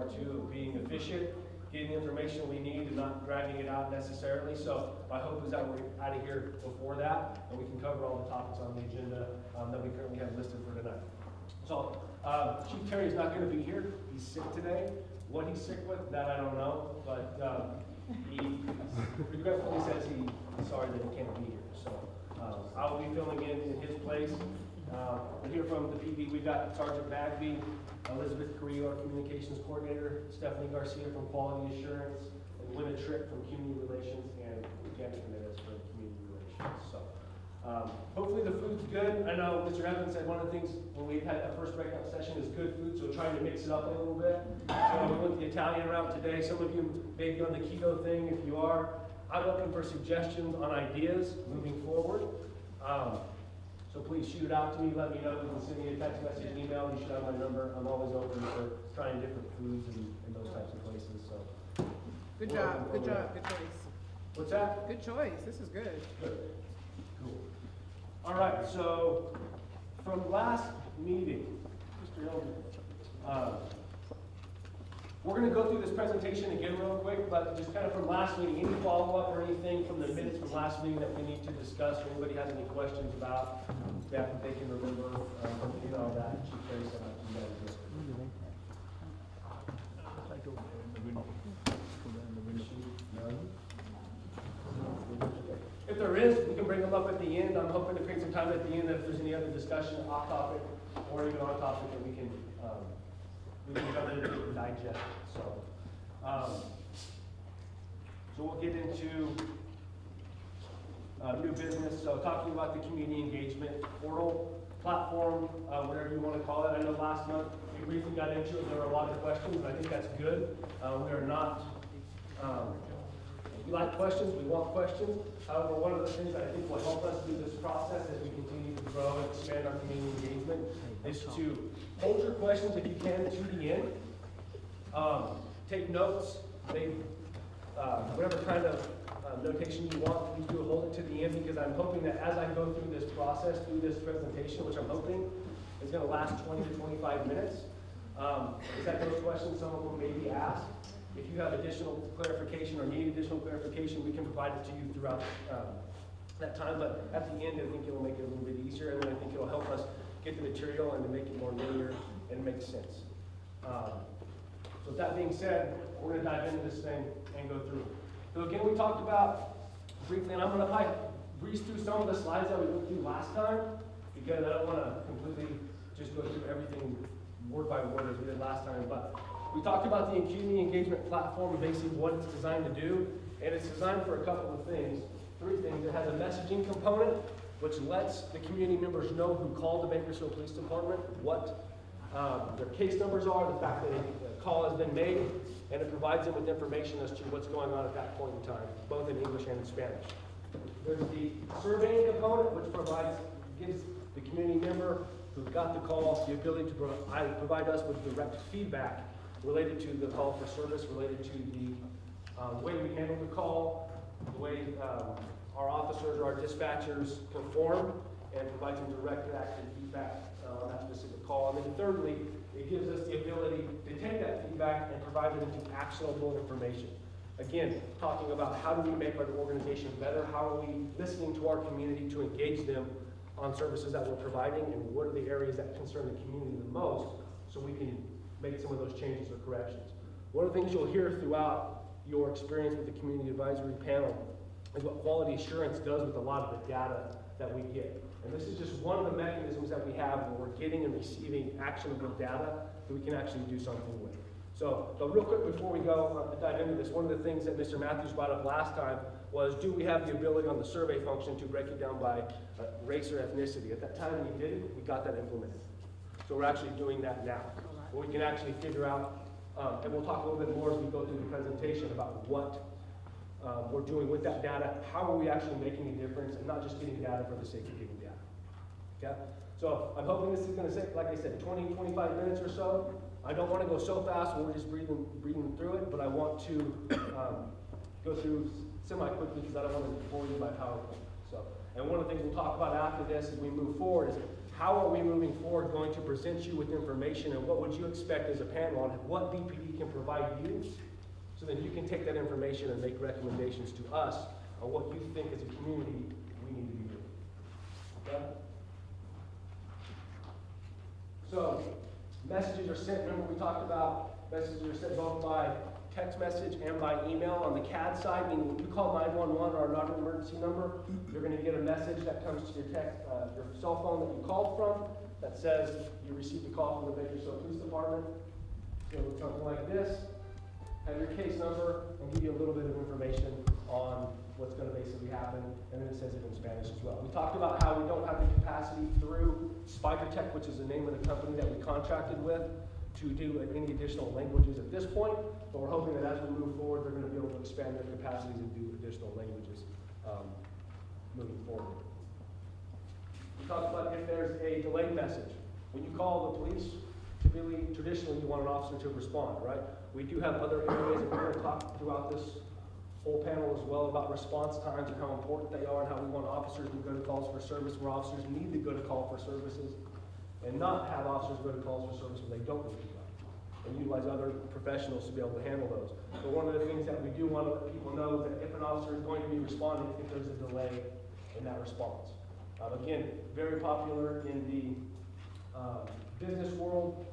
part too, of being efficient, getting the information we need and not dragging it out necessarily. So my hope is that we're out of here before that, and we can cover all the topics on the agenda that we currently have listed for tonight. So Chief Terry's not going to be here. He's sick today. What he's sick with, that I don't know, but he regretfully says he's sorry that he can't be here. So I will be filling in his place. We'll hear from the PD. We've got Sergeant Bagby, Elizabeth Carrillo, our communications coordinator, Stephanie Garcia from Quality Assurance, and Winna Tripp from Community Relations, and Gabby Jimenez from Community Relations. So hopefully the food's good. I know Mr. Evans said one of the things when we had that first breakout session is good food, so trying to mix it up a little bit. So we went the Italian route today. Some of you may be on the keto thing. If you are, I'm looking for suggestions on ideas moving forward. So please shoot it out to me, let me know. You can send me a text message, email. You should have my number. I'm always open for trying different foods and those types of places. So Good job, good choice. What's that? Good choice, this is good. Good. Cool. All right, so from last meeting, Mr. Elder, we're going to go through this presentation again real quick, but just kind of from last meeting, any follow-up or anything from the minutes from last meeting that we need to discuss, or anybody has any questions about that they can remember, that Chief Terry sent out to you guys. If there is, we can bring them up at the end. I'm hoping to create some time at the end if there's any other discussion off topic or even on topic that we can come in and digest. So we'll get into new business. So talking about the community engagement portal platform, whatever you want to call it. I know last month we briefly got into it. There were a lot of questions, and I think that's good. We are not. We like questions, we want questions. However, one of the things that I think will help us through this process as we continue to grow and expand our community engagement is to hold your questions, if you can, to the end. Take notes, whatever kind of notation you want, please do hold it to the end, because I'm hoping that as I go through this process, through this presentation, which I'm hoping is going to last 20 to 25 minutes, is that those questions, some of them may be asked. If you have additional clarification or need additional clarification, we can provide it to you throughout that time. But at the end, I think it'll make it a little bit easier, and then I think it'll help us get the material and to make it more linear and make sense. So with that being said, we're going to dive into this thing and go through it. So again, we talked about briefly, and I'm going to probably breeze through some of the slides that we went through last time, because I don't want to completely just go through everything word by word as we did last time. But we talked about the community engagement platform and basically what it's designed to do. And it's designed for a couple of things, 3 things. It has a messaging component, which lets the community members know who called the Bakersfield Police Department, what their case numbers are, the fact that a call has been made, and it provides them with information as to what's going on at that point in time, both in English and in Spanish. There's the surveying component, which gives the community member who got the call the ability to provide us with direct feedback related to the call for service, related to the way we handle the call, the way our officers or our dispatchers perform, and provide some direct action feedback on that specific call. And then thirdly, it gives us the ability to take that feedback and provide it into actionable information. Again, talking about how do we make our organization better, how are we listening to our community to engage them on services that we're providing, and what are the areas that concern the community the most, so we can make some of those changes or corrections. One of the things you'll hear throughout your experience with the community advisory panel is what quality assurance does with a lot of the data that we get. And this is just one of the mechanisms that we have where we're getting and receiving actionable data that we can actually do something with. So real quick before we go dive into this, one of the things that Mr. Matthews brought up last time was, do we have the ability on the survey function to break it down by race or ethnicity? At that time when we did it, we got that implemented. So we're actually doing that now. Where we can actually figure out, and we'll talk a little bit more as we go through the presentation about what we're doing with that data, how are we actually making a difference, and not just getting data for the sake of getting data. Okay? So I'm hoping this is going to take, like I said, 20, 25 minutes or so. I don't want to go so fast when we're just breathing through it, but I want to go through semi-quickly because I don't want to bore you by PowerPoint. So, and one of the things we'll talk about after this as we move forward is how are we moving forward going to present you with information, and what would you expect as a panel on what BPD can provide you, so that you can take that information and make recommendations to us on what you think as a community we need to be doing. Okay? So, messages are sent, remember we talked about messages are sent both by text message and by email. On the CAD side, meaning when you call 911 or not an emergency number, you're going to get a message that comes to your cell phone that you called from that says you received a call from the Bakersfield Police Department. It will something like this, have your case number, and give you a little bit of information on what's going to basically happen, and then it says it in Spanish as well. We talked about how we don't have the capacity through Spider Tech, which is the name of the company that we contracted with, to do any additional languages at this point, but we're hoping that as we move forward, they're going to be able to expand their capacities and do additional languages moving forward. We talked about if there's a delayed message. When you call the police, traditionally you want an officer to respond, right? We do have other areas that we're going to talk throughout this whole panel as well about response times and how important they are, and how we want officers to go to calls for service where officers need to go to call for services, and not have officers go to calls for service when they don't need to go, and utilize other professionals to be able to handle those. But one of the things that we do want to let people know is that if an officer is going to be responding, if there's a delay in that response. Again, very popular in the business world,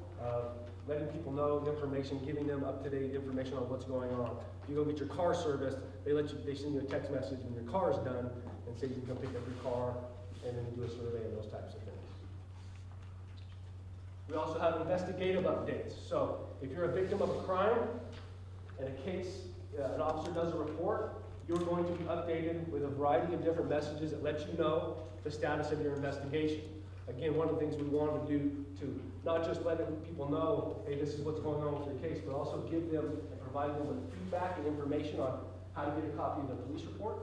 letting people know the information, giving them up-to-date information on what's going on. If you go get your car serviced, they send you a text message when your car is done and say you can come pick up your car and then do a survey and those types of things. We also have investigative updates. So if you're a victim of a crime and a case, an officer does a report, you're going to be updated with a variety of different messages that let you know the status of your investigation. Again, one of the things we want to do to not just let people know, hey, this is what's going on with your case, but also give them and provide them with feedback and information on how to get a copy of the police report,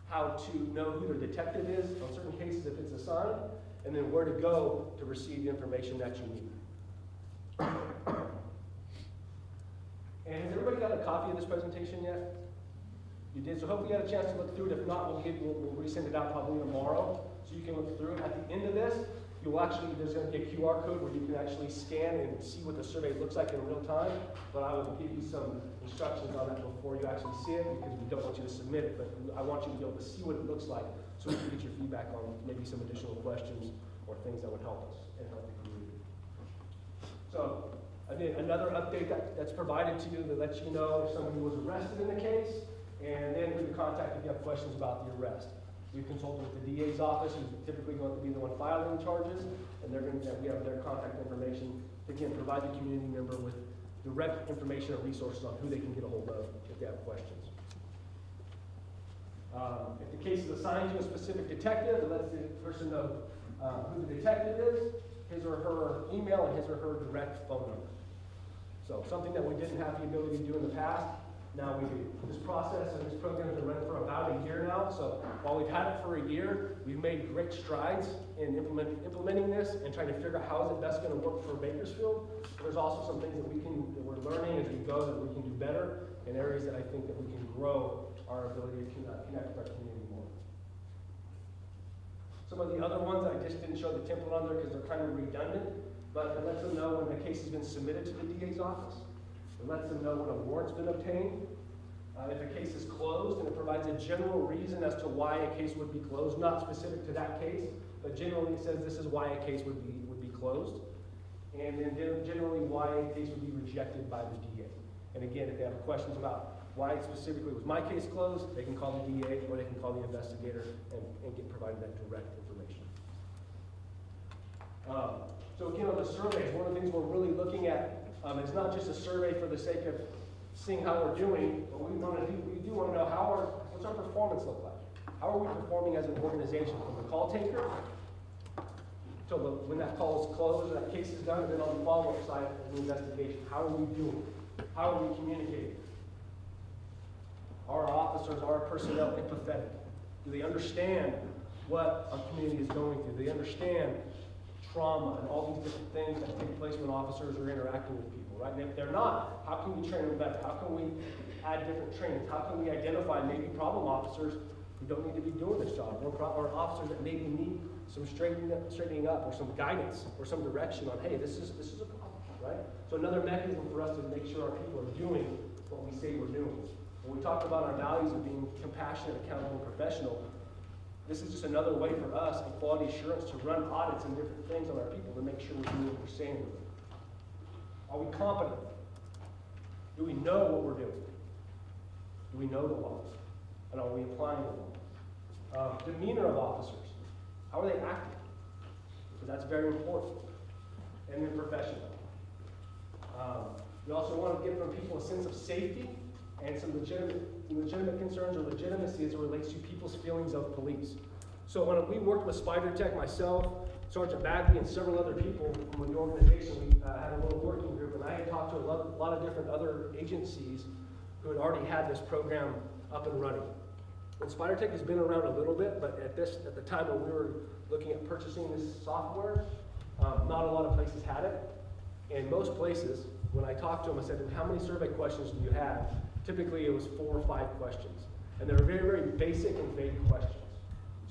how to know who their detective is on certain cases if it's assigned, and then where to go to receive the information that you need. And has everybody got a copy of this presentation yet? You did, so hopefully you had a chance to look through it. If not, we'll resend it out probably tomorrow, so you can look through it. At the end of this, there's going to be a QR code where you can actually scan and see what the survey looks like in real time, but I will give you some instructions on that before you actually see it, because we don't want you to submit it, but I want you to be able to see what it looks like, so we can get your feedback on maybe some additional questions or things that would help us and help the community. So, again, another update that's provided to you that lets you know if somebody was arrested in the case, and then who to contact if you have questions about the arrest. We've consulted with the DA's office, who's typically going to be the one filing charges, and we have their contact information to, again, provide the community member with direct information and resources on who they can get a hold of if they have questions. If the case is assigned to a specific detective, it lets the person know who the detective is, his or her email, and his or her direct phone number. So something that we didn't have the ability to do in the past, now we do. This process and this program has been running for about a year now, so while we've had it for a year, we've made great strides in implementing this and trying to figure out how is it best going to work for Bakersfield. There's also some things that we're learning as we go that we can do better, in areas that I think that we can grow our ability to connect with our community more. Some of the other ones, I just didn't show the template on there because they're kind of redundant, but it lets them know when the case has been submitted to the DA's office. It lets them know when a warrant's been obtained. If a case is closed, and it provides a general reason as to why a case would be closed, not specific to that case, but generally it says this is why a case would be closed, and then generally why a case would be rejected by the DA. And again, if they have questions about why specifically was my case closed, they can call the DA or they can call the investigator and get provided that direct information. So again, on the surveys, one of the things we're really looking at, it's not just a survey for the sake of seeing how we're doing, but we do want to know what's our performance look like? How are we performing as an organization, from the call taker till when that call is closed or that case is done, and then on the follow-up side of the investigation, how are we doing? How are we communicating? Are our officers, are our personnel empathetic? Do they understand what our community is going through? Do they understand trauma and all these different things that take place when officers are interacting with people, right? And if they're not, how can we train them better? How can we add different trainings? How can we identify maybe problem officers who don't need to be doing this job, or officers that maybe need some straightening up, or some guidance, or some direction on, hey, this is a problem, right? So another mechanism for us to make sure our people are doing what we say we're doing. When we talk about our values of being compassionate, accountable, and professional, this is just another way for us in quality assurance to run audits and different things on our people to make sure we're doing what we're saying we're doing. Are we competent? Do we know what we're doing? Do we know the laws? And are we applying the laws? Demeanor of officers. How are they acting? Because that's very important. And then professional. We also want to give from people a sense of safety and some legitimate concerns or legitimacy as it relates to people's feelings of police. So when we worked with Spider Tech, myself, Sergeant Bagby, and several other people from the organization, we had a little working group, and I had talked to a lot of different other agencies who had already had this program up and running. And Spider Tech has been around a little bit, but at the time when we were looking at purchasing this software, not a lot of places had it. And most places, when I talked to them, I said, how many survey questions do you have? Typically it was 4 or 5 questions. And they were very, very basic and vague questions.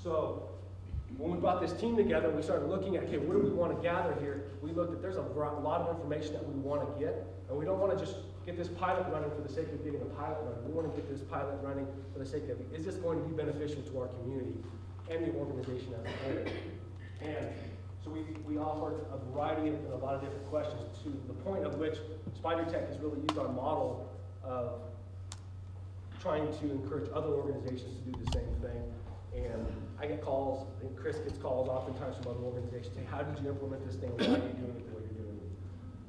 So when we brought this team together, we started looking at, okay, what do we want to gather here? We looked at, there's a lot of information that we want to get, and we don't want to just get this pilot running for the sake of getting a pilot running. We want to get this pilot running for the sake of, is this going to be beneficial to our community and the organization as a whole? And so we offered a variety of a lot of different questions, to the point of which Spider Tech has really used our model of trying to encourage other organizations to do the same thing. And I get calls, and Chris gets calls oftentimes from other organizations saying, how did you implement this thing? Why are you doing it the way you're doing it?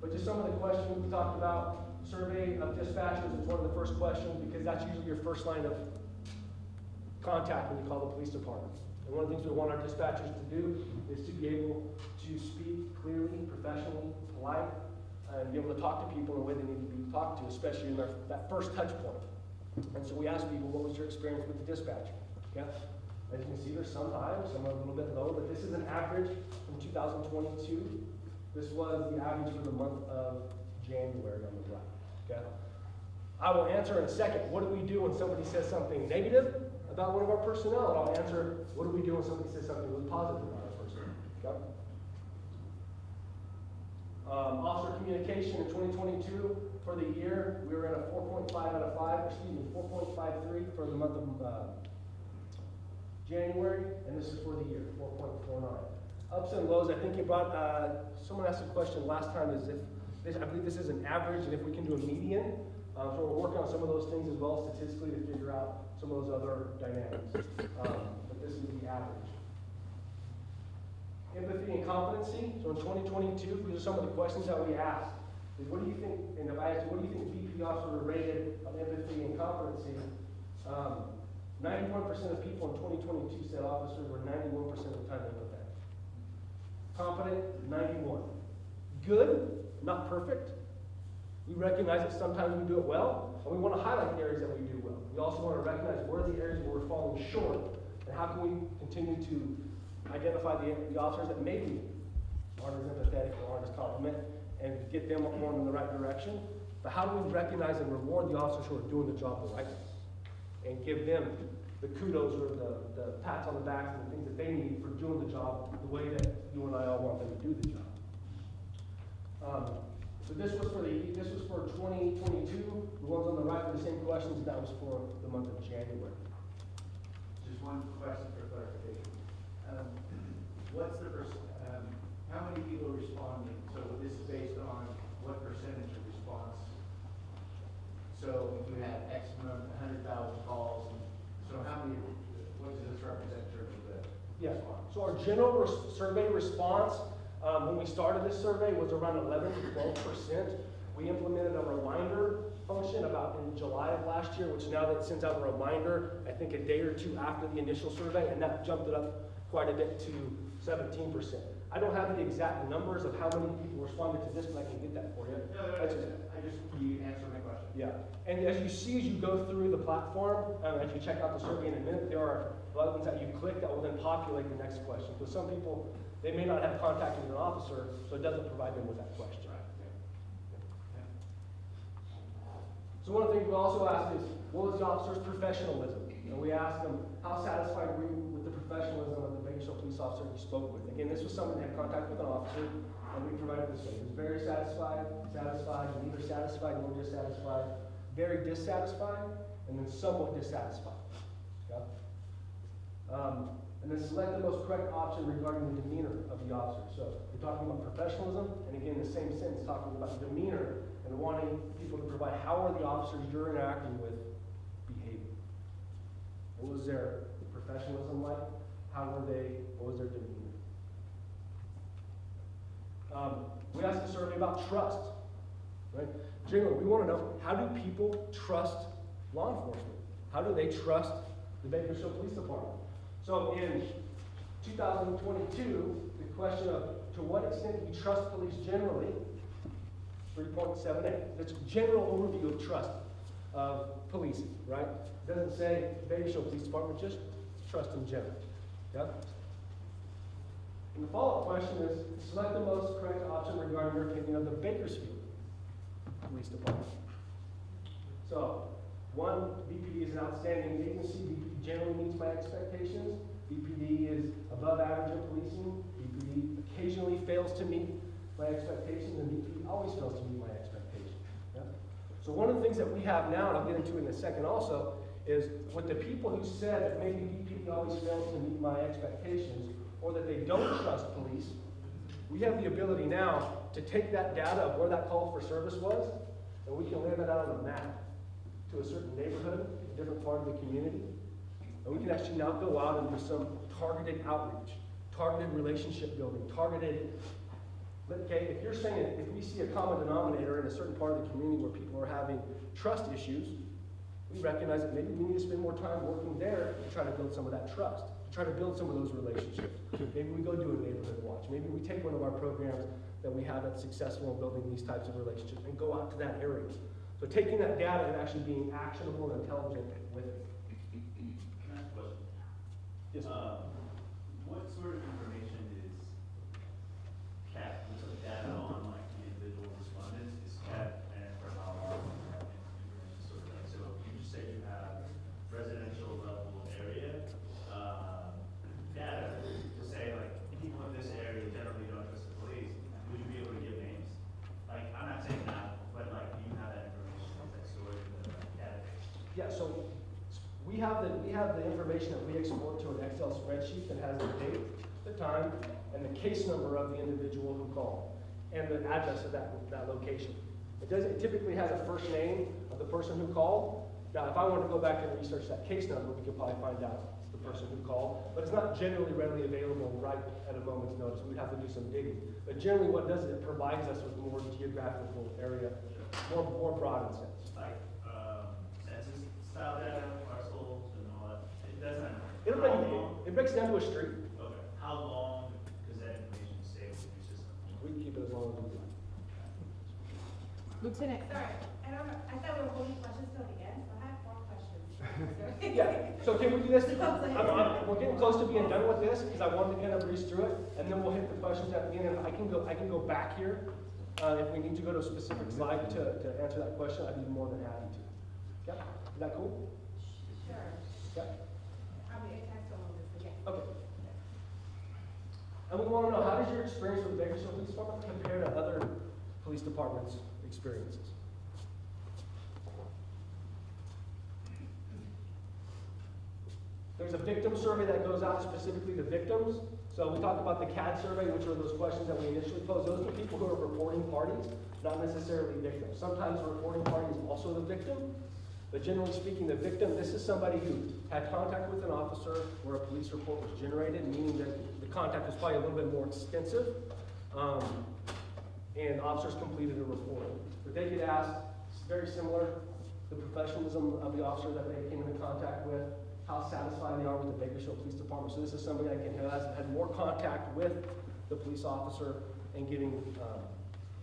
But just some of the questions we talked about, survey of dispatchers is one of the first questions, because that's usually your first line of contact when you call the police department. And one of the things we want our dispatchers to do is to be able to speak clearly, professionally, polite, and be able to talk to people in the way they need to be talked to, especially in that first touch point. And so we asked people, what was your experience with the dispatcher? Yeah. As you can see, there's some high, some are a little bit low, but this is an average from 2022. This was the average for the month of January on the right. Okay. I will answer in a second, what do we do when somebody says something negative about one of our personnel? And I'll answer, what do we do when somebody says something really positive about our personnel? Okay. Officer communication in 2022 for the year, we were at a 4.5 out of 5, 4.53 for the month of January, and this is for the year, 4.49. Ups and lows, I think you brought, someone asked a question last time, is if, I believe this is an average, and if we can do a median. So we're working on some of those things as well statistically to figure out some of those other dynamics. But this is the average. Empathy and competency. So in 2022, these are some of the questions that we asked. Is what do you think, and if I asked you, what do you think VP officers are rated on empathy and competency? 91% of people in 2022 said officers were 91% of the time empathetic. Competent, 91. Good, not perfect. We recognize that sometimes we do it well, and we want to highlight the areas that we do well. We also want to recognize where are the areas where we're falling short, and how can we continue to identify the officers that maybe aren't as empathetic or aren't as competent, and get them more in the right direction. But how do we recognize and reward the officers who are doing the job the right way, and give them the kudos or the pats on the back and the things that they need for doing the job the way that you and I all want them to do the job. So this was for 2022. The ones on the right were the same questions, and that was for the month of January. Just one question for clarification. What's the how many people are responding? So this is based on what percentage of response? So if you had X amount, 100,000 calls, so how many, what does this represent in terms of the response? So our general survey response, when we started this survey, was around 11 to 12%. We implemented a reminder function about in July of last year, which now that sends out a reminder, I think a day or two after the initial survey, and that jumped it up quite a bit to 17%. I don't have the exact numbers of how many people responded to this, but I can get that for you. You answered my question. Yeah, and as you see, as you go through the platform, as you check out the survey in a minute, there are buttons that you click that will then populate the next question. Because some people, they may not have contacted an officer, so it doesn't provide them with that question. So one of the things we also asked is, what was the officer's professionalism? And we asked them, how satisfied were you with the professionalism of the Bakersfield police officer you spoke with. Again, this was someone that had contact with an officer, and we provided this. He was very satisfied, neither satisfied nor dissatisfied, very dissatisfied, and then somewhat dissatisfied. Okay? And then select the most correct option regarding the demeanor of the officer. So we're talking about professionalism, and again, in the same sentence, talking about demeanor and wanting people to provide how are the officers you're interacting with behaving. What was their professionalism like? How were they? What was their demeanor? We asked a survey about trust. Right? Generally, we want to know, how do people trust law enforcement? How do they trust the Bakersfield Police Department? So in 2022, the question of to what extent do you trust police generally, 3.78. That's a general overview of trust of policing, right? It doesn't say Bakersfield Police Department, just trust in general. Yep. And the follow-up question is, select the most correct option regarding your opinion of the Bakersfield Police Department. So, 1, BPD is an outstanding agency. BPD generally meets my expectations. BPD is above average in policing. BPD occasionally fails to meet my expectations, and BPD always fails to meet my expectations. Yep. So one of the things that we have now, and I'll get into in a second also, is with the people who said that maybe BPD always fails to meet my expectations, or that they don't trust police, we have the ability now to take that data of where that call for service was, and we can lay that out on a map to a certain neighborhood, a different part of the community. And we can actually now go out and do some targeted outreach, targeted relationship building, targeted, okay, if you're saying if we see a common denominator in a certain part of the community where people are having trust issues, we recognize that maybe we need to spend more time working there to try to build some of that trust, to try to build some of those relationships. Maybe we go do a neighborhood watch. Maybe we take one of our programs that we have that's successful in building these types of relationships and go out to that area. So taking that data and actually being actionable and intelligent with it. Can I ask a question? Yes, sir. What sort of information is CAT, what's the data on like individual respondents, is CAT and for how long information sort of thing? So you just say you have residential level area, data to say like, people in this area generally don't trust the police, would you be able to give names? Like, I'm not saying that, but like, do you have that information, is that stored in the database? Yeah, so we have the information that we export to an Excel spreadsheet that has the date, the time, and the case number of the individual who called, and the address of that location. It typically has a first name of the person who called. Now, if I want to go back and research that case number, we could probably find out it's the person who called, but it's not generally readily available right at a moment's notice. We'd have to do some digging. But generally what it does is it provides us with more geographical area, more broad in sense. Like, census style data, parcels and all that, it doesn't. It breaks down to a street. Okay, how long does that information stay with your system? We can keep it as long as we like. Lieutenant, Sorry, I don't know, I thought we were holding questions till the end, so I have 4 questions. Yeah, so can we do this? We're getting close to being done with this, because I wanted to kind of breeze through it, and then we'll hit the questions at the end, and I can go back here. If we need to go to a specific slide to answer that question, I'd be more than happy to. Yeah, is that cool? Sure. Yeah, I mean, it has to hold this, but yeah. okay. And we want to know, how does your experience with the Bakersfield Police Department compare to other police departments' experiences? There's a victim survey that goes out specifically to victims. So we talked about the CAD survey, which were those questions that we initially posed. Those are the people who are reporting parties, not necessarily victims. Sometimes the reporting party is also the victim, but generally speaking, the victim, this is somebody who had contact with an officer where a police report was generated, meaning that the contact was probably a little bit more extensive, and officers completed a report. But they get asked, it's very similar, the professionalism of the officer that they came into contact with, how satisfied they are with the Bakersfield Police Department. So this is somebody that who has had more contact with the police officer and giving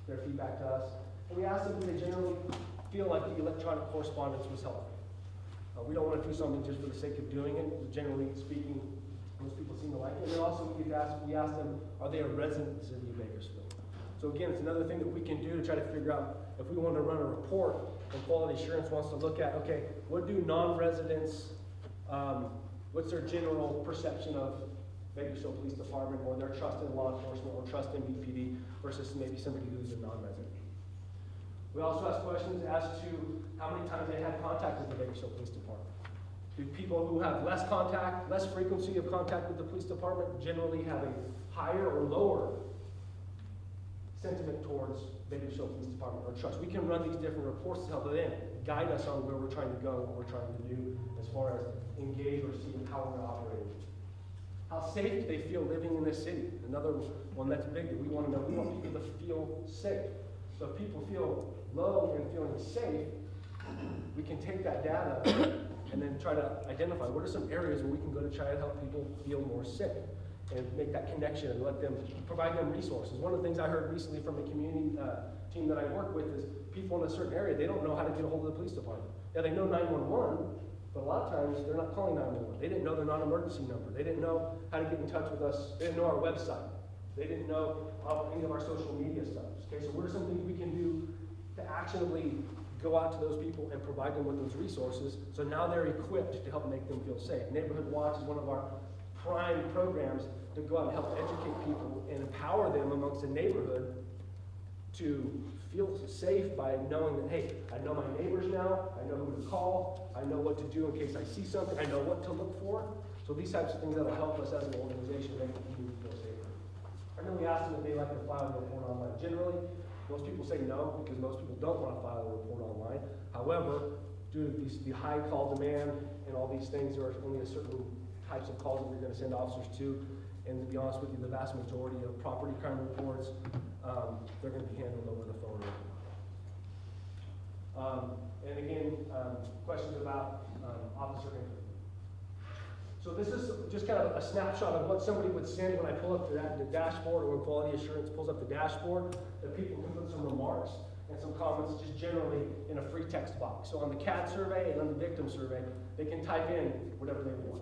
their feedback to us. And we asked them if they generally feel like the electronic correspondence was helpful. We don't want to do something just for the sake of doing it. Generally speaking, most people seem to like it. And then also we asked them, are they a resident of the city of Bakersfield? So again, it's another thing that we can do to try to figure out if we want to run a report and quality assurance wants to look at, okay, what do non-residents, what's their general perception of Bakersfield Police Department, or their trust in law enforcement, or trust in BPD, versus maybe somebody who's a non-resident. We also ask questions as to how many times they had contact with the Bakersfield Police Department. Do people who have less contact, less frequency of contact with the police department generally have a higher or lower sentiment towards Bakersfield Police Department or trust? We can run these different reports to help them guide us on where we're trying to go and what we're trying to do as far as engage or see how we're operating. How safe do they feel living in this city? Another one that's big that we want to know. We want people to feel safe. So if people feel low and feeling safe, we can take that data and then try to identify what are some areas where we can go to try to help people feel more safe and make that connection and let them, provide them resources. One of the things I heard recently from a community team that I work with is people in a certain area, they don't know how to get a hold of the police department. Yeah, they know 911, but a lot of times they're not calling 911. They didn't know their non-emergency number. They didn't know how to get in touch with us. They didn't know our website. They didn't know any of our social media stuff. Okay, so what are some things we can do to actionably go out to those people and provide them with those resources so now they're equipped to help make them feel safe? Neighborhood Watch is one of our prime programs to go out and help educate people and empower them amongst the neighborhood to feel safe by knowing that, hey, I know my neighbors now, I know who to call, I know what to do in case I see something, I know what to look for. So these types of things that will help us as an organization make the community feel safer. And then we ask them if they like to file a report online. Generally, most people say no, because most people don't want to file a report online. However, due to the high call demand and all these things, there are only a certain types of calls that we're going to send officers to. And to be honest with you, the vast majority of property crime reports, they're going to be handled over the phone. And again, questions about officer input. So this is just kind of a snapshot of what somebody would send when I pull up the dashboard, or when quality assurance pulls up the dashboard, that people can put some remarks and some comments just generally in a free text box. So on the CAD survey and on the victim survey, they can type in whatever they want.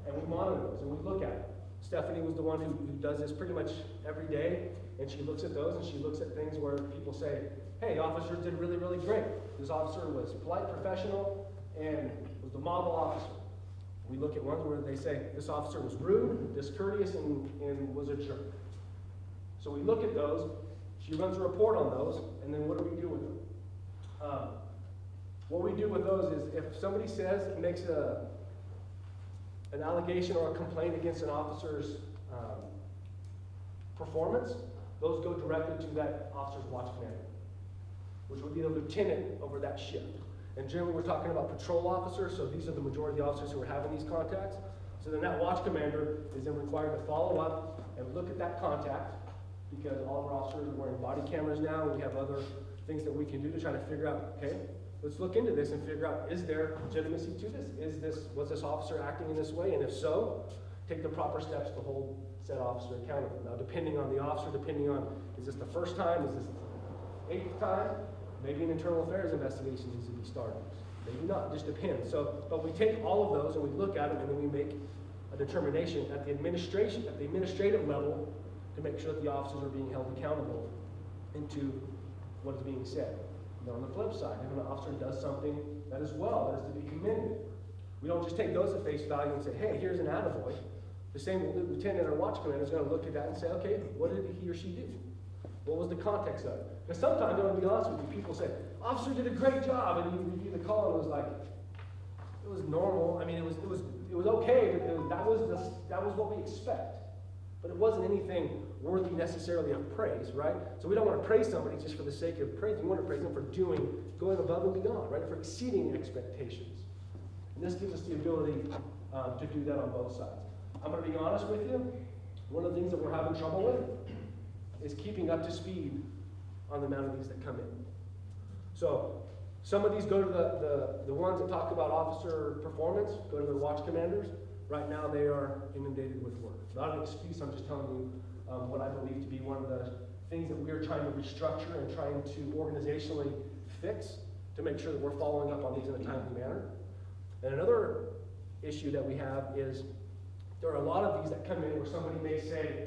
And we monitor those and we look at it. Stephanie was the one who does this pretty much every day, and she looks at those and she looks at things where people say, hey, officer did really, really great. This officer was polite, professional, and was the model officer. We look at ones where they say, this officer was rude, discourteous, and was a jerk. So we look at those, she runs a report on those, and then what do we do with them? What we do with those is if somebody makes an allegation or a complaint against an officer's performance, those go directly to that officer's watch commander, which would be the lieutenant over that shift. And generally we're talking about patrol officers, so these are the majority of the officers who are having these contacts. So then that watch commander is then required to follow up and look at that contact, because all of our officers are wearing body cameras now, and we have other things that we can do to try to figure out, okay, let's look into this and figure out, is there legitimacy to this? Was this officer acting in this way? And if so, take the proper steps to hold said officer accountable. Now, depending on the officer, depending on, is this the first time? Is this the 8th time? Maybe an internal affairs investigation needs to be started. Maybe not, it just depends. So, but we take all of those and we look at them, and then we make a determination at the administrative level to make sure that the officers are being held accountable into what is being said. Now, on the flip side, if an officer does something that is to be commended, we don't just take those at face value and say, hey, here's an attaboy. The same lieutenant or watch commander is going to look at that and say, okay, what did he or she do? What was the context of it? Because sometimes, I'm going to be honest with you, people say, officer did a great job, and you review the call, and it was like, it was normal. I mean, it was okay, but that was what we expect. But it wasn't anything worthy necessarily of praise, right? So we don't want to praise somebody just for the sake of praise. We want to praise them for going above and beyond, right? For exceeding expectations. And this gives us the ability to do that on both sides. I'm going to be honest with you. One of the things that we're having trouble with is keeping up to speed on the amount of these that come in. So some of these go to the ones that talk about officer performance, go to their watch commanders. Right now they are inundated with work. Not an excuse, I'm just telling you what I believe to be one of the things that we are trying to restructure and trying to organizationally fix to make sure that we're following up on these in a timely manner. And another issue that we have is there are a lot of these that come in where somebody may say,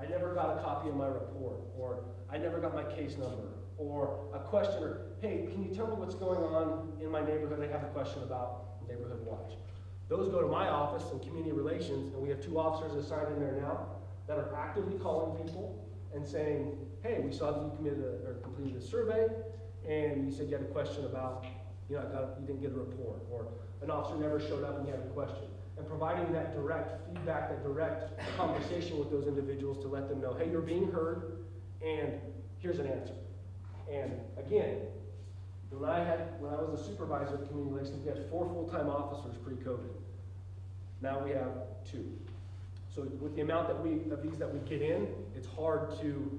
I never got a copy of my report, or I never got my case number, or a question, or hey, can you tell me what's going on in my neighborhood? I have a question about Neighborhood Watch. Those go to my office in community relations, and we have 2 officers assigned in there now that are actively calling people and saying, hey, we saw that you completed a survey, and you said you had a question about, you didn't get a report, or an officer never showed up and you had a question. And providing that direct feedback, that direct conversation with those individuals to let them know, hey, you're being heard, and here's an answer. And again, when I was a supervisor of community relations, we had 4 full-time officers pre-COVID. Now we have 2. So with the amount of these that we get in, it's hard to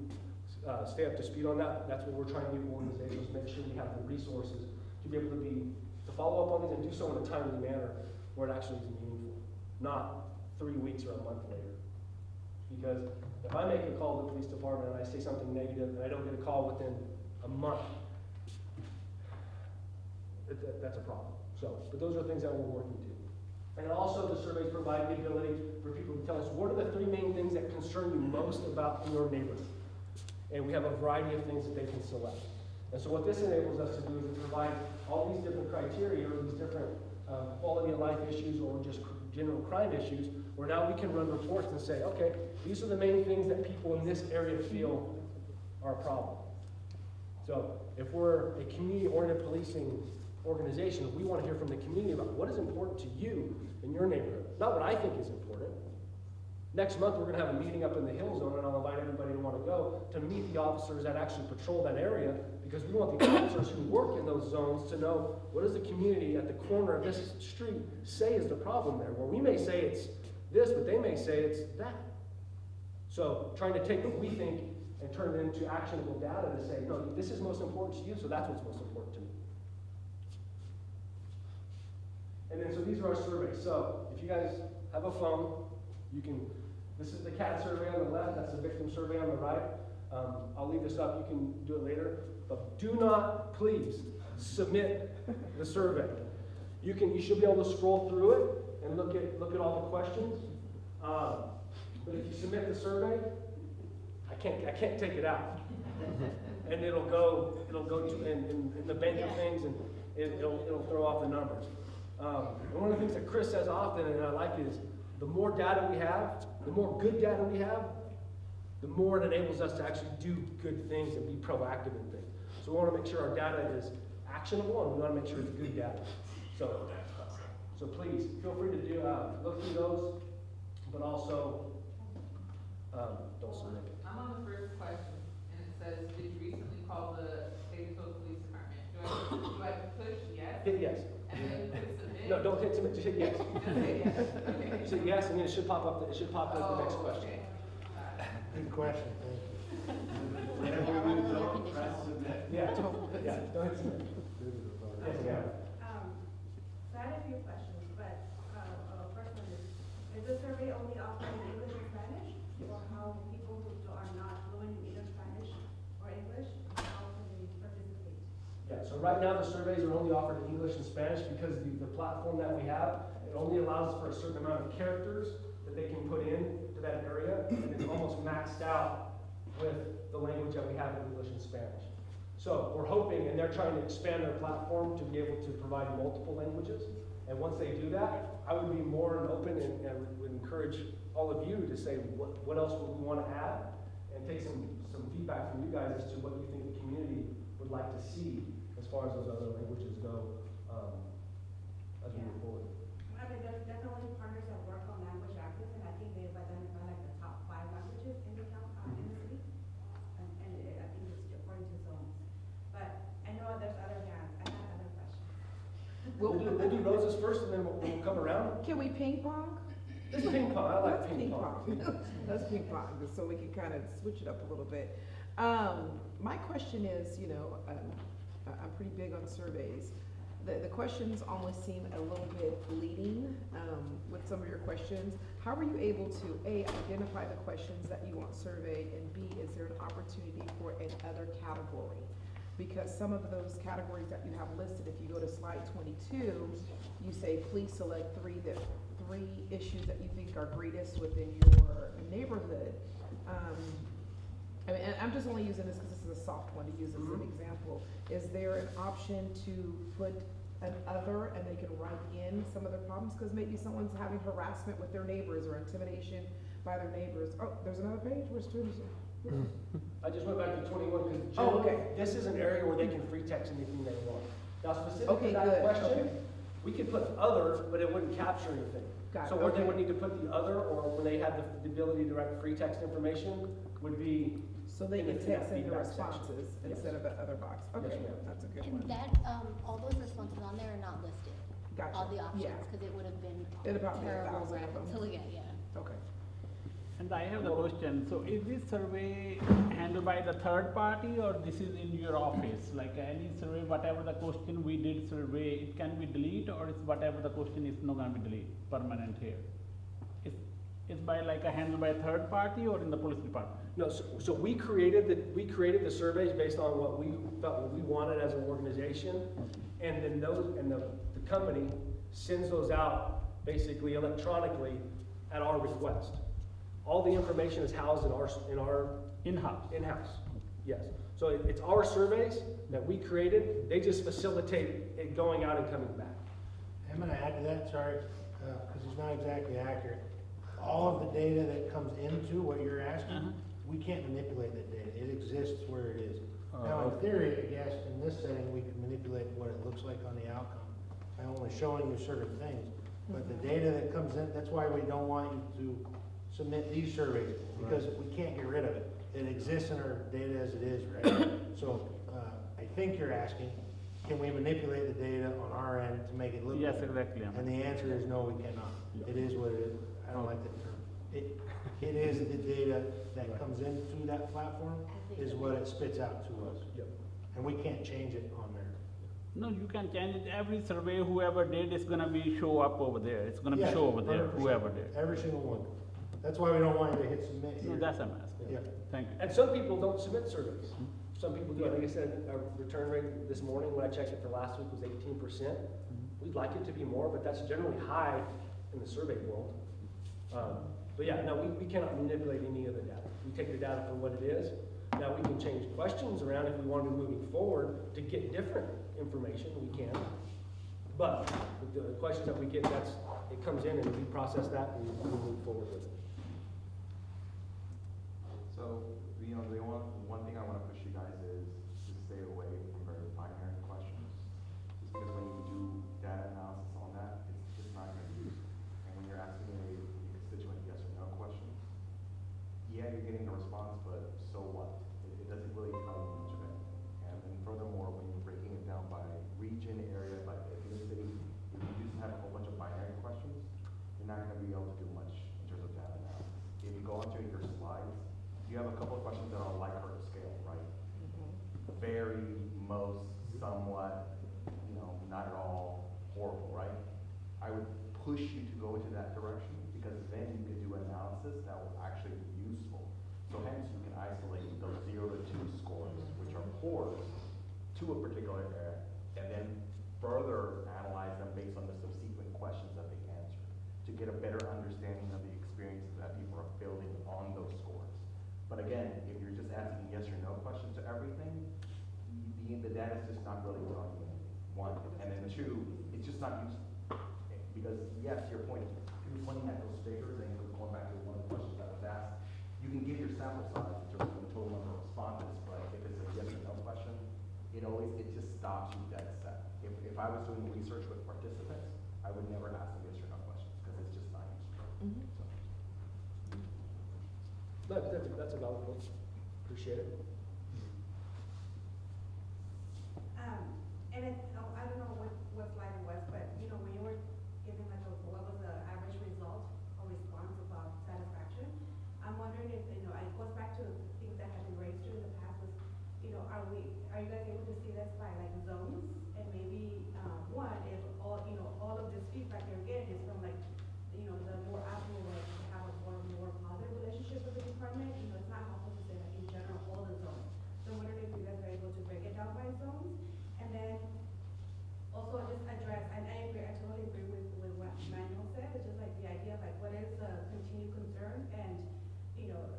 stay up to speed on that. That's what we're trying to do with organizations, make sure we have the resources to be able to follow up on these and do so in a timely manner where it actually is meaningful, not 3 weeks or a month later. Because if I make a call to the police department and I say something negative and I don't get a call within a month, that's a problem. But those are things that we're working to. And also the surveys provide the ability for people to tell us what are the 3 main things that concern you most about your neighborhood. And we have a variety of things that they can select. And so what this enables us to do is to provide all these different criteria or these different quality of life issues or just general crime issues, where now we can run reports and say, okay, these are the main things that people in this area feel are a problem. So if we're a community-oriented policing organization, we want to hear from the community about what is important to you in your neighborhood, not what I think is important. Next month, we're going to have a meeting up in the Hill Zone, and I'll invite everybody to want to go to meet the officers that actually patrol that area, because we want the officers who work in those zones to know what does the community at the corner of this street say is the problem there. Well, we may say it's this, but they may say it's that. So trying to take what we think and turn it into actionable data to say, no, this is most important to you, so that's what's most important to me. And then, so these are our surveys. So if you guys have a phone, this is the CAT survey on the left, that's the victim survey on the right. I'll leave this up, you can do it later. But do not, please, submit the survey. You should be able to scroll through it and look at all the questions. But if you submit the survey, I can't take it out. And it'll go to in the bank of things, and it'll throw off the numbers. And one of the things that Chris says often, and I like, is the more data we have, the more good data we have, the more it enables us to actually do good things and be proactive in things. So we want to make sure our data is actionable, and we want to make sure it's good data. So please, feel free to look through those, but also don't submit it. I'm on the first question, and it says, did you recently call the Bakersfield Police Department? Do I push yes? Hit yes. And then hit submit? No, don't hit submit, just hit yes. Just hit yes, okay. Say yes, and then it should pop up the next question. Okay. Good question, thank you. Whatever we do, don't press submit. Yeah, don't hit submit. Yes, ma'am. So I had a few questions, but, first one is the survey only offered in English and Spanish? Or how people who are not fluent in either Spanish or English, how can they participate? Yeah, so right now the surveys are only offered in English and Spanish because the platform that we have, it only allows for a certain amount of characters that they can put in to that area, and it's almost maxed out with the language that we have in English and Spanish. So we're hoping, and they're trying to expand their platform to be able to provide multiple languages. And once they do that, I would be more and open and would encourage all of you to say what else would we want to add, and take some feedback from you guys as to what you think the community would like to see as far as those other languages go as we move forward. I mean, there's definitely partners that work on language access, and I think they've identified like the top 5 languages in the city. And I think it's according to zones. But I know there's other hands. I have other questions. We'll do roses first, and then we'll come around. Can we ping pong? It's ping pong. I like Let's ping pong. Let's ping pong, just so we can kind of switch it up a little bit. My question is, I'm pretty big on surveys. The questions almost seem a little bit leading with some of your questions. How are you able to, A, identify the questions that you want surveyed, and B, is there an opportunity for another category? Because some of those categories that you have listed, if you go to slide 22, you say, please select three issues that you think are greatest within your neighborhood. I mean, and I'm just only using this because this is a soft one to use as an example. Is there an option to put an other and they can write in some of their problems? Because maybe someone's having harassment with their neighbors or intimidation by their neighbors. Oh, there's another page, where's students? I just went back to 21 because Oh, okay. this is an area where they can free text anything they want. Now, specific Okay, to that good, question, okay. we could put other, but it wouldn't capture anything. Got it, So where they okay. would need to put the other, or when they have the ability to write free text information, would be, So they in can the- in that text in the feedback section. responses Yes. instead of the other box. Yes, Okay, ma'am. that's a good And one. that, all those responses on there are not listed, Gotcha. all the options, Yeah. because it would have been It'd about be terrible 1,000 of rabbit them. to look at, yeah. Okay. And I have the question, so is this survey handled by the third party or this is in your office? Like any survey, whatever the question we did survey, it can be deleted or it's whatever the question is not gonna be deleted, permanent here? It's by like a handled by a third party or in the police department? no, so we created the surveys based on what we felt we wanted as an organization. And then the company sends those out basically electronically at our request. All the information is housed in our In-house? in-house, yes. So it's our surveys that we created, they just facilitate it going out and coming back. I'm gonna add to that, sorry, because it's not exactly accurate. All of the data that comes into what you're asking, we can't manipulate that data. It exists where it is. Now, in theory, I guess, in this setting, we can manipulate what it looks like on the outcome by only showing you certain things. But the data that comes in, that's why we don't want you to submit these surveys, because we can't get rid of it. It exists in our data as it is, right? So, I think you're asking, can we manipulate the data on our end to make it look Yes, better? exactly. And the answer is no, we cannot. It is what it is. I don't like that term. It is the data that comes into that platform is what it spits out to us. Yep. And we can't change it on there. No, you can change it, every survey, whoever did, is gonna be show up over there, it's gonna be Yes, show over there, 100%. whoever did. Every single one. That's why we don't want you to hit submit No, here. that's a mess, Yeah. thank you. And some people don't submit surveys. Some people do. Like I said, our return rate this morning, when I checked it for last week, was 18%. We'd like it to be more, but that's generally high in the survey world. But yeah, no, we cannot manipulate any of the data. We take the data for what it is. Now, we can change questions around if we want to be moving forward to get different information, we can. But the questions that we get, it comes in and we process that and we move forward with it. So, the one thing I want to push you guys is to stay away from very binary questions. Just because when you do data analysis on that, it's just not going to be useful. And when you're asking a constituent yes or no questions, yeah, you're getting a response, but so what? It doesn't really tell you much of it. And then furthermore, when you're breaking it down by region, area, by ethnicity, if you just have a whole bunch of binary questions, you're not going to be able to do much in terms of data analysis. If you go onto your slides, you have a couple of questions that are Likert scale, right? Very, most, somewhat, not at all, horrible, right? I would push you to go into that direction because then you can do analysis that will actually be useful. So hence you can isolate those 0 to 2 scores, which are poors, to a particular area, and then further analyze them based on the subsequent questions that they answer to get a better understanding of the experiences that people are building on those scores. But again, if you're just asking yes or no questions to everything, the data is just not really telling you anything, one. And then two, it's just not useful. Because yes, to your point, you're pointing at those figures and going back to one of the questions that was asked, you can give your sample size in terms of the total number of respondents, but if it's a yes or no question, it just stops you dead set. If I was doing research with participants, I would never ask them yes or no questions because it's just not useful. Mhm. So. That's a valid point. Appreciate it. And I don't know what slide it was, but, when you were giving what was the average result or response about satisfaction, I'm wondering if, it goes back to things that have been raised during the past was, are you guys able to see this by like zones? And maybe, one, if all of this feedback you're getting is from like, the more affluent, to have a more positive relationship with the department, it's not helpful to say that in general, all the zones. So I'm wondering if you guys are able to break it down by zones, and then also just address, and I agree, I totally agree with what Manuel said, it's just like the idea of like, what is the continued concern, and,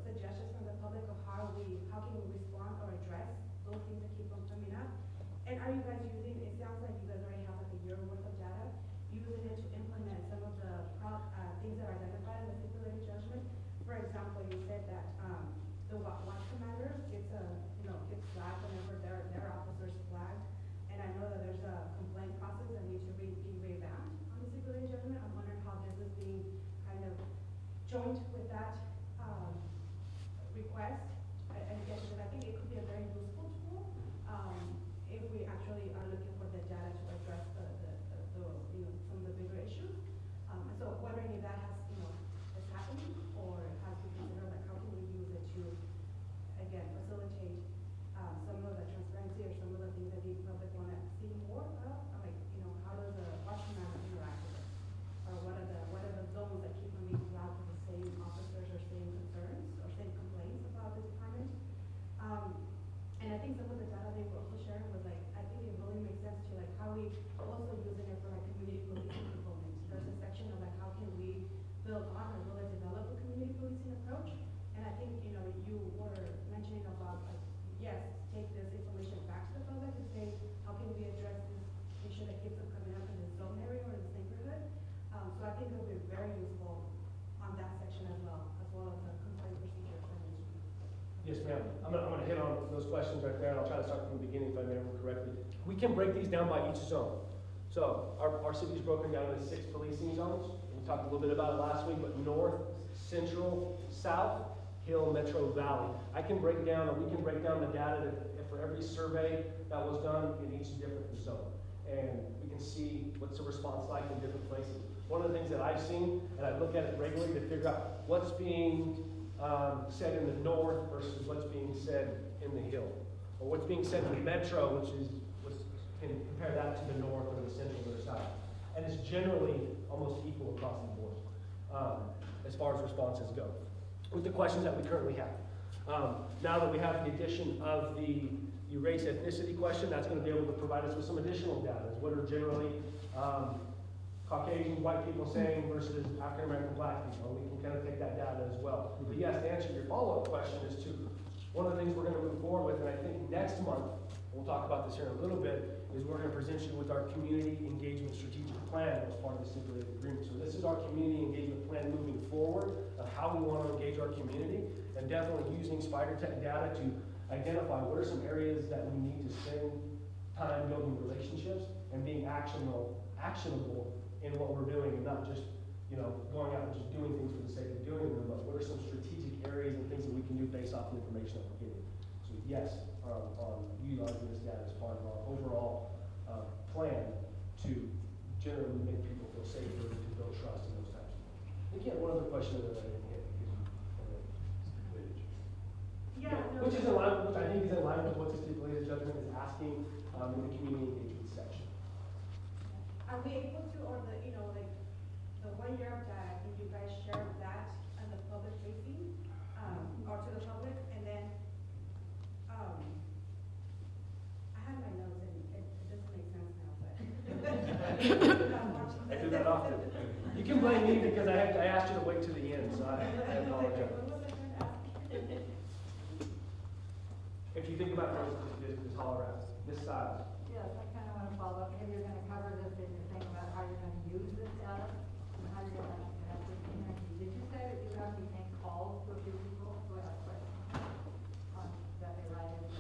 suggestions from the public of how can we respond or address those things that keep on coming up. And are you guys using, it sounds like you guys already have like a year right there, and I'll try to start from the beginning if I remember correctly. We can break these down by each zone. So our city's broken down into 6 policing zones. We talked a little bit about it last week, but north, central, south, Hill, Metro, Valley. I can break down, or we can break down the data for every survey that was done in each different zone. And we can see what's the response like in different places. One of the things that I've seen, and I look at it regularly to figure out what's being said in the north versus what's being said in the Hill. Or what's being said in the Metro, which is, can compare that to the north or the central or the south. And it's generally almost equal across the board as far as responses go, with the questions that we currently have. Now that we have the addition of the race ethnicity question, that's going to be able to provide us with some additional data. What are generally Caucasian white people saying versus African American black people? We can kind of take that data as well. But yes, to answer your follow-up question is to, one of the things we're going to move forward with, and I think next month, we'll talk about this here in a little bit, is we're going to present you with our community engagement strategic plan as part of the stipulated agreement. So this is our community engagement plan moving forward of how we want to engage our community, and definitely using Spider Tech data to identify what are some areas that we need to spend time building relationships and being actionable in what we're doing, and not just, you know, going out and just doing things for the sake of doing them, but what are some strategic areas and things that we can do based off the information that we're getting. So yes, on utilizing this data as part of our overall plan to generally make people feel safer, to build trust and those types of things. Again, one other question that I didn't hit. Yeah, no. Which is in line, which I think is in line with what the stipulated judgment is asking in the community engagement section. Are we able to, or the, you know, like, the 1 year of data, can you guys share that as a public facing, or to the public, and then, I had my notes and it doesn't make sense now, but. I do that often. You can blame me because I asked you to wait to the end, so I apologize. What was I trying to ask? If you think about this holler at this size, Yes, I kind of want to follow up, maybe you're going to cover this in your thing about how you're going to use this data, and how you're going to connect with the community. Did you say that you actually make calls with your people, who have questions, that they write in?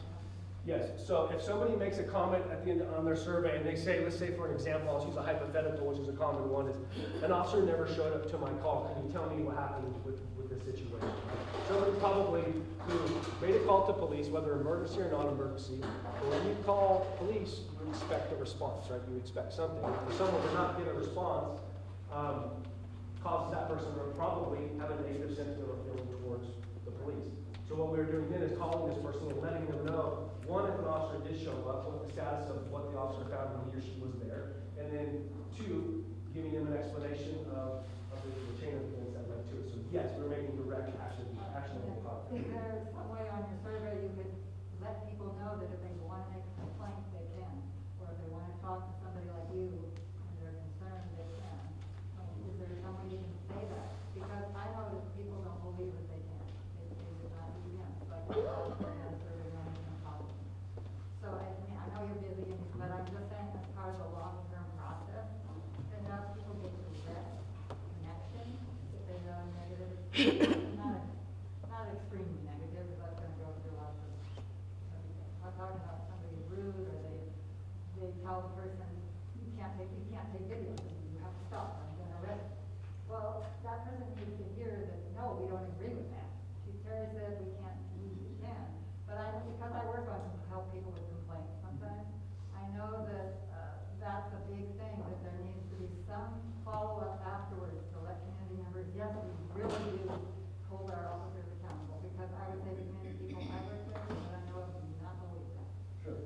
yes. So if somebody makes a comment at the end on their survey and they say, let's say for an example, I'll use a hypothetical, which is a common one, is an officer never showed up to my call. Can you tell me what happened with this situation? Somebody probably who made a call to police, whether emergency or non-emergency. But when you call police, you expect a response, right? You expect something. If someone does not get a response, causes that person to probably have a negative sentiment or feeling towards the police. So what we're doing then is calling this person and letting them know, one, if an officer did show up, what the status of what the officer found when he or she was there, and then two, giving them an explanation of the chain of events that led to it. So yes, we're making direct actionable contact. Is there some way on your survey you could let people know that if they want to make a complaint, they can, or if they want to talk to somebody like you, and they're concerned, they can? Is there some way you can say that? Because I know that people don't believe that they can. They do not do them, but have survey running on top of them. So I mean, I know you're busy, but I'm just saying as part of the long-term process, enough people get to vet connection, if they know negative, not extremely negative, because that's gonna go through lots of, I'm talking about somebody rude, or they tell the person, you can't take videos, you have to stop, I'm gonna arrest you. Well, that person needs to hear that, no, we don't agree with that. Chief Terry said we can't, we can. But because I work on help people with complaints sometimes, I know that, that's a big thing, that there needs to be some follow-up afterwards to let community members, yes, we really do hold our officers accountable, because I would say the community people I work with, but I know do not believe that. Sure.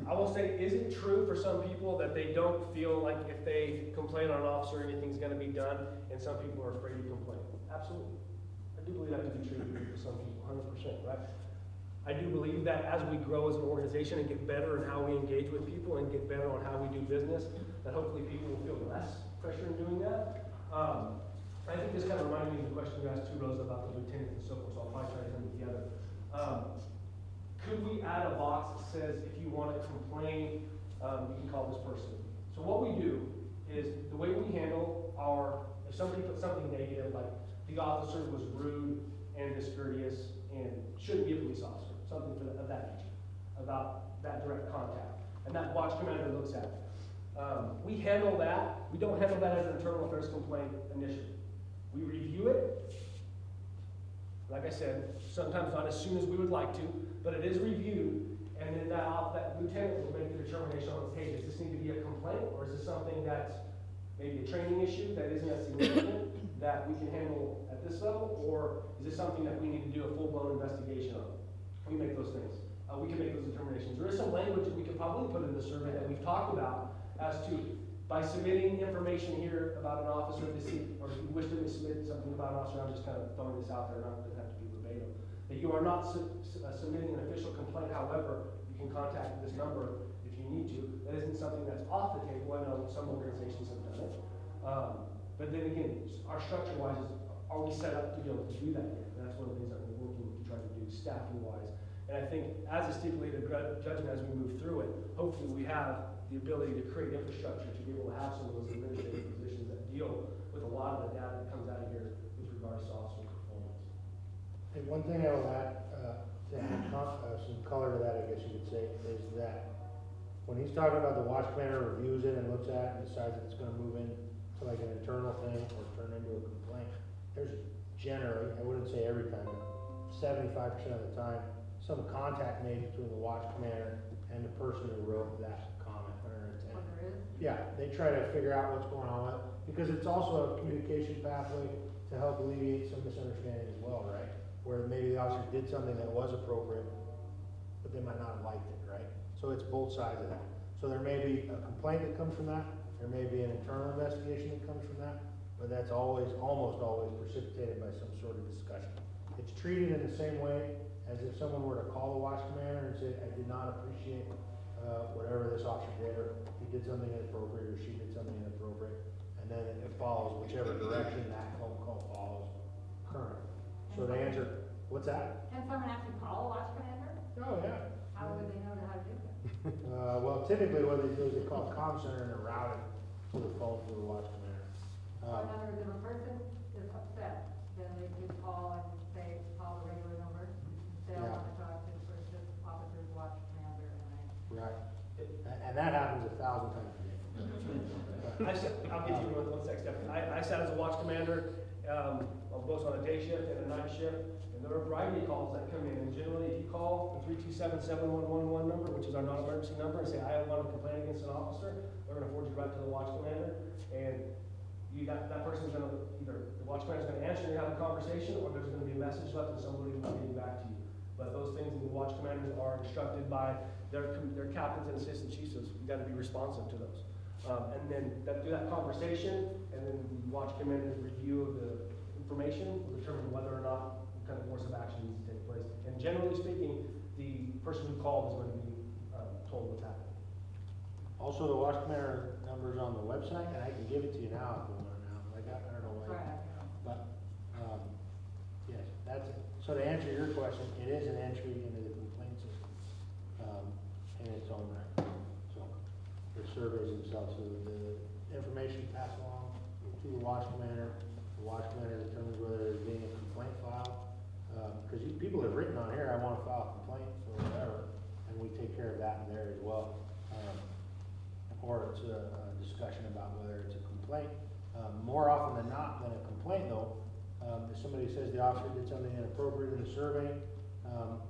I will say, is it true for some people that they don't feel like if they complain on an officer, anything's gonna be done, and some people are afraid to complain? Absolutely. I do believe that to be true for some people, 100%, right? I do believe that as we grow as an organization and get better in how we engage with people and get better on how we do business, that hopefully people will feel less pressure in doing that. I think this kind of reminded me of the question you asked too, Rosa, about the lieutenants and so forth, so I'll probably try to put them together. Could we add a box that says, if you want to complain, you can call this person? So what we do is, the way we handle if somebody puts something negative, like the officer was rude and discourteous and shouldn't be a police officer, something of that nature, about that direct contact. And that watch commander looks at it. We handle that, we don't handle that as an internal affairs complaint initially. We review it, like I said, sometimes not as soon as we would like to, but it is reviewed, and then that lieutenant will make the determination on, hey, does this need to be a complaint, or is this something that's maybe a training issue that isn't as significant, that we can handle at this level, or is this something that we need to do a full-blown investigation on? We make those things. We can make those determinations. There is some language that we could probably put in the survey that we've talked about as to, by submitting information here about an officer, or if you wish to submit something about an officer, I'm just kind of throwing this out there, not, it doesn't have to be verbatim, that you are not submitting an official complaint, however, you can contact this number if you need to. That isn't something that's off the table. I know some organizations have done it. But then again, our structure-wise, are we set up to be able to do that yet? And that's one of the things that we're working to try to do staffing-wise. And I think as a stipulated judgment, as we move through it, hopefully we have the ability to create infrastructure to be able to have some of those administrative positions that deal with a lot of the data that comes out of here with regards to officer performance. And one thing I will add, to add some color to that, I guess you could say, is that when he's talking about the watch commander reviews it and looks at it and decides that it's gonna move in to like an internal thing or turn into a complaint, there's generally, I wouldn't say every time, 75% of the time, some contact made between the watch commander and the person who wrote that comment or intent. What there is? Yeah, they try to figure out what's going on with it, because it's also a communication pathway to help alleviate some misunderstanding as well, right? Where maybe the officer did something that was appropriate, but they might not have liked it, right? So it's both sides of that. So there may be a complaint that comes from that, there may be an internal investigation that comes from that, but that's always, almost always precipitated by some sort of discussion. It's treated in the same way as if someone were to call the watch commander and say, I did not appreciate whatever this officer did, or he did something inappropriate, or she did something inappropriate, and then it follows whichever direction that phone call follows current. So the answer, what's that? Can someone actually call a watch commander? Oh, yeah. How would they know how to do that? Well, typically what they do is they call a comm center and route it to the phone to the watch commander. So in other words, if a person is upset, then they could call and say, call the regular number, say, I Yeah. want to talk to the first officer's watch commander, and Right. And that happens 1,000 times a day. I'll get you one sec, Stephanie. I sat as a watch commander, both on a day shift and a night shift, and there are a variety of calls that come in. And generally, if you call the 327-7111 number, which is our non-emergency number, and say, I want to complain against an officer, they're gonna forward you right to the watch commander. And that person's gonna, either the watch commander's gonna answer and have a conversation, or there's gonna be a message left and somebody will be getting back to you. But those things, the watch commanders are instructed by their captains and assistant chiefs, so you gotta be responsive to those. And then through that conversation, and then the watch commander's review of the information will determine whether or not what kind of course of action needs to take place. And generally speaking, the person who called is going to be told what's happening. Also, the watch commander number's on the website, and I can give it to you now if you want it now. Like, I don't know why. Right. But, yes, that's it. So to answer your question, it is an entry into the complaint system, in its own right. So, the surveys themselves, so the information passed along to the watch commander determines whether there's being a complaint filed. Because people have written on here, I want to file a complaint or whatever, and we take care of that in there as well. Or it's a discussion about whether it's a complaint. More often than not than a complaint though, if somebody says the officer did something inappropriate in the survey,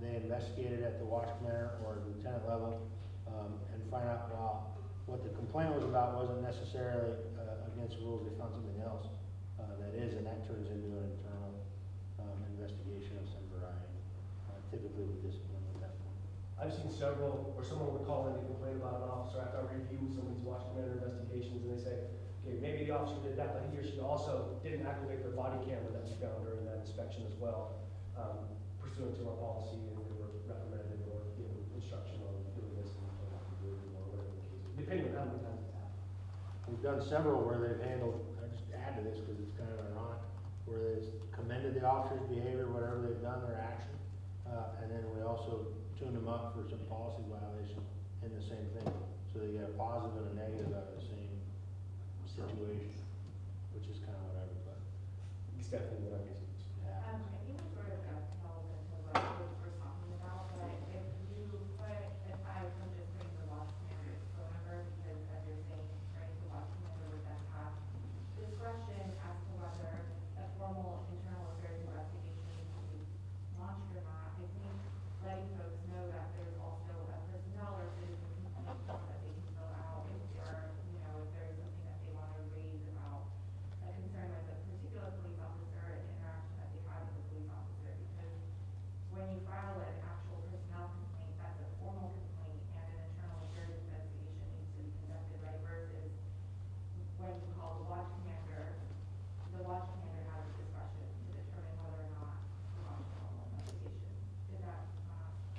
they investigate it at the watch commander or lieutenant level, and find out, well, what the complaint was about wasn't necessarily against rules, they found something else that is, and that turns into an internal investigation of some variety, typically with discipline at that point. I've seen several where someone would call in and complain about an officer after I review some of these watch commander investigations, and they say, okay, maybe the officer did that, but he or she also didn't activate their body camera that we found during that inspection as well, pursuant to our policy, and they were reprimanded or given instruction on doing this and not to do it or whatever the case, depending on how many times it's happened. We've done several where they've handled, I just add to this because it's kind of ironic, where they've commended the officer's behavior, whatever they've done, their action, and then we also tune them up for some policy violation in the same thing. So they get a positive and a negative out of the same situation, which is kind of what I would put. It's definitely what I guess. Yeah. I think it's sort of relevant to what we were talking about, but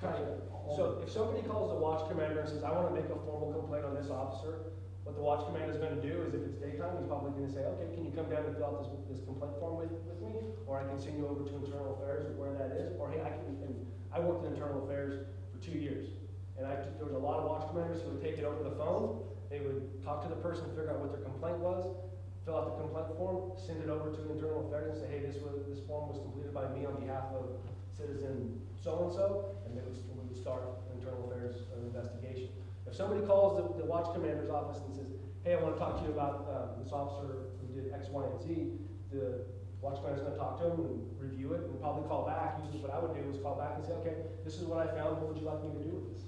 Kind of. So if somebody calls the watch commander and says, I want to make a formal complaint on this officer, what the watch commander is going to do is if it's daytime, he's probably going to say, okay, can you come down and fill out this complaint form with me? Or I can send you over to internal affairs where that is, or hey, I worked in internal affairs for 2 years. And there was a lot of watch commanders who would take it over the phone, they would talk to the person, figure out what their complaint was, fill out the complaint form, send it over to internal affairs and say, hey, this form was completed by me on behalf of citizen so-and-so, and then we would start internal affairs investigation. If somebody calls the watch commander's office and says, hey, I want to talk to you about this officer who did X, Y, and Z, the watch commander's going to talk to him and review it and probably call back. Usually what I would do is call back and say, okay, this is what I found, what would you like me to do with this?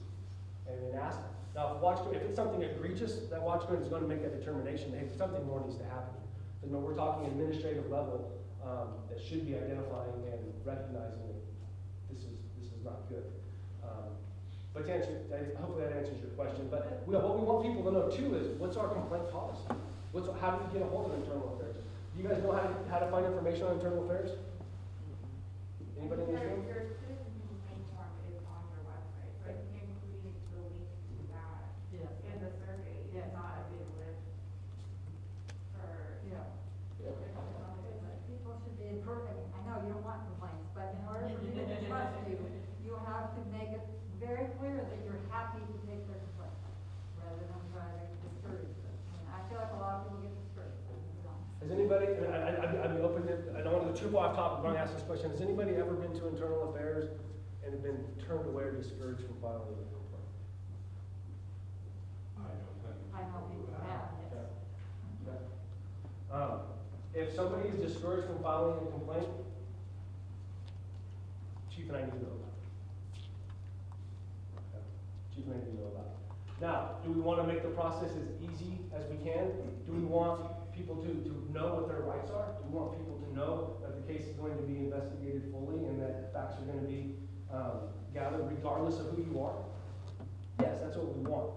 And then ask them. Now, if it's something egregious, that watch commander is going to make that determination, hey, something more needs to happen. Because we're talking administrative level that should be identifying and recognizing that this is not good. But to answer, hopefully that answers your question. But what we want people to know too is, what's our complaint policy? How do we get a hold of internal affairs? Do you guys know how to find information on internal affairs? Anybody in this room? Your citizen complaint form is on your website, so I think including the link to that Yes. in the survey is not a big lift for. Yeah. Yeah. People should be improving. I know you don't want complaints, but in order for people to trust you, you have to make it very clear that you're happy to take their complaints, rather than try to discourage them. I mean, I feel like a lot of people get discouraged, to be honest. Has anybody, and I'd be open to, I don't want to go too far off topic, but I'm going to ask this question. Has anybody ever been to internal affairs and have been turned away or discouraged from filing a complaint? I know people have, yes. Okay. If somebody is discouraged from filing a complaint, Chief and I need to know about it. Okay. Chief and I need to know about it. Now, do we want to make the process as easy as we can? Do we want people to know what their rights are? Do we want people to know that the case is going to be investigated fully and that facts are going to be gathered regardless of who you are? Yes, that's what we want.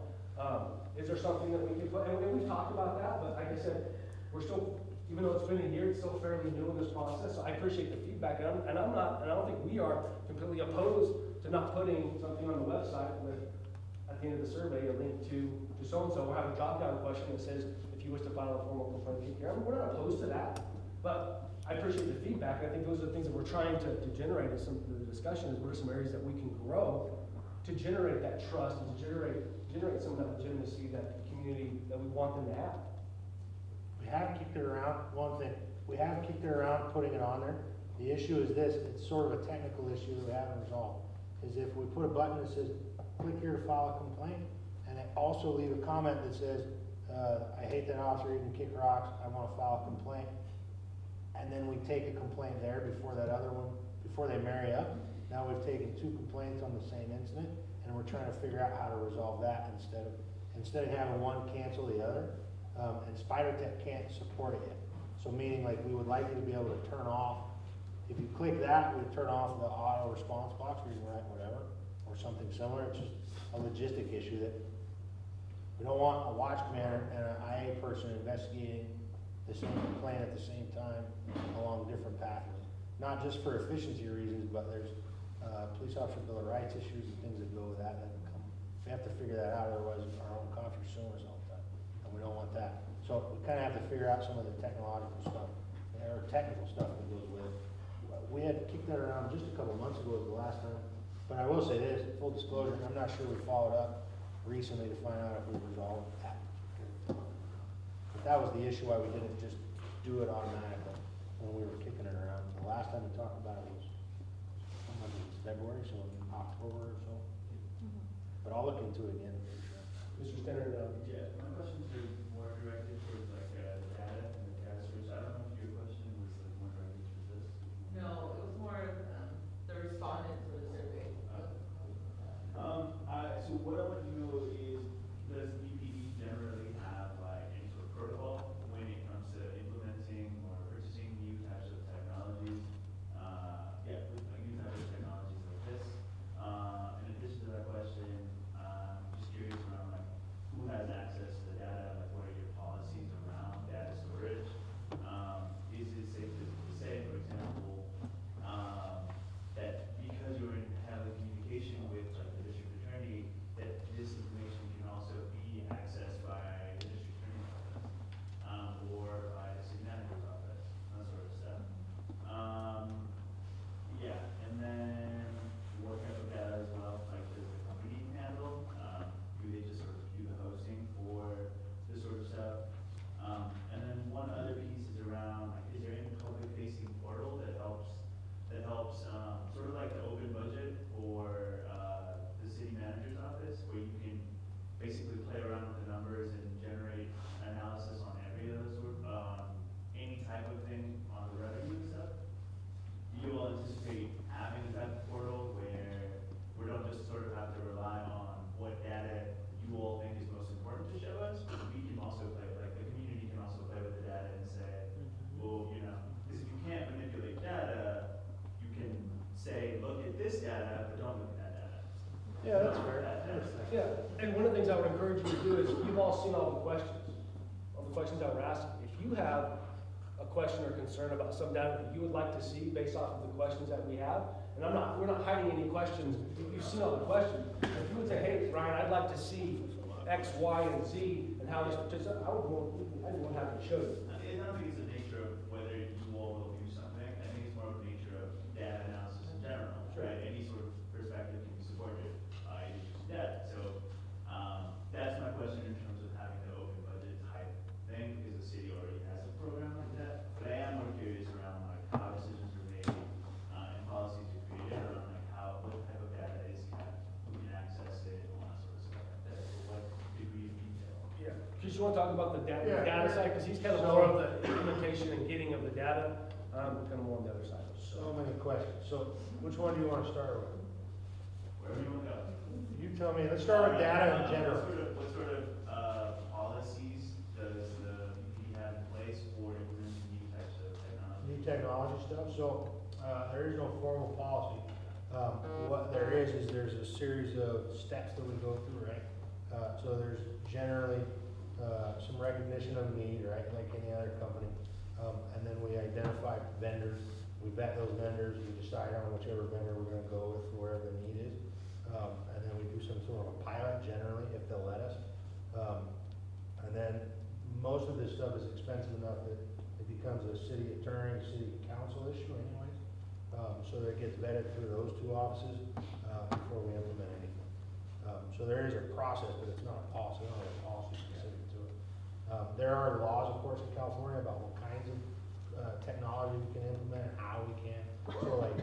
Is there something that we can put, and we've talked about that, but like I said, we're still, even though it's been a year, it's still fairly new in this process, so I appreciate the feedback, and I don't think we are completely opposed to not putting something on the website with, at the end of the survey, a link to so-and-so, or have a drop-down question that says, if you wish to file a formal complaint, take care of it. We're not opposed to that, but I appreciate the feedback, I think those are the things that we're trying to generate in some of the discussion, is what are some areas that we can grow to generate that trust and to generate some of that legitimacy that the community, that we want them to have. We have kicked it around, one thing, we have kicked it around, putting it on there. The issue is this, it's sort of a technical issue that we haven't resolved, is if we put a button that says, click here to file a complaint, and then also leave a comment that says, I hate that officer even kick rocks, I wanna file a complaint, and then we take a complaint there before that other one, before they marry up. Now we've taken 2 complaints on the same incident, and we're trying to figure out how to resolve that instead of having one cancel the other. And SpiderTech can't support it yet. So meaning, like, we would like you to be able to turn off, if you click that, we turn off the auto response box where you can write whatever, or something similar. It's just a logistic issue that we don't want a watch commander and an IA person investigating the same complaint at the same time along different pathways. Not just for efficiency reasons, but there's police officer bill of rights issues and things that go with that come. We have to figure that out, otherwise our own cops are suing us all the time, and we don't want that. So we kind of have to figure out some of the technological stuff, or technical stuff that goes with it. We had kicked that around just a couple months ago was the last time, but I will say this, full disclosure, I'm not sure we followed up recently to find out if we resolved that. But that was the issue why we didn't just do it automatically when we were kicking it around. The last time we talked about it was February, so in October or so. But I'll look into it again. Mr. Stenner, Yeah, my question is more directed towards like the data and the data source. I don't know if your question was like more directed towards this. No, it was more the respondents for the survey. So what I want to know is, does EPD generally have like any sort of protocol when it comes to implementing or purchasing new types of technologies? With like new types of technologies like this. In addition to that question, just curious around like who has access to the data, like what are your policies around data storage? Is it safe to say, for example, that because you're in having communication with Yeah, and one of the things I would encourage you to do is, you've all seen all the questions that were asked. If you have a question or concern about some data that you would like to see based off of the questions that we have, and we're not hiding any questions, you've seen all the questions. If you would say, hey, Ryan, I'd like to see X, Y, and Z, and how this, I wouldn't have to show you. I don't think it's the nature of whether you all will do something, I think it's more of the nature of data analysis in general, right? Any sort of perspective can be supported by data, so, that's my question in terms of having the open budget type thing, because the city already has a program like that, but I am more curious around like how decisions are made, and policies are created around like what type of data is kept, who can access it, all that sort of stuff, like that, to what degree of detail. Yeah, because you want to talk about the Yeah. data side, because he's kind of So- more of the implementation and getting of the data, kind of more on the other side. So many questions. So which one do you want to start with? Wherever you want to go. You tell me. Let's start with data in general. What sort of policies does the BP have in place for implementing new types of technology? New technology stuff, so, there is no formal policy. What there is there's a series of steps that we go through, right? So there's generally, some recognition of need, right, like any other company. And then we identify vendors, we vet those vendors, we decide on whichever vendor we're gonna go with for whatever the need is. And then we do some sort of a pilot generally, if they'll let us. And then most of this stuff is expensive enough that it becomes a city attorney, city council issue anyways. So that it gets vetted through those two offices, before we implement anything. So there is a process, but it's not a policy, not a policy specific to it. There are laws, of course, in California about what kinds of, technology we can implement, and how we can. So like,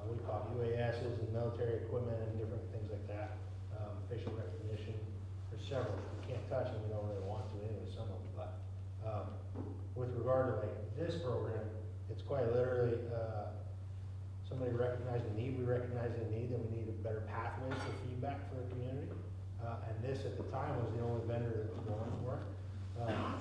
what do you call it, UASs and military equipment and different things like that, facial recognition. There's several we can't touch and we don't really want to anyway, some of them, but, with regard to like this program, it's quite literally, somebody recognized the need, we recognize the need, then we need a better pathway for feedback for the community. And this at the time was the only vendor that was going for it.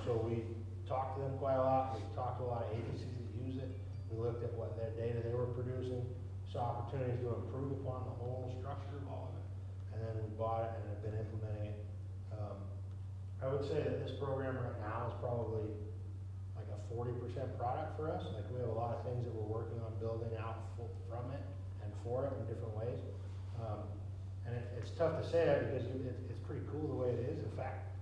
So we talked to them quite a lot, we talked to a lot of agencies that use it, we looked at what their data they were producing, saw opportunities to improve upon the whole structure of all of it, and then we bought it and have been implementing it. I would say that this program right now is probably like a 40% product for us. Like we have a lot of things that we're working on building out from it and for it in different ways. And it's tough to say that because it's pretty cool the way it is. In fact,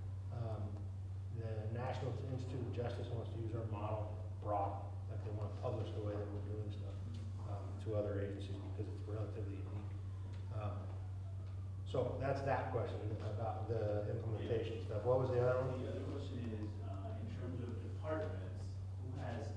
the National Institute of Justice wants to use our model broad, like they want to publish the way that we're doing stuff to other agencies because it's relatively unique. So that's that question about the implementation stuff. What was the other one? The other question is, in terms of departments, who has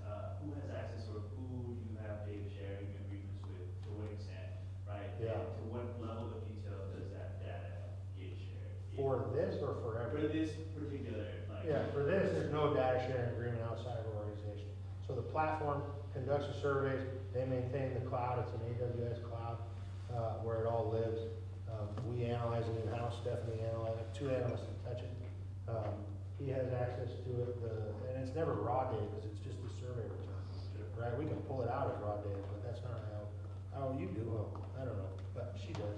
access or who do you have data sharing agreements with, to what extent, right? Yeah. And to what level of detail does that data get shared? For this or for For everything? this particular, like. Yeah, for this, there's no data sharing agreement outside of our organization. So the platform conducts the surveys, they maintain the cloud, it's an AWS cloud, where it all lives. We analyze it in-house, Stephanie analyzes it, 2 analysts that touch it. He has access to it, and it's never raw data, because it's just the survey return, right? We can pull it out as raw data, but that's not how you do, well, I don't know, but she does.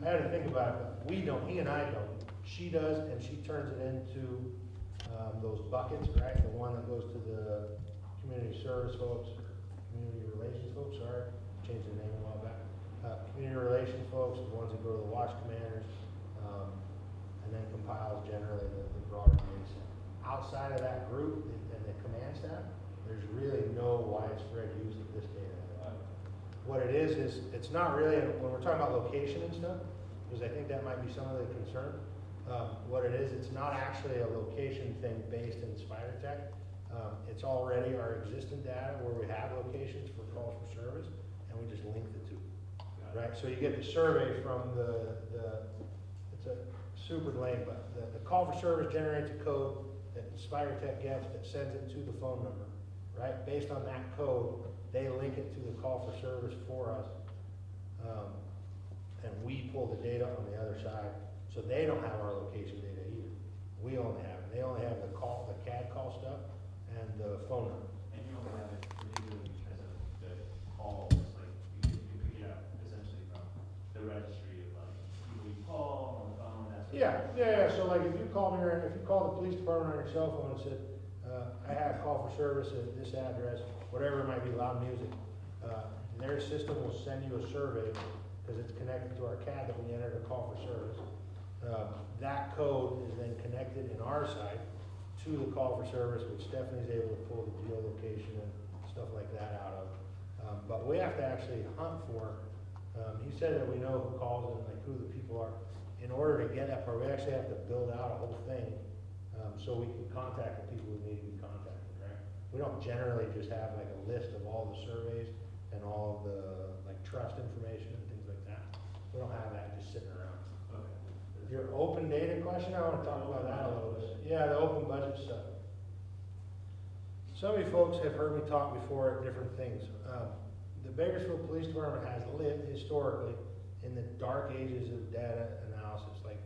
I had to think about it, but we don't, he and I don't. She does, and she turns it into, those buckets, right? The one that goes to the community service folks, community relations folks, sorry, changed the name a while back. Community relations folks, the ones that go to the watch commanders, and then compiles generally the broader data set. Outside of that group and the command staff, there's really no widespread use of this data. What it is it's not really, when we're talking about location and stuff, because I think that might be some of the concern, what it is, it's not actually a location thing based in SpiderTech. It's already our existing data where we have locations for calls for service, and we just link the two. Right, so you get the survey from it's a super lame, but the call for service generates a code that SpiderTech gets that sends it to the phone number, right? Based on that code, they link it to the call for service for us, and we pull the data on the other side, so they don't have our location data either. We only have it. They only have the CAD call stuff and the phone number. And you don't have it particularly because of the calls, like you pick it up essentially from the registry of like people you call, Yeah, so like if you call me, or if you call the police department on your cell phone and said, I had a call for service at this address, whatever it might be, loud music, their system will send you a survey, because it's connected to our CAD that we entered a call for service. That code is then connected in our side to the call for service, which Stephanie's able to pull the geolocation and stuff like that out of. But we have to actually hunt for, he said that we know who calls and like who the people are. In order to get that part, we actually have to build out a whole thing, so we can contact the people who need to be contacted, right? We don't generally just have like a list of all the surveys and all of the like trust information and things like that. We don't have that just sitting around. Okay. Your open data question, I wanna talk about that a little bit. Yeah, the open budget stuff. Some of you folks have heard me talk before at different things. The Bakersfield Police Department has lived historically in the dark ages of data analysis. Like,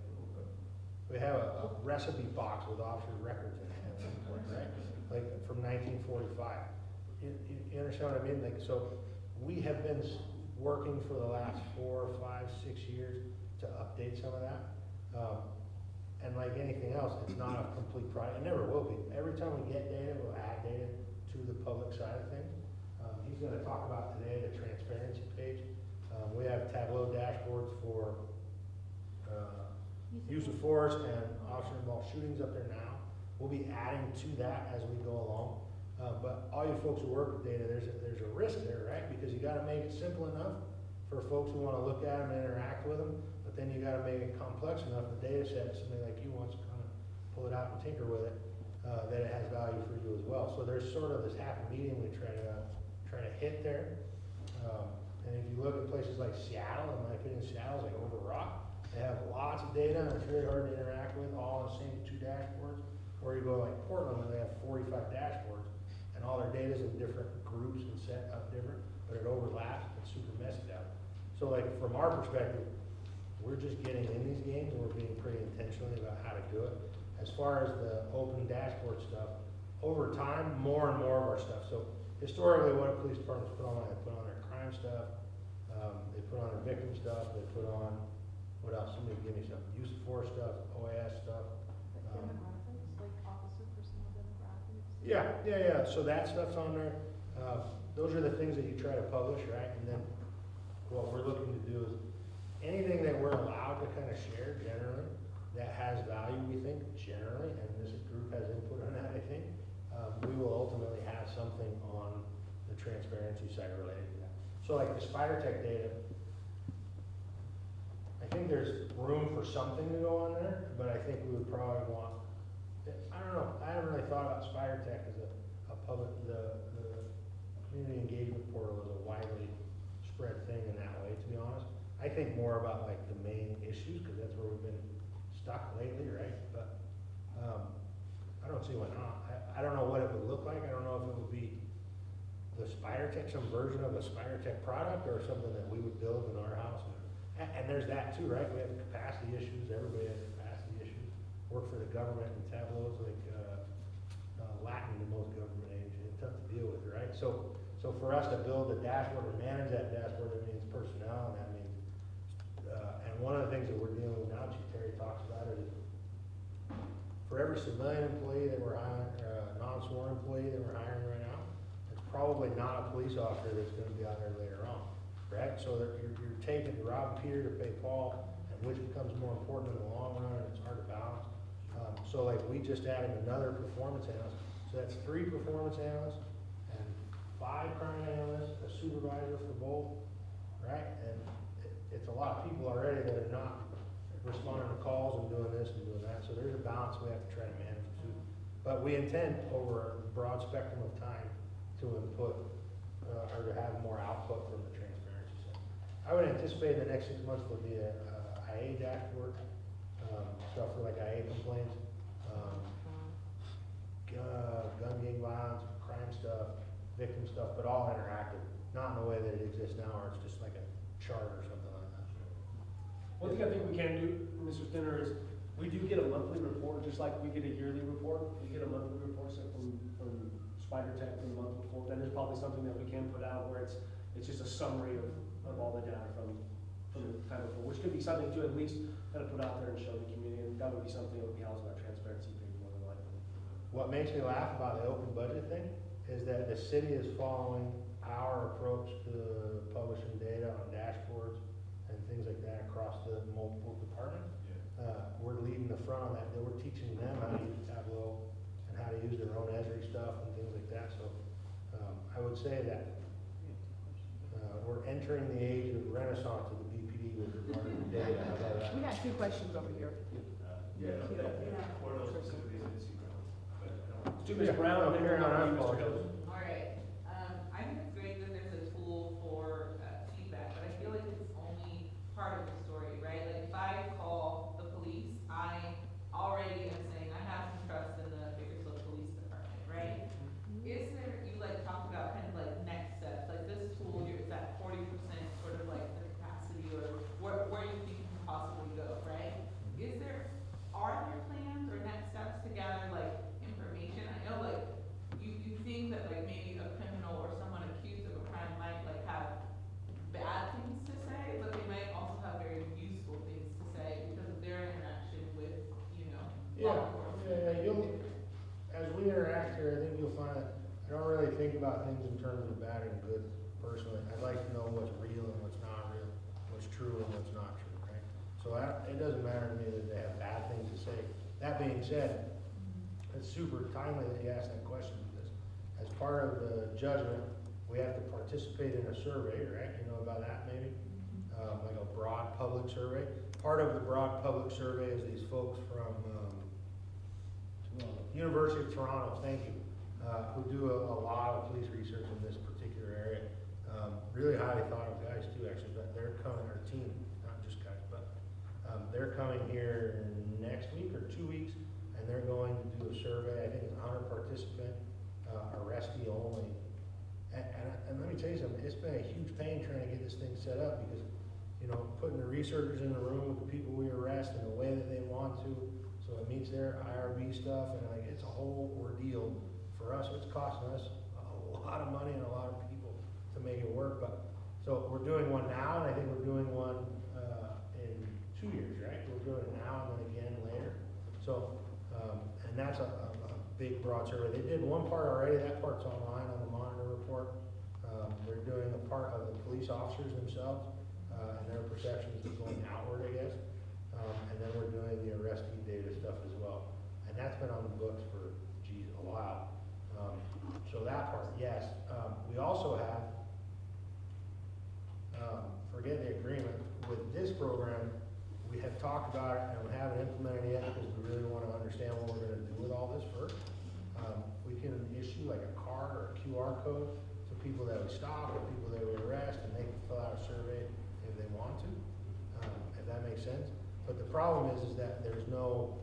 we have a recipe box with officer records in it at one point, right? Like, from 1945. You understand what I mean? Like, so, we have been working for the last 4, 5, 6 years to update some of that. And like anything else, it's not a complete product. It never will be. Every time we get data, we'll add data to the public side of things. He's gonna talk about today the transparency page. We have Tableau dashboards for use of force and officer-involved shootings up there now. We'll be adding to that as we go along. But all you folks who work with data, there's a risk there, right? Because you gotta make it simple enough for folks who wanna look at them and interact with them, but then you gotta make it complex enough, the data set, somebody like you wants to kind of pull it out and tinker with it, that it has value for you as well. So there's sort of this happy medium we try to hit there. And if you look at places like Seattle, in my opinion, Seattle's like overwrought. They have lots of data and it's really hard to interact with, all on the same 2 dashboards. Or you go like Portland and they have 45 dashboards and all their data's in different groups and set up different, but it overlaps, it's super messy down. So like from our perspective, we're just getting in these games and we're being pretty intentional about how to do it. As far as the open dashboard stuff, over time, more and more of our stuff. So historically, what a police department's put on, they put on their crime stuff, they put on their victim stuff, they put on, what else? Somebody give me some, use of force stuff, OAS stuff. Like officer personal demographics? Yeah, so that stuff's on there. Those are the things that you try to publish, right? And then what we're looking to do is anything that we're allowed to kind of share generally that has value, we think, generally, and this group has input on that, I think, we will ultimately have something on the transparency side related to that. So like the SpiderTech data, I think there's room for something to go on there, but I think we would probably want, I don't know, I haven't really thought about SpiderTech as a public, the community engagement portal is a widely spread thing in that way, to be honest. I think more about like the main issues, because that's where we've been stuck lately, right? But I don't see why not. I don't know what it would look like. I don't know if it would be the SpiderTech, some version of a SpiderTech product, or something that we would build in our house. And there's that too, right? We have capacity issues. Everybody has capacity issues. Work for the government, and Tableau's like Latin to most government agencies. It's tough to deal with, right? So for us to build a dashboard or manage that dashboard, that means personnel, and that means, and one of the things that we're dealing with now, Chief Terry talks about it, is for every civilian employee that we're hiring, non-sworn employee that we're hiring right now, it's probably not a police officer that's gonna be out there later on, right? So that you're taking Rob and Peter to pay Paul, and which becomes more important in the long run, and it's hard to balance. So like we just added another performance analyst, so that's 3 performance analysts and 5 crime analysts, a supervisor for both, right? And it's a lot of people already that are not responding to calls and doing this and doing that, so there's a balance we have to try to manage too. But we intend over a broad spectrum of time to input, or to have more output from the transparency side. I would anticipate in the next 6 months there'll be a IA dashboard, stuff for like IA complaints, gun gang violence, crime stuff, victim stuff, but all interactive, not in the way that it exists now, or it's just like a chart or something like that. One thing I think we can do, Mr. Thinner, is we do get a monthly report, just like we get a yearly report. We get a monthly report set from SpiderTech from the month before. Then there's probably something that we can put out where it's just a summary of all the data from from the time before, which could be something to at least kind of put out there and show the community, and that would be something that would be housed on our transparency page more than likely. What makes me laugh about the open budget thing is that the city is following our approach to publishing data on dashboards and things like that across the multiple departments. We're leading the front on that, we're teaching them how to use Tableau and how to use their own Esri stuff and things like that, so, I would say that, we're entering the age of renaissance of the BPD with regard to data, how about that? We got two questions over here. Yeah, that portal specifically is in secret, but I don't. To Ms. Brown, and then Here we're on our going to Mr. apologies. Hills. All right, I think it's great that there's a tool for feedback, but I feel like it's only part of the story, right? Like if I call the police, I already am saying I have some trust in the Bakersfield Police Department, right? Is there, you like talked about kind of like next steps, like this tool here is at 40% sort of like the capacity or where you think you can possibly go, right? Are there plans or next steps to gather like information? I know like you think that like maybe a criminal or someone accused of a crime might like have bad things to say, but they might also have very useful things to say because of their interaction with, you know, law enforcement. You'll, as we interact here, I think you'll find that I don't really think about things in terms of bad and good personally. I'd like to know what's real and what's not real, what's true and what's not true, right? So it doesn't matter to me that they have bad things to say. That being said, it's super timely that you asked that question because as part of the judgment, we have to participate in a survey, right? You know about that maybe? Like a broad public survey. Part of the broad public survey is these folks from University of Toronto, thank you, who do a lot of police research in this particular area. Really highly thought of guys too, actually, but they're coming, our team, not just guys, but they're coming here next week or 2 weeks, and they're going to do a survey. I think it's 100 participant, arrestee only. And let me tell you something, it's been a huge pain trying to get this thing set up because, you know, putting the researchers in the room with the people we arrest in the way that they want to, so it meets their IRB stuff, and like, it's a whole ordeal for us. It's costing us a lot of money and a lot of people to make it work, but, so we're doing one now, and I think we're doing one, in 2 years, right? We're doing it now and then again later. So, and that's a big broad survey. They did one part already, that part's online on the Monitor report. They're doing a part of the police officers themselves, and their perceptions of going outward, I guess. And then we're doing the arrestee data stuff as well. And that's been on the books for, geez, a while. So that part, yes. We also have, forget the agreement, with this program, we have talked about it and we haven't implemented it yet because we really want to understand what we're going to do with all this first. We can issue like a card or a QR code to people that we stop or people that we arrest, and they can fill out a survey if they want to, if that makes sense. But the problem is that there's no,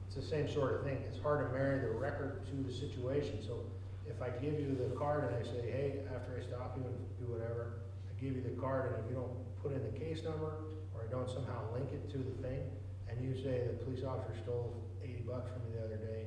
it's the same sort of thing. It's hard to marry the record to the situation. So if I give you the card and I say, hey, after I stop you and do whatever, I give you the card, and if you don't put in the case number or I don't somehow link it to the thing, and you say the police officer stole $80 from me the other day,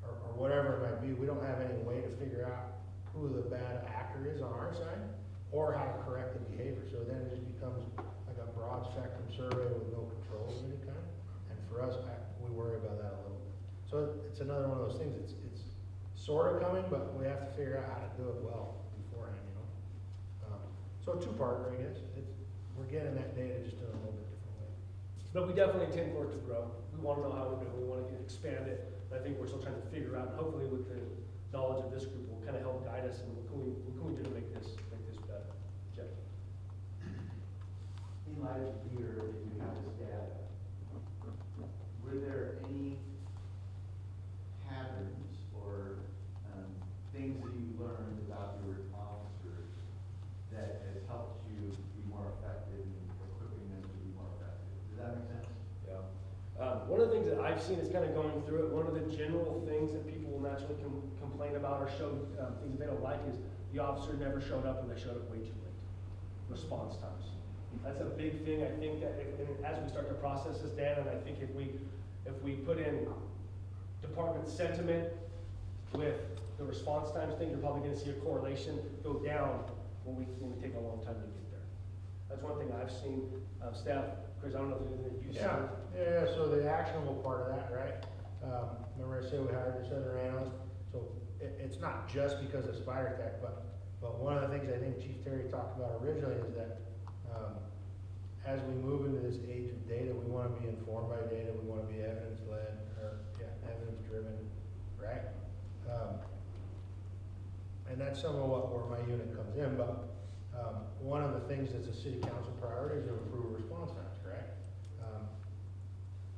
or whatever it might be, we don't have any way to figure out who the bad actor is on our side or how to correct the behavior. So then it just becomes like a broad spectrum survey with no controls of any kind. And for us, we worry about that a little. So it's another one of those things. It's sort of coming, but we have to figure out how to do it well beforehand, you know. So two-part, I guess. We're getting that data just in a little bit different way. But we definitely intend for it to grow. We want to know how we're doing, we want to expand it. I think we're still trying to figure out, and hopefully with the knowledge of this group will kind of help guide us and what can we do to make this better. Jeff? In light of Peter, if you have this data, were there any patterns or things that you learned about your officers that has helped you be more effective in equipping them to be more effective? Does that make sense? Yeah. One of the things that I've seen is kind of going through it, one of the general things that people will naturally complain about or show things they don't like is the officer never showed up or they showed up way too late. Response times. That's a big thing. I think that as we start to process this, Dan, and I think if we put in department sentiment with the response times thing, you're probably going to see a correlation go down when we take a long time to get there. That's one thing I've seen, staff, Chris, I don't know if there's anything you see. Yeah, so the actionable part of that, right? Remember I said we hired this other analyst, so it's not just because of spider tech, but one of the things I think Chief Terry talked about originally is that, as we move into this age of data, we wanna be informed by data, we wanna be evidence-led, or, evidence-driven, right? And that's some of where my unit comes in, but, one of the things that's a city council priority is to improve response times, correct?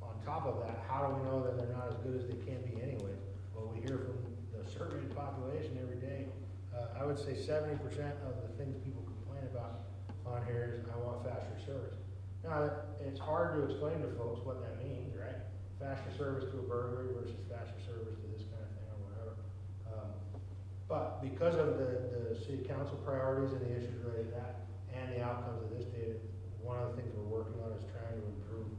On top of that, how do we know that they're not as good as they can be anyway? Well, we hear from the surveyed population every day. I would say 70% of the things people complain about on here is, I want faster service. Now, it's hard to explain to folks what that means, right? Faster service to a burglary versus faster service to this kind of thing or whatever. But because of the city council priorities and the issues related to that, and the outcomes of this data, one of the things we're working on is trying to improve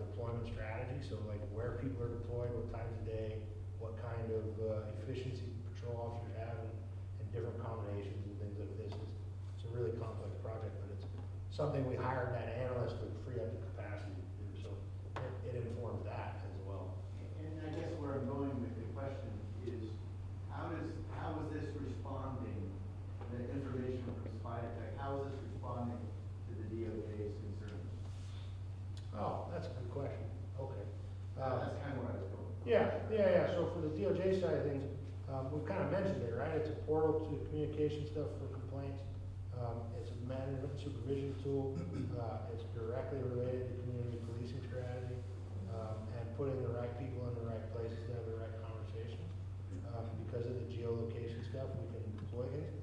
deployment strategy. So like where people are deployed, what times of day, what kind of efficiency patrol officers have in different combinations and things like this. It's a really complex project, but it's something we hired that analyst to free up the capacity to do. So it informs that as well. And I guess where I'm going with the question is, how is this responding, the information from Spider Tech, how is this responding to the DOJ's concerns? Oh, that's a good question. Okay. That's kind of where I was going. Yeah. So for the DOJ side of things, we've kind of mentioned it, right? It's a portal to communication stuff for complaints. It's a management supervision tool. It's directly related to community policing strategy, and putting the right people in the right places to have the right conversation. Because of the geolocation stuff, we can deploy things.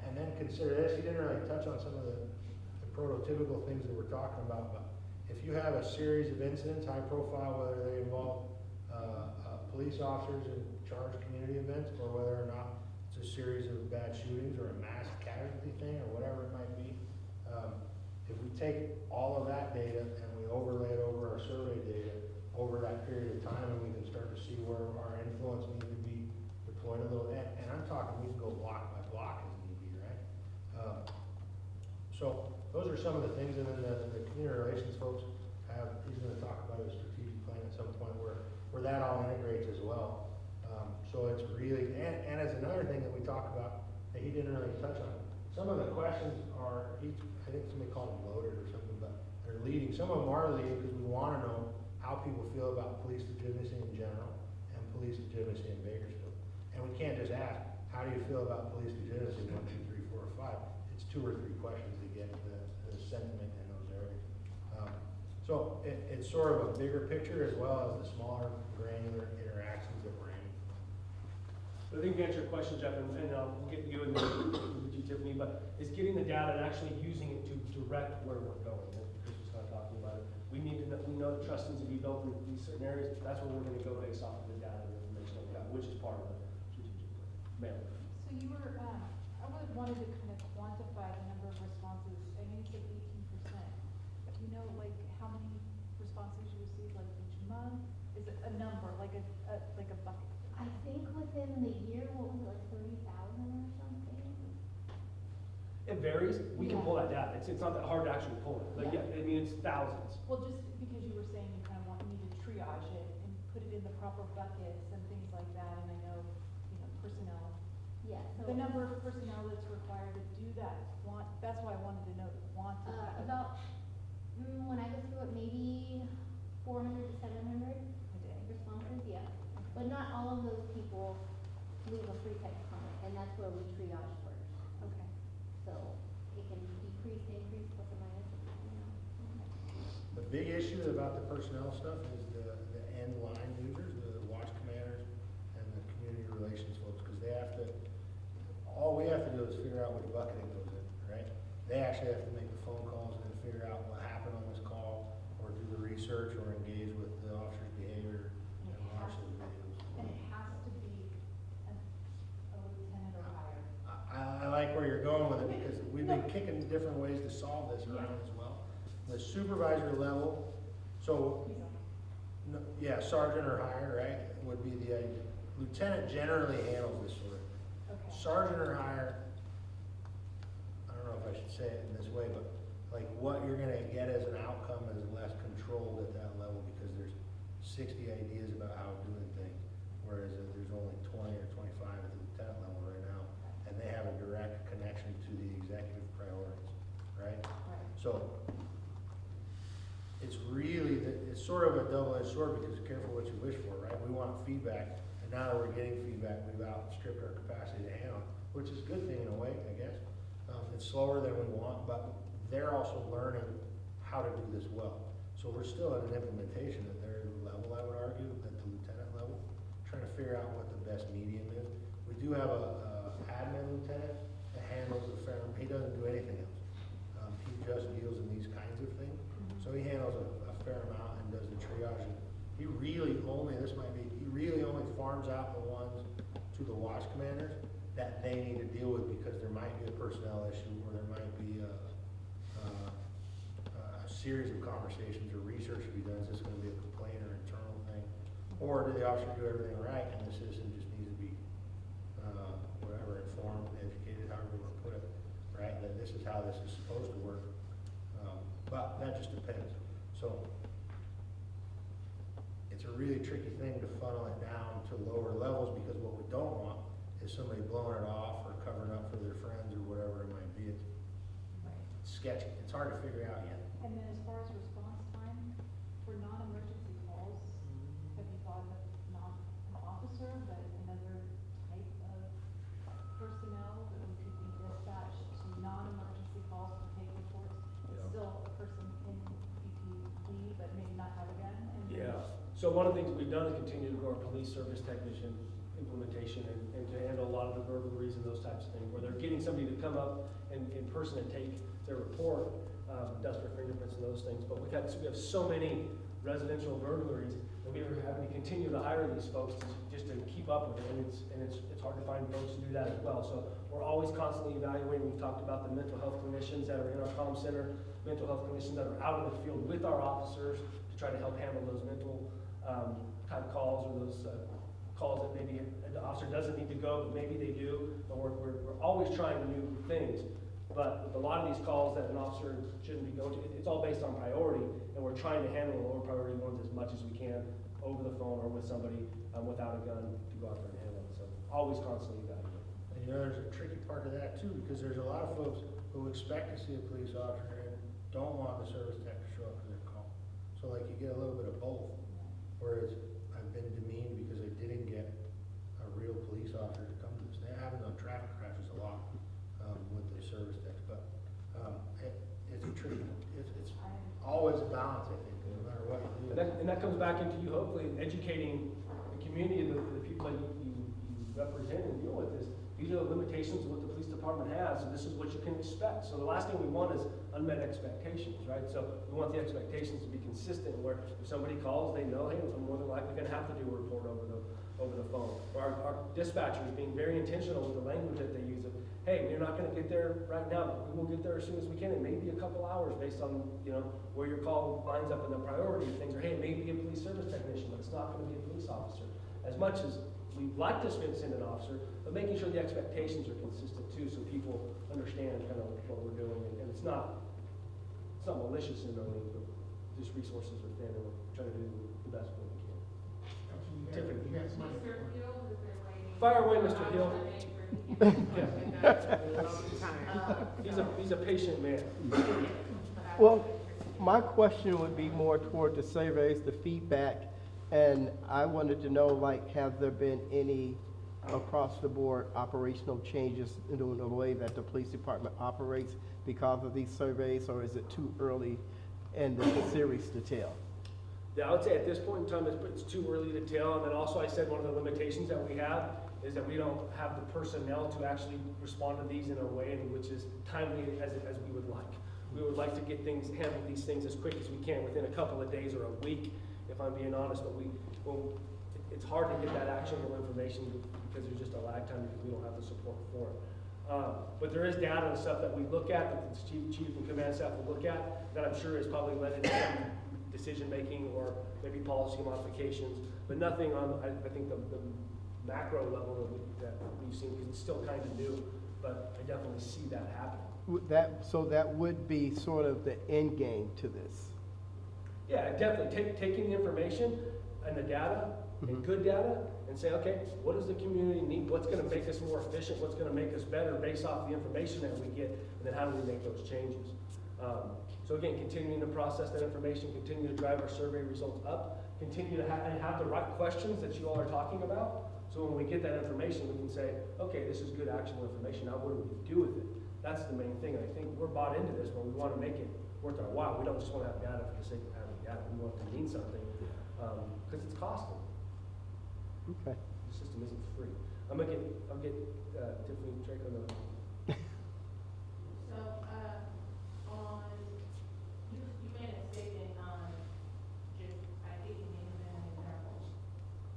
And then consider this, you didn't really touch on some of the prototypical things that we're talking about, but if you have a series of incidents, high profile, whether they involve police officers in charged community events, or whether or not it's a series of bad shootings or a mass casualty thing, or whatever it might be, if we take all of that data and we overlay it over our survey data over that period of time, and we can start to see where our influence needs to be deployed a little, and I'm talking, we can go block by block as need be, right? So those are some of the things, and then the community relations folks he's gonna talk about a strategic plan at some point where that all integrates as well. So it's really, and as another thing that we talked about, that he didn't really touch on, some of the questions are, I think somebody called them loaded or something, but they're leading. Some of them are leading because we wanna know how people feel about police legitimacy in general and police legitimacy in Bakersfield. And we can't just ask, how do you feel about police legitimacy, 1, 2, 3, 4, or 5? It's 2 or 3 questions to get the sentiment in those areas. So it's sort of a bigger picture as well as the smaller granular interactions that we're in. But I think to answer your question, Jeff, and we'll get you and you, Tiffany, but it's getting the data and actually using it to direct where we're going. As Chris was kind of talking about it. We know that trust needs to be built in these certain areas. That's where we're going to go based off of the data and information that we have, which is part of the strategic plan. Ma'am. So you were, I wanted to kind of quantify the number of responses. I know you said 18%. Do you know, like, how many responses you receive, like, each month? Is it a number, like a bucket? I think within the year, what was it, like 30,000 or something? It varies. We can pull that data. It's not that hard to actually pull it. Like, Yeah. I mean, it's thousands. Well, just because you were saying you kind of need to triage it and put it in the proper buckets and things like that, and I know, personnel. Yeah, so. The number of personnel that's required to do that, that's why I wanted to know the quantity. About, when I go through it, maybe 400 to 700 A day. responses, yeah. But not all of those people leave a free text comment, and that's where we triage first. Okay. So it can decrease, increase, plus or minus, The big issue about the personnel stuff is the end line users, the watch commanders and the community relations folks, because they have to, all we have to do is figure out which bucket it goes in, right? They actually have to make the phone calls and then figure out what happened on this call, or do the research, or engage with the officer's behavior and watch those videos. And it has to be a lieutenant or higher. I like where you're going with it, because we've been kicking different ways to solve this around as well. The supervisor level, so, yeah, sergeant or higher, right, would be the idea. Lieutenant generally handles this sort of. Okay. Sergeant or higher, I don't know if I should say it in this way, but like what you're gonna get as an outcome is less controlled at that level, because there's 60 ideas about how doing things, whereas there's only 20 or 25 at the lieutenant level right now, and they have a direct connection to the executive priorities, right? So, it's really, it's sort of a double-edged sword, because careful what you wish for, right? We want feedback, and now that we're getting feedback, we've outstripped our capacity to handle, which is a good thing in a way, I guess. It's slower than we want, but they're also learning how to do this well. So we're still at an implementation at their level, I would argue, at the lieutenant level, trying to figure out what the best medium is. We do have a admin lieutenant that handles the fair, he doesn't do anything else. He just deals in these kinds of things. So he handles a fair amount and does the triage. He really only, he really only farms out the ones to the watch commanders that they need to deal with, because there might be a personnel issue, or there might be a series of conversations or research to be done. Is this gonna be a complaint or internal thing? Or did the officer do everything right and the citizen just needs to be, whatever, informed, educated, however you wanna put it, right? That this is how this is supposed to work. But that just depends. So, it's a really tricky thing to funnel it down to lower levels, because what we don't want is somebody blowing it off or covering up for their friends or whatever it might be. It's sketchy. It's hard to figure out yet. And then as far as response time, for non-emergency calls, have you thought of not an officer, but another type of personnel that we could be dispatched to non-emergency calls to take reports? It's still a person in PPD, but maybe not have a gun? Yeah, so one of the things we've done is continue to grow our police service technician implementation, and to handle a lot of the burglaries and those types of things, where they're getting somebody to come up in person and take their report, dust their fingerprints and those things. But we have so many residential burglaries that we are having to continue to hire these folks just to keep up with it, and it's hard to find folks to do that as well. So we're always constantly evaluating. We've talked about the mental health clinicians that are in our comm center, mental health clinicians that are out in the field with our officers to try to help handle those mental type calls, or those calls that maybe the officer doesn't need to go, but maybe they do. But we're always trying new things. But with a lot of these calls that an officer shouldn't be going to, it's all based on priority, and we're trying to handle the lower priority ones as much as we can over the phone or with somebody without a gun to go out there and handle it. So always constantly evaluating. And you know, there's a tricky part to that too, because there's a lot of folks who expect to see a police officer and don't want the service tech to show up to their call. So like you get a little bit of both, whereas I've been demeaned because I didn't get a real police officer to come to this. That happens on traffic crashes a lot with the service techs, but it's a tricky, it's always a balance, I think, no matter what you do. And that comes back into you hopefully educating the community, the people that you represent and deal with is, these are the limitations of what the police department has, and this is what you can expect. So the last thing we want is unmet expectations, right? So we want the expectations to be consistent, where if somebody calls, they know, hey, I'm more than likely gonna have to do a report over the phone. Or our dispatchers being very intentional with the language that they use of, hey, we're not gonna get there right now, but we will get there as soon as we can, and maybe a couple hours based on, where your call lines up in the priority of things, or hey, it may be a police service technician, but it's not gonna be a police officer. As much as we'd like to send an officer, but making sure the expectations are consistent too, so people understand kind of what we're doing, and it's not malicious in any, but just resources are thin, and we're trying to do the best we can. Tiffany. Mr. Hill, is there waiting? Fire away, Mr. Hill. Yeah. He's a patient man. Well, my question would be more toward the surveys, the feedback, and I wanted to know, like, have there been any across-the-board operational changes in the way that the police department operates because of these surveys, or is it too early in the series to tell? Yeah, I would say at this point in time, it's too early to tell. And then also I said one of the limitations that we have is that we don't have the personnel to actually respond to these in a way in which is timely as we would like. We would like to get handle these things as quick as we can, within a couple of days or a week, if I'm being honest. But it's hard to get that actionable information because there's just a lag time, because we don't have the support for it. But there is data and stuff that we look at, that the chief and command staff will look at, that I'm sure has probably led into some decision-making or maybe policy modifications, but nothing on, I think, the macro level that we've seen, because it's still kind of new, but I definitely see that happening. So that would be sort of the end game to this. Yeah, definitely, taking the information and the data, and good data, and say, okay, what does the community need? What's gonna make us more efficient? What's gonna make us better based off the information that we get? And then how do we make those changes? So again, continuing to process that information, continue to drive our survey results up, continue to have the right questions that you all are talking about. So when we get that information, we can say, okay, this is good actionable information. Now what do we do with it? That's the main thing. And I think we're bought into this, but we want to make it worth our while. We don't just want to have data for the sake of having data. We want it to mean something, because it's costly. Okay. The system isn't free. I'll get Tiffany Drake on the. So, you made a statement on just, I think you made an example,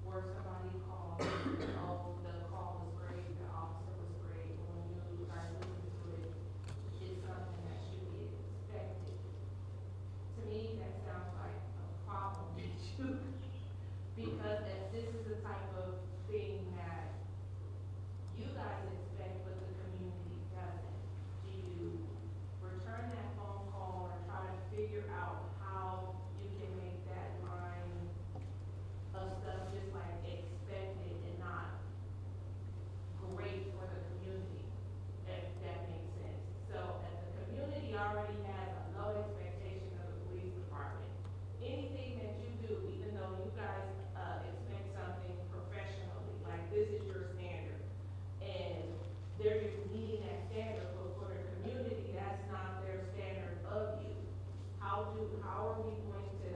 where somebody called, oh, the call was great, the officer was great, but when you are listening to it, it's something that should be expected. To me, that sounds like a problem issue, because if this is the type of thing that you guys expect, but the community doesn't, do you return that phone call or try to figure out how you can make that line of stuff just like expected and not great for the community, if that makes sense? So if the community already has a low expectation of the police department, anything that you do, even though you guys expect something professionally, like this is your standard, and they're just meeting that standard, but for the community, that's not their standard of you. How are we going to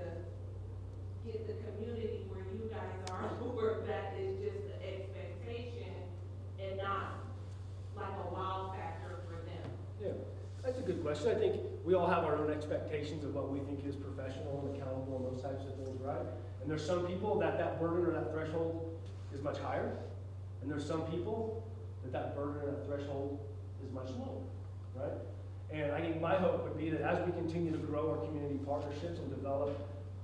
get the community where you guys are, where that is just the expectation and not like a wow factor for them? Yeah, that's a good question. I think we all have our own expectations of what we think is professional and accountable and those types of things, right? And there's some people that burden or that threshold is much higher, and there's some people that burden or that threshold is much lower, right? And I think my hope would be that as we continue to grow our community partnerships and develop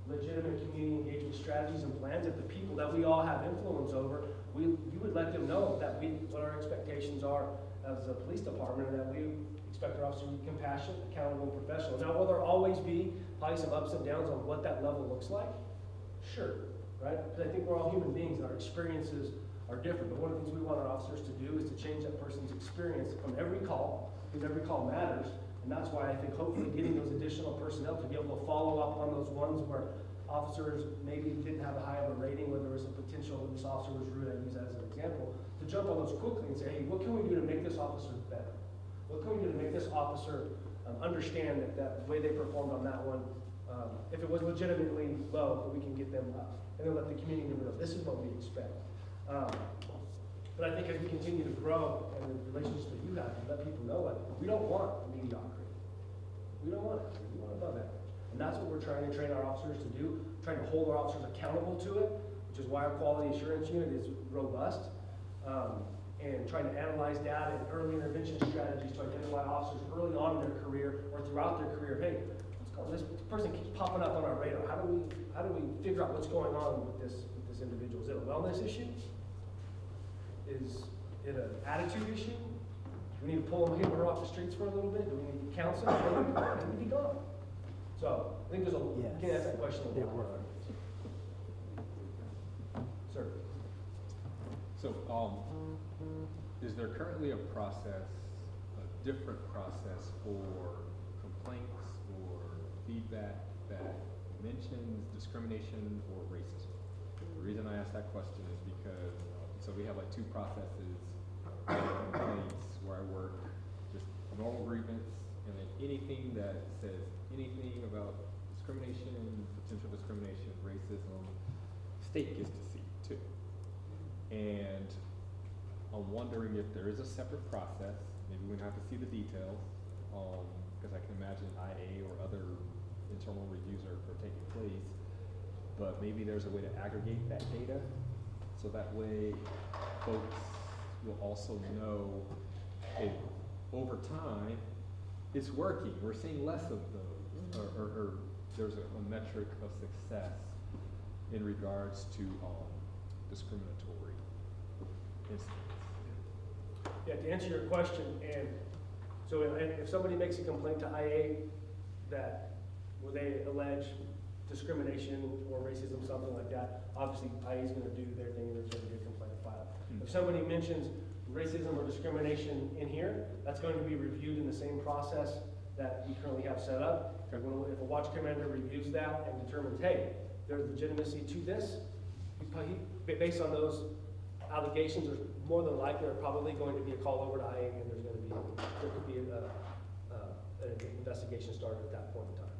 legitimate community engagement strategies and plans, that the people that we all have influence over, you would let them know that what our expectations are as a police department, and that we expect our officers to be compassionate, accountable, and professional. Now, will there always be probably some ups and downs on what that level looks like? Sure, right? Because I think we're all human beings and our experiences are different. But one of the things we want our officers to do is to change that person's experience from every call, because every call matters. And that's why I think hopefully getting those additional personnel to be able to follow up on those ones where officers maybe didn't have a high of a rating, where there was a potential that this officer was rude, I use that as an example, to jump on those quickly and say, hey, what can we do to make this officer better? What can we do to make this officer understand that way they performed on that one, if it was legitimately low, that we can get them up. And then let the community know, this is what we expect. But I think as we continue to grow and the relationships that you have, you let people know that we don't want mediocrity. We don't want it. We want above average. And that's what we're trying to train our officers to do, trying to hold our officers accountable to it, which is why our quality assurance unit is robust, and trying to analyze data and early intervention strategies to identify officers early on in their career or throughout their career. Hey, this person keeps popping up on our radar. How do we figure out what's going on with this individual? Is it a wellness issue? Is it an attitude issue? Do we need to pull him or her off the streets for a little bit? Do we need counseling? Maybe be gone. So I think there's you can ask that question a lot. Sir. So, is there currently a process, a different process for complaints or feedback that mentions discrimination or racism? The reason I ask that question is because, so we have like two processes, complaints where I work, just normal grievance, and then anything that says anything about discrimination, potential discrimination, racism, state gets to see too. And I'm wondering if there is a separate process, maybe we don't have to see the details, because I can imagine IA or other internal reviews are taking place, but maybe there's a way to aggregate that data, so that way folks will also know if over time it's working, we're seeing less of those, or there's a metric of success in regards to discriminatory incidents. Yeah, to answer your question, and So if somebody makes a complaint to IA where they allege discrimination or racism, something like that, obviously IA is gonna do their thing and there's gonna be a complaint filed. If somebody mentions racism or discrimination in here, that's going to be reviewed in the same process that we currently have set up. If a watch commander reviews that and determines, hey, there's legitimacy to this, based on those allegations, there's more than likely, there's probably going to be a call over to IA and there could be an investigation started at that point in time.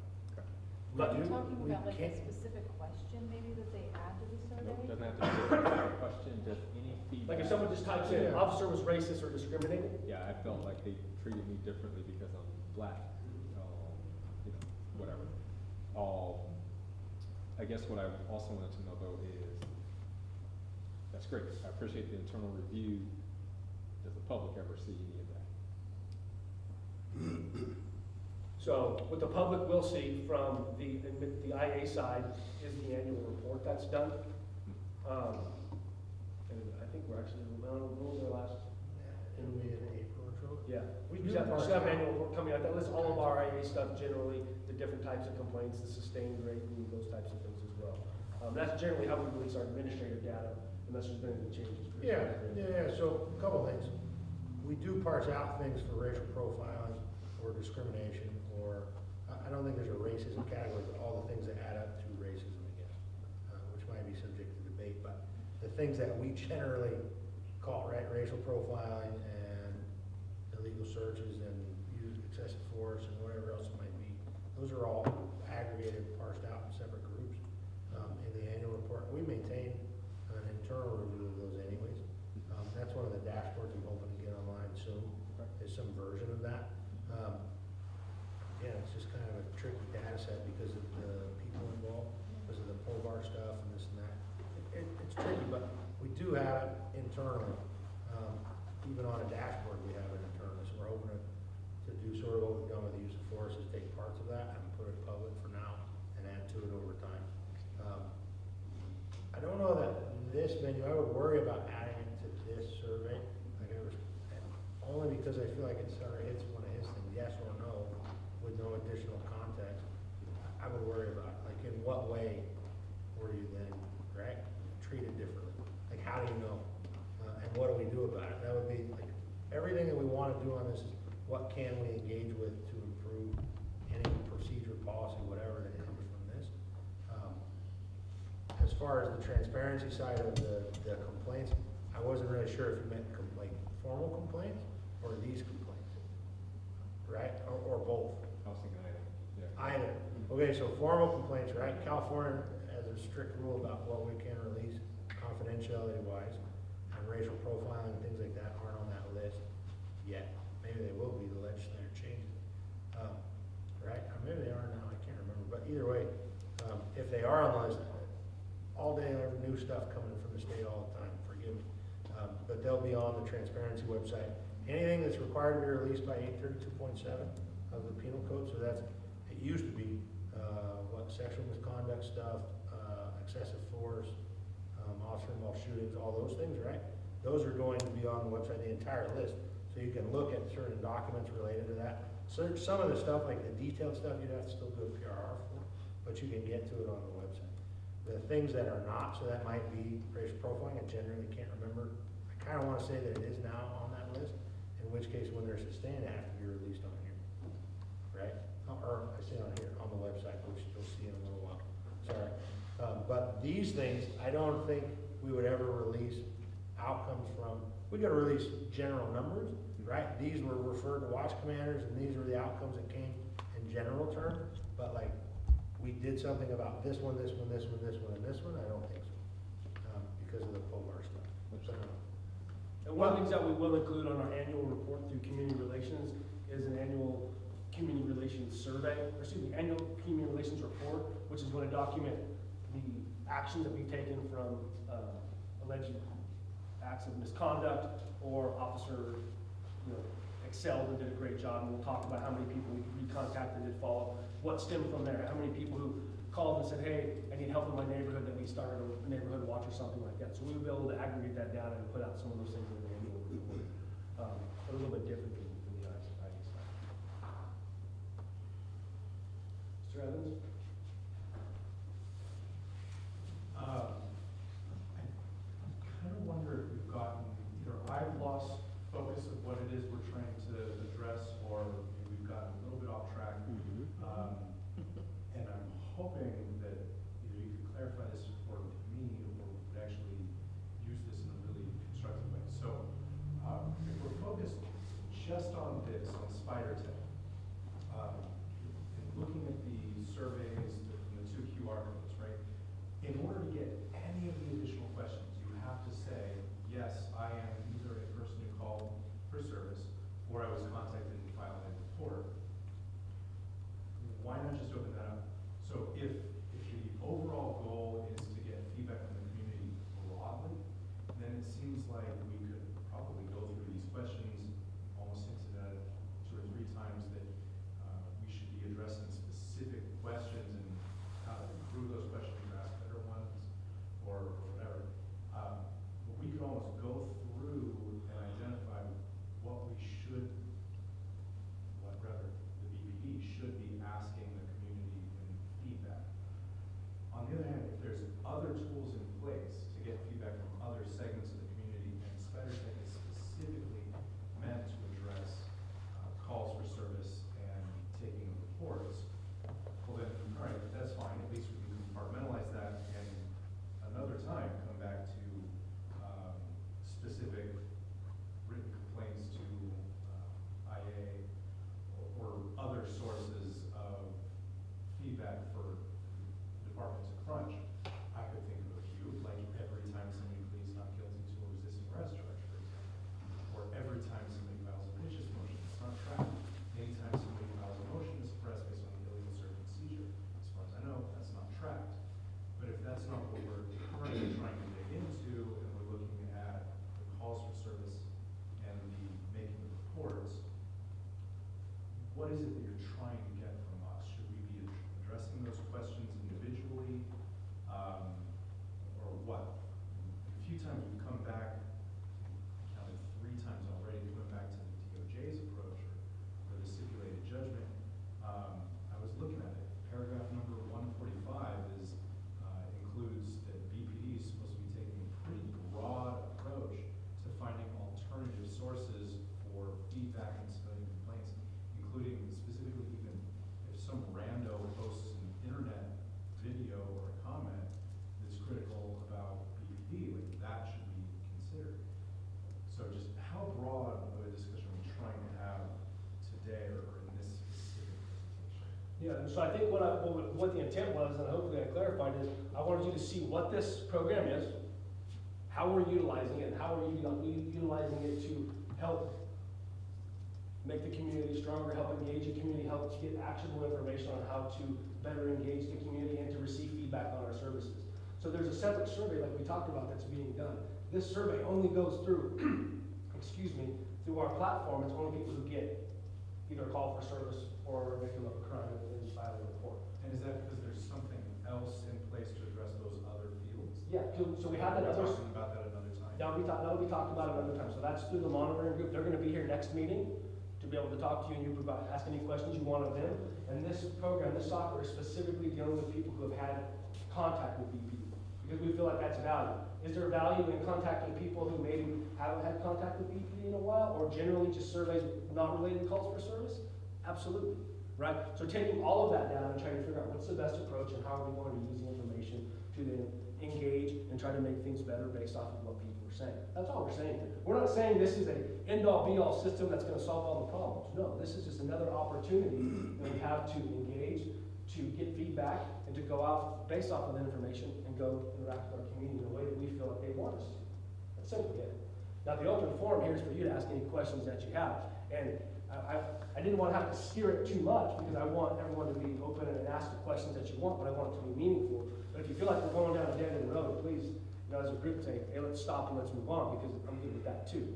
Are you do- talking we about like a can't- specific question maybe that they add to the survey? Nope, doesn't have to be a question, just any feedback. Like if someone just types in, Yeah. officer was racist or discriminating, Yeah, I felt like they treated me differently because I'm black, you know, whatever. I guess what I also wanted to know though is, that's great, I appreciate the internal review. Does the public ever see any of that? so what the public will see from the IA side is the annual report that's done. And I think we're actually, when was our last? It'll be in April or so. Yeah, we just have an annual report coming out that lists all of our IA stuff generally, the different types of complaints, the sustained rate, and those types of things as well. That's generally how we release our administrative data, unless there's been any changes. So a couple things. We do parse out things for racial profiling or discrimination, or, I don't think there's a racism category, but all the things that add up to racism, I guess, which might be subject to debate, but the things that we generally call, right, racial profiling and illegal searches and use excessive force and whatever else it might be, those are all aggregated, parsed out in separate groups, in the annual report. We maintain an internal review of those anyways. That's one of the dashboards I'm hoping to get online soon, is some version of that. Yeah, it's just kind of a tricky data set because of the people involved, because of the pole bar stuff and this and that. It's tricky, but we do have it internally. Even on a dashboard, we have it internally, so we're hoping to do sort of what we've done with the use of force, is take parts of that and put it public for now and add to it over time. I don't know that this menu, I would worry about adding it to this survey, only because I feel like it sort of hits one of his things, yes or no, with no additional context. I would worry about, like, in what way were you then, right, treated differently? Like, how do you know? And what do we do about it? That would be, like, everything that we want to do on this is, what can we engage with to improve any procedure, policy, whatever that comes from this? As far as the transparency side of the complaints, I wasn't really sure if you meant formal complaints or these complaints, right? Or both. I was thinking either, yeah. Either. Okay, so formal complaints, right? California has a strict rule about what we can release confidentiality-wise, and racial profiling and things like that aren't on that list yet. Maybe they will be, the legislature changed it. Right? Or maybe they are now, I can't remember. But either way, if they are on the list, all day I have new stuff coming from the state all the time, forgive me. But they'll be on the transparency website. Anything that's required to be released by 832.7 of the penal code, so that's, it used to be, sexual misconduct stuff, excessive force, officer involved shootings, all those things, right? Those are going to be on the website, the entire list, so you can look at certain documents related to that. So some of the stuff, like the detailed stuff, you'd have to still do a PRR for, but you can get to it on the website. The things that are not, so that might be racial profiling, I generally can't remember. I kind of want to say that it is now on that list, in which case when they're sustained, they have to be released on here, right? Or I say on here, on the website, which you'll see in a little while, sorry. But these things, I don't think we would ever release outcomes from, we gotta release general numbers, right? These were referred to watch commanders, and these were the outcomes that came in general terms, but like, we did something about this one, this one, this one, this one, and this one, I don't think so, because of the POVAR stuff. So, And one of the things that we will include on our annual report through community relations is an annual community relations survey, or excuse me, annual community relations report, which is going to document the actions that we've taken from alleged acts of misconduct or officer, excelled and did a great job. And we'll talk about how many people we contacted and follow, what stemmed from there, how many people who called and said, hey, I need help in my neighborhood, that we started a neighborhood watch or something like that. So we'll be able to aggregate that data and put out some of those things in the annual report. A little bit different than the IA side. Mr. Evans? I kind of wonder if we've gotten, either I've lost focus of what it is we're trying to address, or maybe we've gotten a little bit off track. And I'm hoping that either you could clarify this for me, or we could actually use this in a really constructive way. So, if we're focused just on this, on Spider Tech, and looking at the surveys, the two QR codes, right? In order to get any of the additional questions, you have to say, yes, I am either a person who called for service, or I was contacted and filed a report. Why not just open that up? So if the overall goal is to get feedback from the community broadly, then it seems like we could probably go through these questions, almost hinted at it 2 or 3 times, that we should be addressing specific questions and how to improve those questions or ask better ones, or whatever. But we could almost go through and identify what we should, what rather, the BPD should be asking the community in feedback. On the other hand, if there's other tools in place to get feedback from other segments of the community, and SpiderTech is specifically meant to address calls for service and taking of reports, well then, all right, that's fine. At least we can compartmentalize that, and another time come back to specific written complaints to IA or other sources of feedback for departments of crunch. I could think of a few, like every time somebody pleads not guilty to a resisting arrest charge, for example, or every time somebody files a vicious motion, it's not tracked. Anytime somebody files a motion to suppress based on the illegal search and seizure, as far as I know, that's not tracked. But if that's not what we're currently trying to dig into, and we're looking at the calls for service and the making of reports, what is it that you're trying to get from us? Should we be addressing those questions individually, or what? A few times we've come back, I counted 3 times already, coming back to the DOJ's approach or the stipulated judgment. I was looking at it. Paragraph number 145 includes that BPD is supposed to be taking a pretty broad approach to finding alternative sources for feedback and civilian complaints, including specifically even if some rando posts an internet video or a comment that's critical about BPD, like that should be considered. So just how broad of a discussion are we trying to have today or in this specific presentation? Yeah, so I think what the intent was, and hopefully I clarified, is I wanted you to see what this program is, how we're utilizing it, and how we're utilizing it to help make the community stronger, help engage the community, help get actionable information on how to better engage the community and to receive feedback on our services. So there's a separate survey like we talked about that's being done. This survey only goes through, excuse me, through our platform. It's only people who get either a call for service or a victim of a crime and then file a report. And is that because there's something else in place to address those other fields? Yeah, so we have that We're other. talking about that another time. That'll be talked about another time. So that's through the monitoring group. They're gonna be here next meeting to be able to talk to you and you provide, ask any questions you want of them. And this program, this software is specifically dealing with people who have had contact with BPD, because we feel like that's value. Is there value in contacting people who maybe haven't had contact with BPD in a while, or generally just surveys not related calls for service? Absolutely, right? So taking all of that down and trying to figure out what's the best approach and how are we going to use the information to then engage and try to make things better based off of what people are saying. That's all we're saying here. We're not saying this is a end-all be-all system that's going to solve all the problems. No, this is just another opportunity that we have to engage, to get feedback, and to go out based off of the information and go interact with our community in a way that we feel like they want us to. That's simply it. Now, the open forum here is for you to ask any questions that you have. And I didn't want to have to steer it too much, because I want everyone to be open and ask the questions that you want, but I want it to be meaningful. But if you feel like we're going down a dead end road, please, as a group, say, hey, let's stop and let's move on, because I'm good with that too.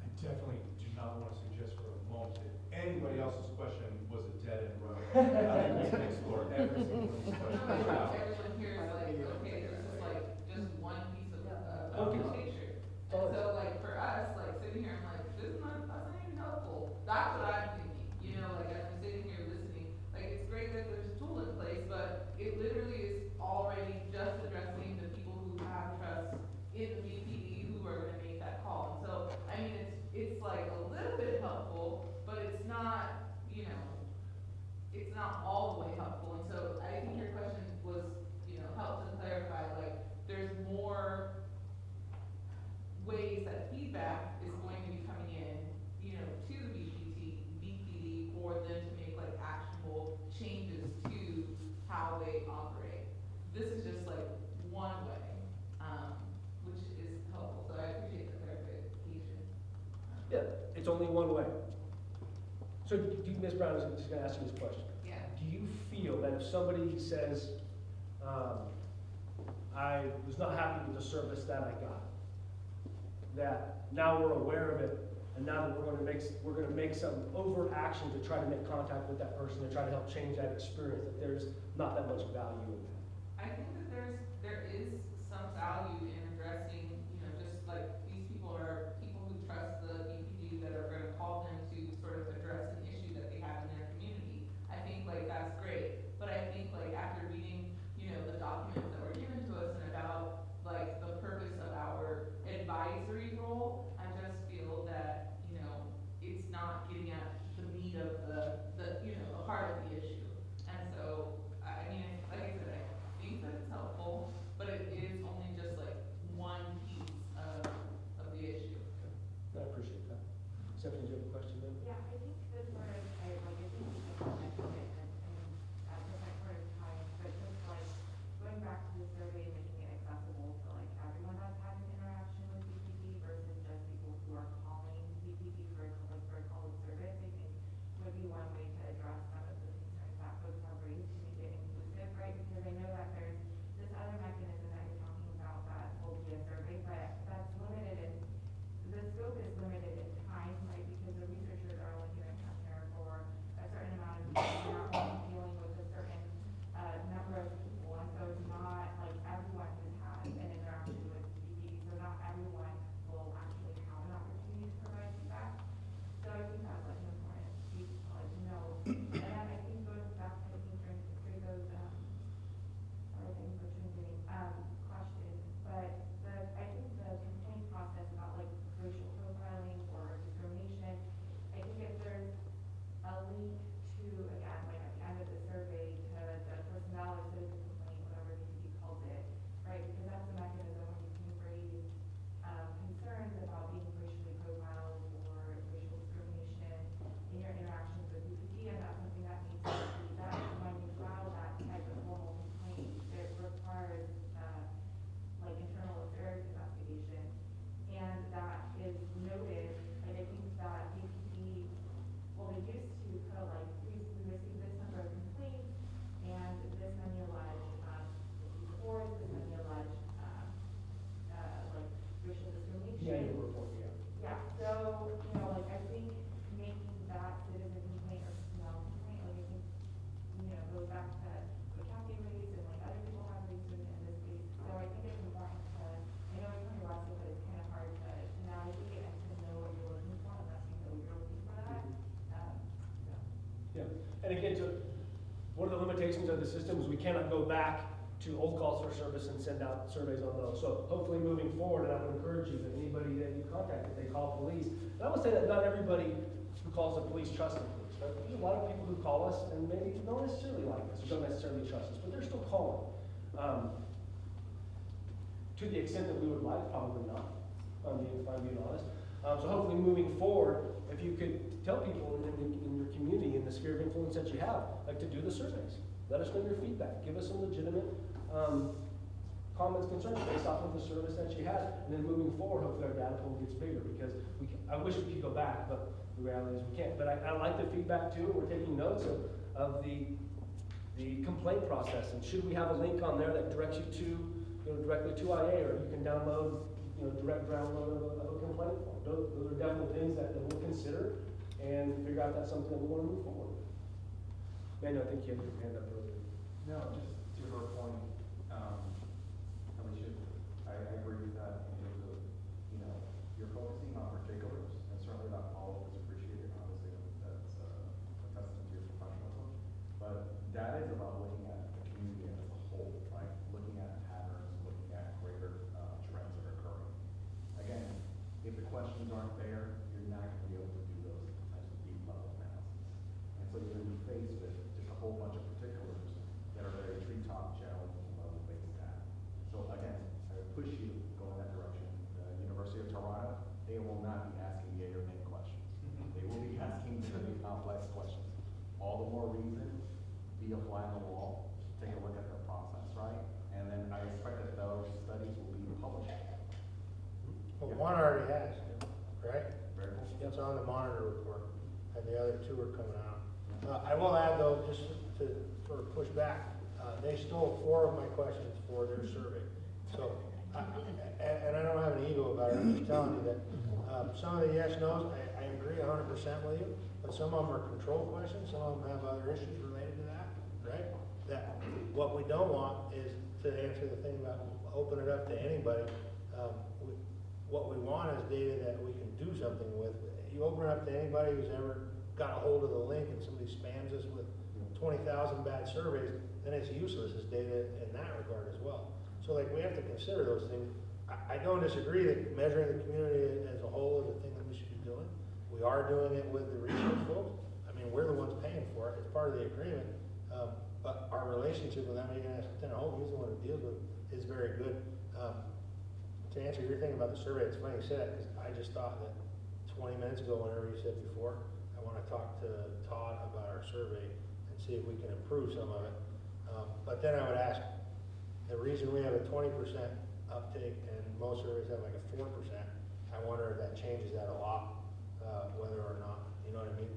I definitely do not want to suggest for a moment that anybody else's question was a dead end road. I think we can explore every single one's question. Everyone here is like, okay, this is like just one piece of the picture. And so like for us, like sitting here, I'm like, that's not even helpful. That's what I'm thinking, you know, like as I'm sitting here listening, like it's great that there's a tool in It's only one way. So, Ms. Brown, I was just gonna ask you this question. Yeah. Do you feel that if somebody says, I was not happy with the service that I got, that now we're aware of it, and now that we're gonna make some overt action to try to make contact with that person and try to help change that experience, that there's not that much value in that? I think that there is some value in addressing, just like these people are people who trust the BPD that are gonna call them to sort of address an issue that they have in their community. I think like that's great, but I think like after reading, the documents that were given to us and about like the purpose of our advisory role, I just feel that, it's not getting at the meat of the heart of the issue. And so, I mean, like I said, I think that it's helpful, but it is only just like one piece of the issue. I appreciate that. Stephanie, do you have a question then? Yeah, I think this sort of, I think we can mention it at different sort of times, but just like going back to the survey and making it accessible to like everyone that's had an interaction with BPD versus just people who are calling BPD for a call of service, I think would be one way to address some of the concerns that folks have raised to make it inclusive, right? Because I know that there's this other mechanism that you're talking about that will be a survey, but that's limited in, the scope is limited in time, right? Because the researchers are only doing here for a certain amount of time, they're only dealing with a certain number of people, and so it's not like everyone who's had an interaction with BPD, so not everyone will actually have an opportunity to provide feedback. So I think that's like an important piece to like know. And then I think going back to through those sorry, things for changing questions, but I think the complaint process about like racial profiling or discrimination, I think if there's a link to, again, like at the end of the survey, to the personnel or citizen complaint, whatever BPD calls it, right? Because that's a mechanism where you can raise concerns about being racially profiled or racial discrimination in your interactions with BPD, and that's something that needs to be done. When you file that type of formal complaint, it requires like internal affairs investigation, and that is noted. And I think that BPD, well, they used to put like, we received this number of complaints, and this many alleged reports, this many alleged like racial discrimination. Yeah, your report, yeah. Yeah, so, like, I think making that citizen complaint or personnel complaint, like, I think, goes back to what Kathy raised and like other people have raised in this case. So I think it's important to, I know it's only last year, but it's kind of hard to navigate and to know what you're looking for unless you know you're looking for that. Yeah, and again, one of the limitations of the system is we cannot go back to old calls for service and send out surveys on those. So hopefully moving forward, and I would encourage you that anybody that you contact, if they call police, and I would say that not everybody who calls the police trusts the police, right? There's a lot of people who call us and maybe don't necessarily like us, or don't necessarily trust us, but they're still calling. To the extent that we would like, probably not, if I'm being honest. So hopefully moving forward, if you could tell people in your community, in the sphere of influence that you have, like to do the surveys. Let us know your feedback. Give us some legitimate comments, concerns based off of the service that you had. And then moving forward, hopefully our data pool gets bigger, because I wish we could go back, but the reality is we can't. But I like the feedback too, and we're taking notes of the complaint process. And should we have a link on there that directs you to, directly to IA, or you can download, direct download of a complaint form. Those are definitely things that we'll consider and figure out if that's something that we want to move forward with. Manuel, I think you had your hand up earlier. No, just to her point, Alicia, I agree with that in terms of, you're focusing on particulars, and certainly not all of it's appreciated, obviously, that's a testament to your professionalism. But that is about looking at the community as a whole, right? Looking at patterns, looking at greater trends that are occurring. Again, if the questions aren't there, you're not going to be able to do those types of deep level analysis. And so you're going to be faced with just a whole bunch of particulars that are very treetop general level based data. So again, I would push you to go in that direction. The University of Toronto, they will not be asking yea or nay questions. They will be asking very complex questions. All the more reason, be a fly on the wall, take a look at their process, right? And then I expect that those studies will be published. Well, one already has, right? Very cool. It's on the monitor report, and the other two are coming out. I will add though, just to sort of push back, they stole 4 of my questions for their survey. So, and I don't have an ego about it, I'm just telling you that, some of the yes, nos, I agree 100% with you, but some of them are control questions, some of them have other issues related to that, right? That, what we don't want is to answer the thing about open it up to anybody. What we want is data that we can do something with. You open it up to anybody who's ever got a hold of the link and somebody spams us with 20,000 bad surveys, then it's useless as data in that regard as well. So like, we have to consider those things. I don't disagree that measuring the community as a whole is a thing that we should be doing. We are doing it with the research folks. I mean, we're the ones paying for it. It's part of the agreement. But our relationship with them, you can ask Lieutenant Holt, he's the one who deals with it, is very good. To answer your thing about the survey, it's funny you said that, because I just thought that 20 minutes ago, whenever you said before, I want to talk to Todd about our survey and see if we can improve some of it. But then I would ask, the reason we have a 20% uptake and most surveys have like a 4%, I wonder if that changes that a lot, whether or not, you know what I mean?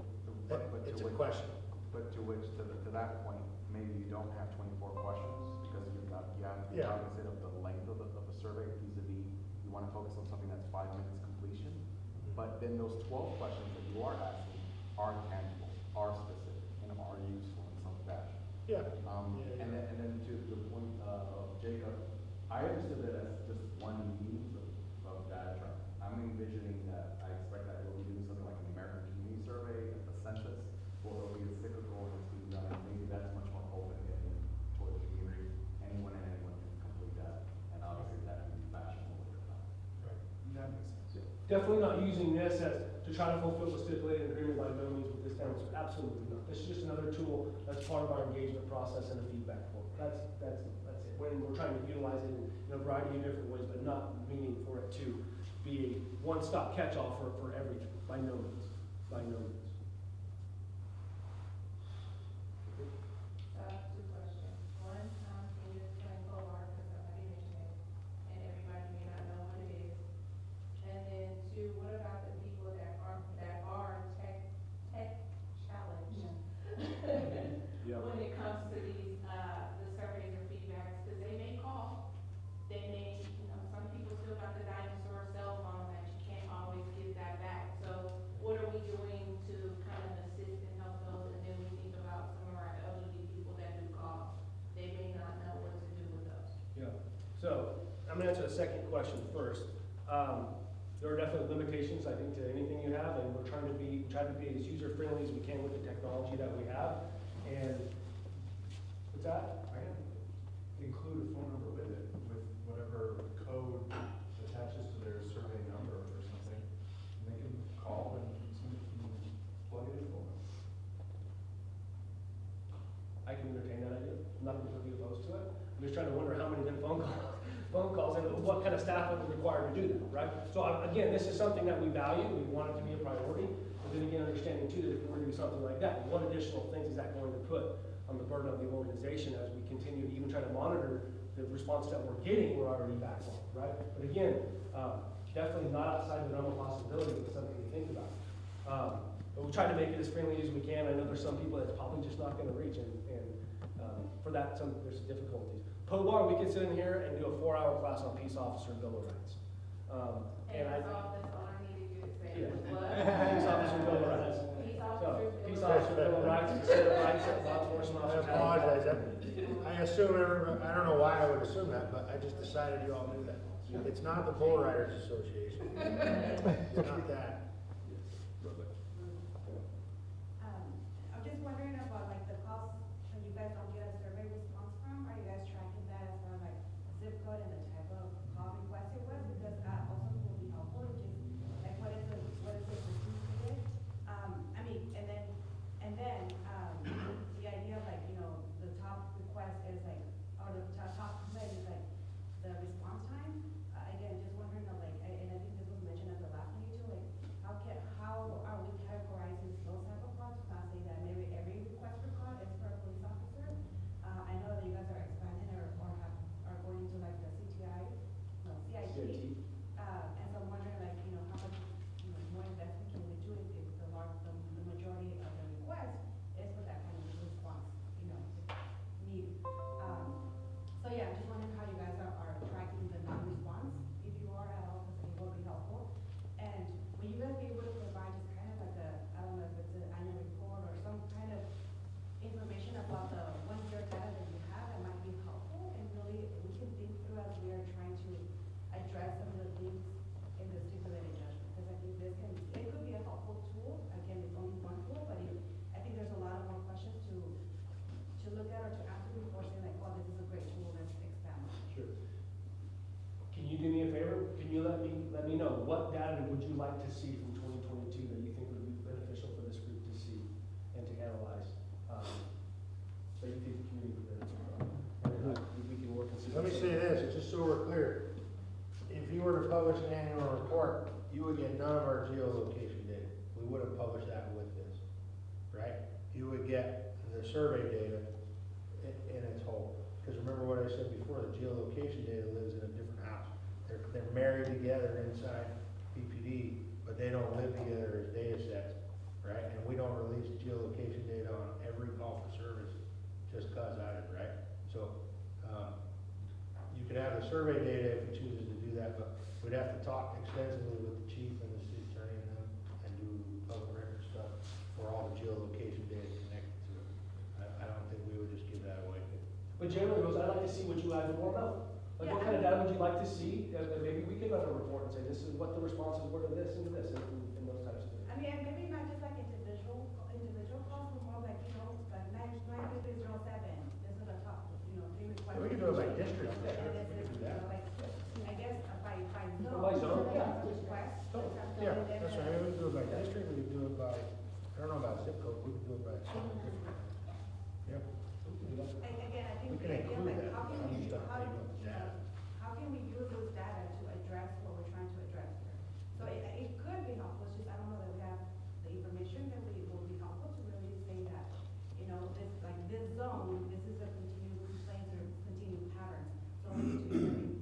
It's a question. But to that point, maybe you don't have 24 questions, because you have to be cognizant of the length of the survey, vis-a-vis, you want to focus on something that's 5 minutes completion. But then those 12 questions that you are asking are tangible, are specific, and are useful in some fashion. And then to the point of Jacob, I understood that as just one means of data tracking. I'm envisioning that I expect that we'll be doing something like an American Community Survey, a census, or it'll be a cyclical, and it's being done, and maybe that's much more open and toward the community. Anyone and anyone can complete that, and obviously that can be fashionable over time. Right, that makes sense. Definitely not using this as to try to fulfill the stipulated agreement by no means with this town, absolutely not. This is just another tool that's part of our engagement process and a feedback form. That's it. When we're trying to utilize it in a variety of different ways, but not meaning for it to be a one-stop catch-all for everything, by no means, by no means. Two questions. One, can you explain COLAR, because somebody mentioned it, and everybody may not know what it is. And then two, what about the people that are tech challenged? When it comes to these, the surveys or feedbacks, because they may call, they may, some people still got the dinosaur cell phone that you can't always give that back. So what are we doing to kind of assist and help those? And then we think about some of our elderly people that do call, they may not know what to do with those. Yeah. So I'm gonna answer the second question first. There are definitely limitations, I think, to anything you have, and we're trying to be as user-friendly as we can with the technology that we have. And what's that? I can include a phone number with it, with whatever code attaches to their survey number or something. And they can call and somebody can plug it in for them. I can entertain that idea. I'm not completely opposed to it. I'm just trying to wonder how many phone calls and what kind of staff would be required to do that, right? So again, this is something that we value. We want it to be a priority. But then again, understanding too that if we're going to do something like that, what additional things is that going to put on the burden of the organization as we continue to even try to monitor the response that we're getting? We're already back on, right? But again, definitely not outside the realm of possibility, but something to think about. But we try to make it as friendly as we can. I know there's some people that's probably just not going to reach, and for that, there's difficulties. POBAR, we could sit in here and do a 4-hour class on peace officer and Bill of Rights. And that's all I needed you to say Yeah. was what? Peace officer, Bill of Rights. Peace So, officers, peace officer, Bill of Rights, consider rights that law enforcement I officers have. apologize. I assume everybody, I don't know why I would assume that, but I just decided you all knew that. It's not the Bull Riders Association. It's not that. I'm just wondering about like the cost, when you guys don't get a survey response from, are you guys tracking that as far as like zip code and the type of call request it was? Because also will be helpful, which is like what is the receipt period? I mean, and then the idea of like, the top request is like, or the top complaint is like the response time. Again, just wondering of like, and I think this was mentioned at the last meeting too, like how are we let me know, what data would you like to see from 2022 that you think would be beneficial for this group to see and to analyze? That you think the community would benefit from? And we can work and see. Let me say this, just so we're clear. If you were to publish an annual report, you would get none of our geolocation data. We wouldn't publish that with this, right? You would get the survey data in its whole. Because remember what I said before, the geolocation data lives in a different house. They're married together inside BPD, but they don't live together as data sets, right? And we don't release geolocation data on every call for service just cause either, right? So, you could have the survey data if you chooses to do that, but we'd have to talk extensively with the chief and the city attorney and them and do public record stuff for all the geolocation data connected to it. I don't think we would just give that away. But generally, Rose, I'd like to see what you guys want to know. Like, what kind of data would you like to see? Maybe we could run a report and say, this is what the responses were to this and to this, and those types of things. I mean, and maybe not just like individual calls, but more like, you know, like 93307, this is the top, you know, 3 requests. We could do it by district. And this is, you know, like, I guess by zone. By zone, yeah. Request. Yeah, that's right, we could do it by district, we could do it by, I don't know about zip code, we could do it by something different. Yep. And again, I think We the can idea, include like, that. how can I'm we, just not how, taking up data. how can we use this data to address what we're trying to address here? So it could be helpful, it's just, I don't know that we have the information that will be helpful to really say that, you know, this, like, this zone, this is a continued complaints or continued patterns. So we need to,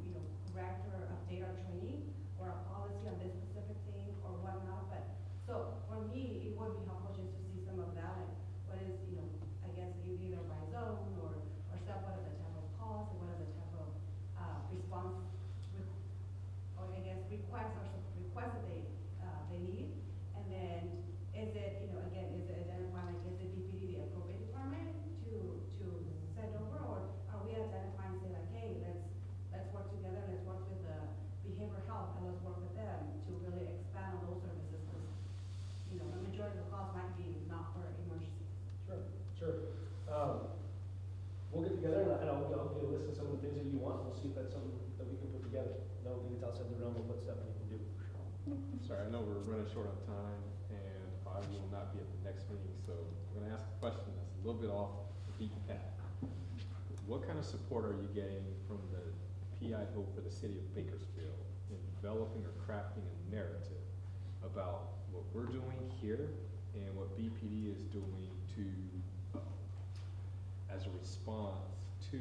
you know, correct or update our training or our policy on this specific thing or whatnot, but, so for me, it would be helpful just to see some of that, like, what is, you know, I guess either by zone or stuff, what are the type of calls and what are the type of, response, or I guess requests that they need. And then, is it, you know, again, is it identifying, like, is it BPD the appropriate department to send over, or are we identifying, say, like, hey, let's work together, let's work with the behavioral health, and let's work with them to really expand on those services, because, you know, the majority of the calls might be not for emergencies. Sure. We'll get together and I'll get a list of some of the things that you want, and we'll see if that's something that we can put together. I don't think it's outside the realm of what Stephanie can do. Sorry, I know we're running short on time, and I will not be at the next meeting, so I'm gonna ask a question that's a little bit off the beaten path. What kind of support are you getting from the PIO for the city of Bakersfield in developing or crafting a narrative about what we're doing here and what BPD is doing to, as a response to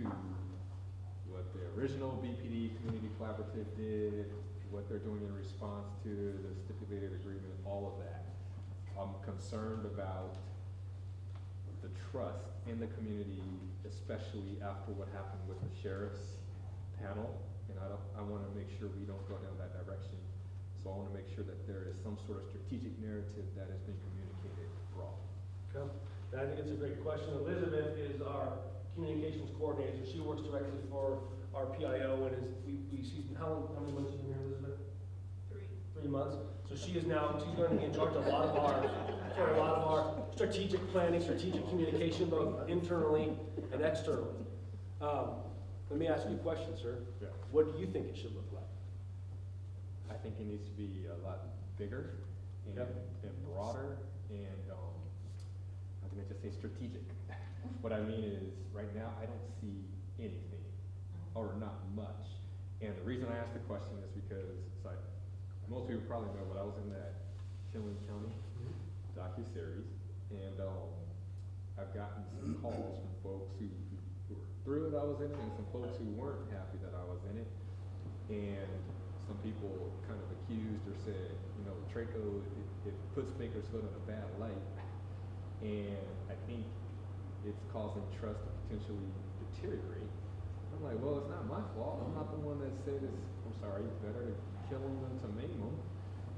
what the original BPD Community Collaborative did, what they're doing in response to the stipulated agreement, all of that. I'm concerned about the trust in the community, especially after what happened with the sheriff's panel, and I wanna make sure we don't go down that direction. So I wanna make sure that there is some sort of strategic narrative that has been communicated broadly. Okay. And I think it's a great question. Elizabeth is our communications coordinator. She works directly for our PIO and she's, how many months have you been here, Elizabeth? 3 months. So she is now, she's going to be in charge of a lot of our strategic planning, strategic communication, both internally and externally. Let me ask you a question, sir. Yeah. What do you think it should look like? I think it needs to be a lot bigger and, Yep. and broader and, I'm gonna just say strategic. What I mean is, right now, I don't see anything, or not much. And the reason I asked the question is because it's like, most people probably know, but I was in that Killen County docuseries, and, I've gotten some calls from folks who were thrilled I was in it, and some folks who weren't happy that I was in it. And some people kind of accused or said, you know, Traco, it puts Bakersfield in a bad light. And I think it's causing trust to potentially deteriorate. I'm like, well, it's not my fault. I'm not the one that said it's, I'm sorry, it's better to kill them than to maim them.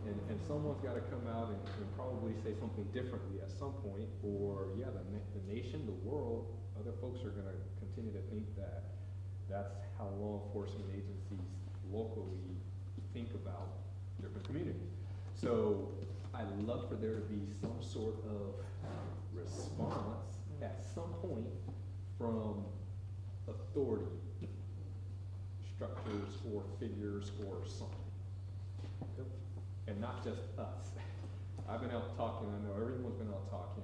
And someone's got to come out and probably say something differently at some point, or yeah, the nation, the world, other folks are going to continue to think that that's how law enforcement agencies locally think about different communities. So I'd love for there to be some sort of response at some point from authority structures or figures or something. And not just us. I've been out talking, I know everyone's been out talking,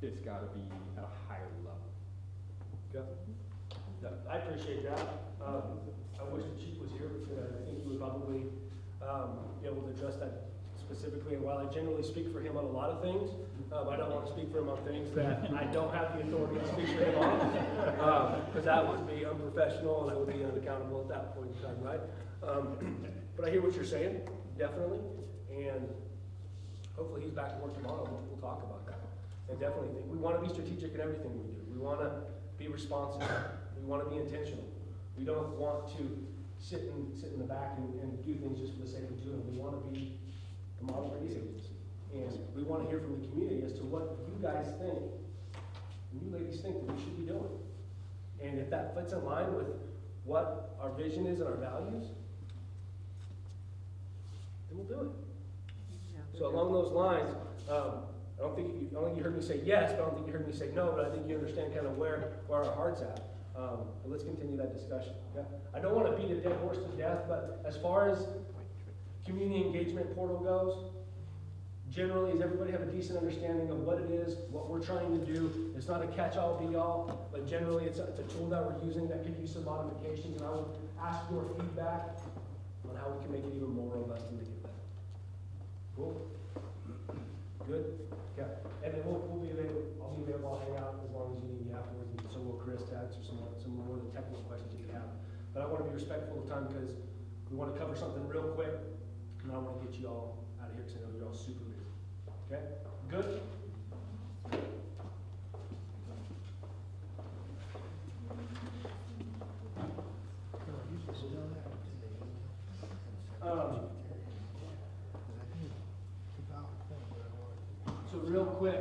it's gotta be at a higher level. Yeah. I appreciate that. I wish the chief was here because I think he would probably, be able to address that specifically. And while I generally speak for him on a lot of things, I don't want to speak for him on things that I don't have the authority to speak for him on. Because that would be unprofessional and I would be unaccountable at that point in time, right? But I hear what you're saying, definitely. And hopefully he's back to work tomorrow and we'll talk about that. And definitely think, we want to be strategic in everything we do. We want to be responsive. We want to be intentional. We don't want to sit in the back and do things just for the sake of doing it. We want to be the model police agency. And we want to hear from the community as to what you guys think, and you ladies think that we should be doing. And if that fits in line with what our vision is and our values, then we'll do it. So along those lines, I don't think you heard me say yes, but I don't think you heard me say no, but I think you understand kind of where our heart's at. But let's continue that discussion. Okay? I don't want to beat a dead horse to death, but as far as community engagement portal goes, generally, does everybody have a decent understanding of what it is, what we're trying to do? It's not a catch-all, be-all, but generally it's a tool that we're using that could use some modifications, and I would ask your feedback on how we can make it even more robust and make it better. Cool? Good? Okay. And then we'll be available, I'll be available, I'll hang out as long as you need me afterwards, and so will Chris to answer some more of the technical questions that you have. But I want to be respectful of time because we want to cover something real quick, and I want to get you all out of here because I know you're all super busy. Okay? Good? So real quick,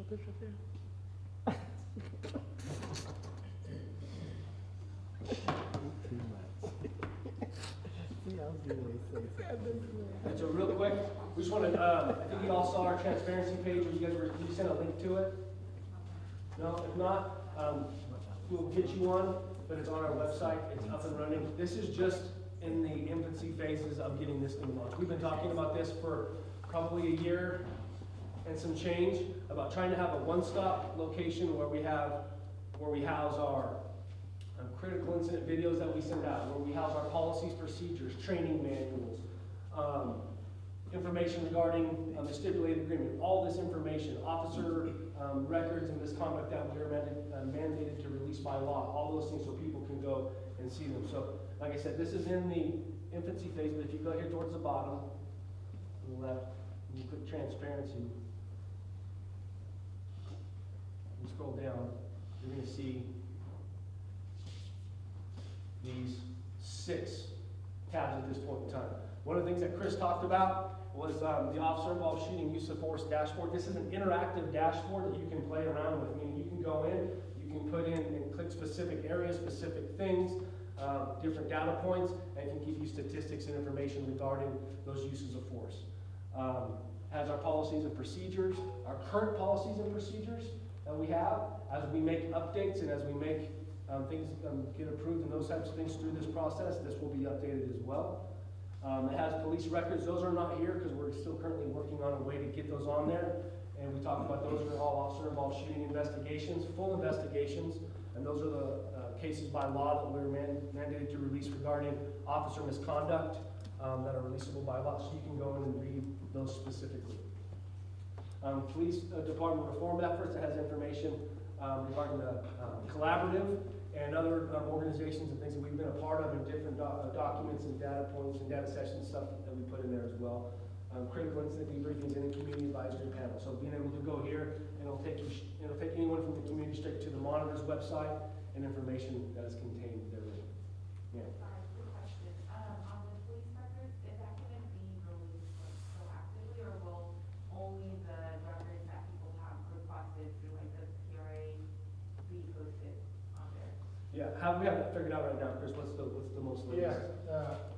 picture up there? and so real quick, we just want to, I think you all saw our transparency page where you sent a link to it. No, if not, we'll get you one, but it's on our website, it's up and running. This is just in the infancy phases of getting this thing launched. We've been talking about this for probably a year and some change, about trying to have a one-stop location where we house our critical incident videos that we send out, where we house our policies, procedures, training manuals, information regarding the stipulated agreement, all this information, officer records and misconduct that we are mandated to release by law, all those things so people can go and see them. So, like I said, this is in the infancy phase, but if you go here towards the bottom, on the left, and you click transparency, and scroll down, you're going to see these 6 tabs at this point in time. One of the things that Chris talked about was the officer involved shooting use of force dashboard. This is an interactive dashboard that you can play around with, meaning you can go in, you can put in and click specific areas, specific things, different data points, and can give you statistics and information regarding those uses of force. Has our policies and procedures, our current policies and procedures that we have, as we make updates and as we make things get approved and those types of things through this process, this will be updated as well. It has police records. Those are not here because we're still currently working on a way to get those on there. And we talked about those are all officer-involved shooting investigations, full investigations, and those are the cases by law that we're mandated to release regarding officer misconduct that are releasable by law, so you can go in and read those specifically. Police department reform efforts that has information regarding the collaborative and other organizations and things that we've been a part of in different documents and data points and data sessions, stuff that we put in there as well. Critical incident debriefings and a community advisory panel. So being able to go here, and it'll take anyone from the community straight to the monitor's website and information that is contained therein. Yeah. Sorry, quick question. On the police records, is that gonna be released like proactively, or will only the records that people have requested through like the PRA be posted on there? Yeah, we have that figured out right now, Chris, what's the most latest?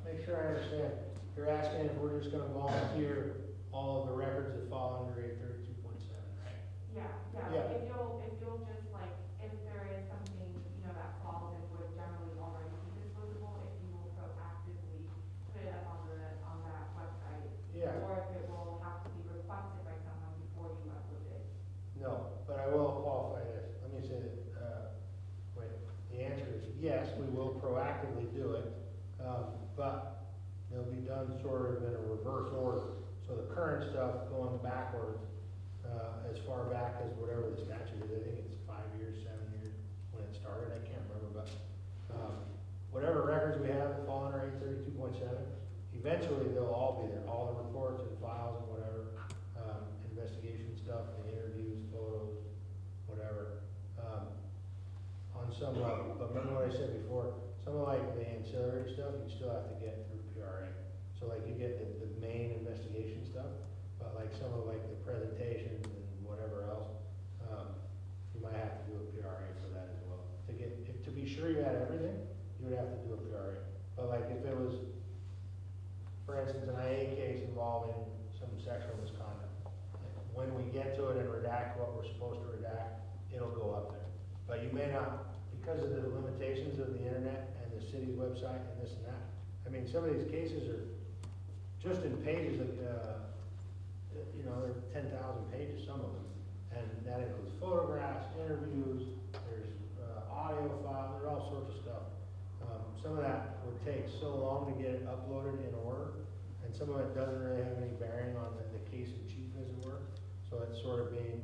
Make sure I understand. You're asking if we're just gonna volunteer all of the records that fall under 832.7, right? Yeah, Yeah. if you'll just like, if there is something, you know, that falls and would generally already be disposable, if you will proactively put it up on that website. Yeah. Or if it will have to be requested by someone before you upload it. No, but I will qualify this. Let me say that, wait, the answer is yes, we will proactively do it, but it'll be done sort of in a reverse order. So the current stuff going backwards, as far back as whatever the statute is, I think it's 5 years, 7 years when it started, I can't remember, but, whatever records we have that fall under 832.7, eventually they'll all be there, all the reports and files and whatever, investigation stuff, the interviews, photos, whatever, on some level. But remember what I said before, some of like the ancillary stuff, you still have to get through PRA. So like you get the main investigation stuff, but like some of like the presentations and whatever else, you might have to do a PRA for that as well. To be sure you had everything, you would have to do a PRA. But like if it was, for instance, an IA case involving some sexual misconduct, when we get to it and redact what we're supposed to redact, it'll go up there. But you may not, because of the limitations of the internet and the city's website and this and that. I mean, some of these cases are just in pages, you know, they're 10,000 pages, some of them. And that includes photographs, interviews, there's audio files, there's all sorts of stuff. Some of that would take so long to get it uploaded in order, and some of it doesn't really have any bearing on the case in chief, as it were. So it's sort of being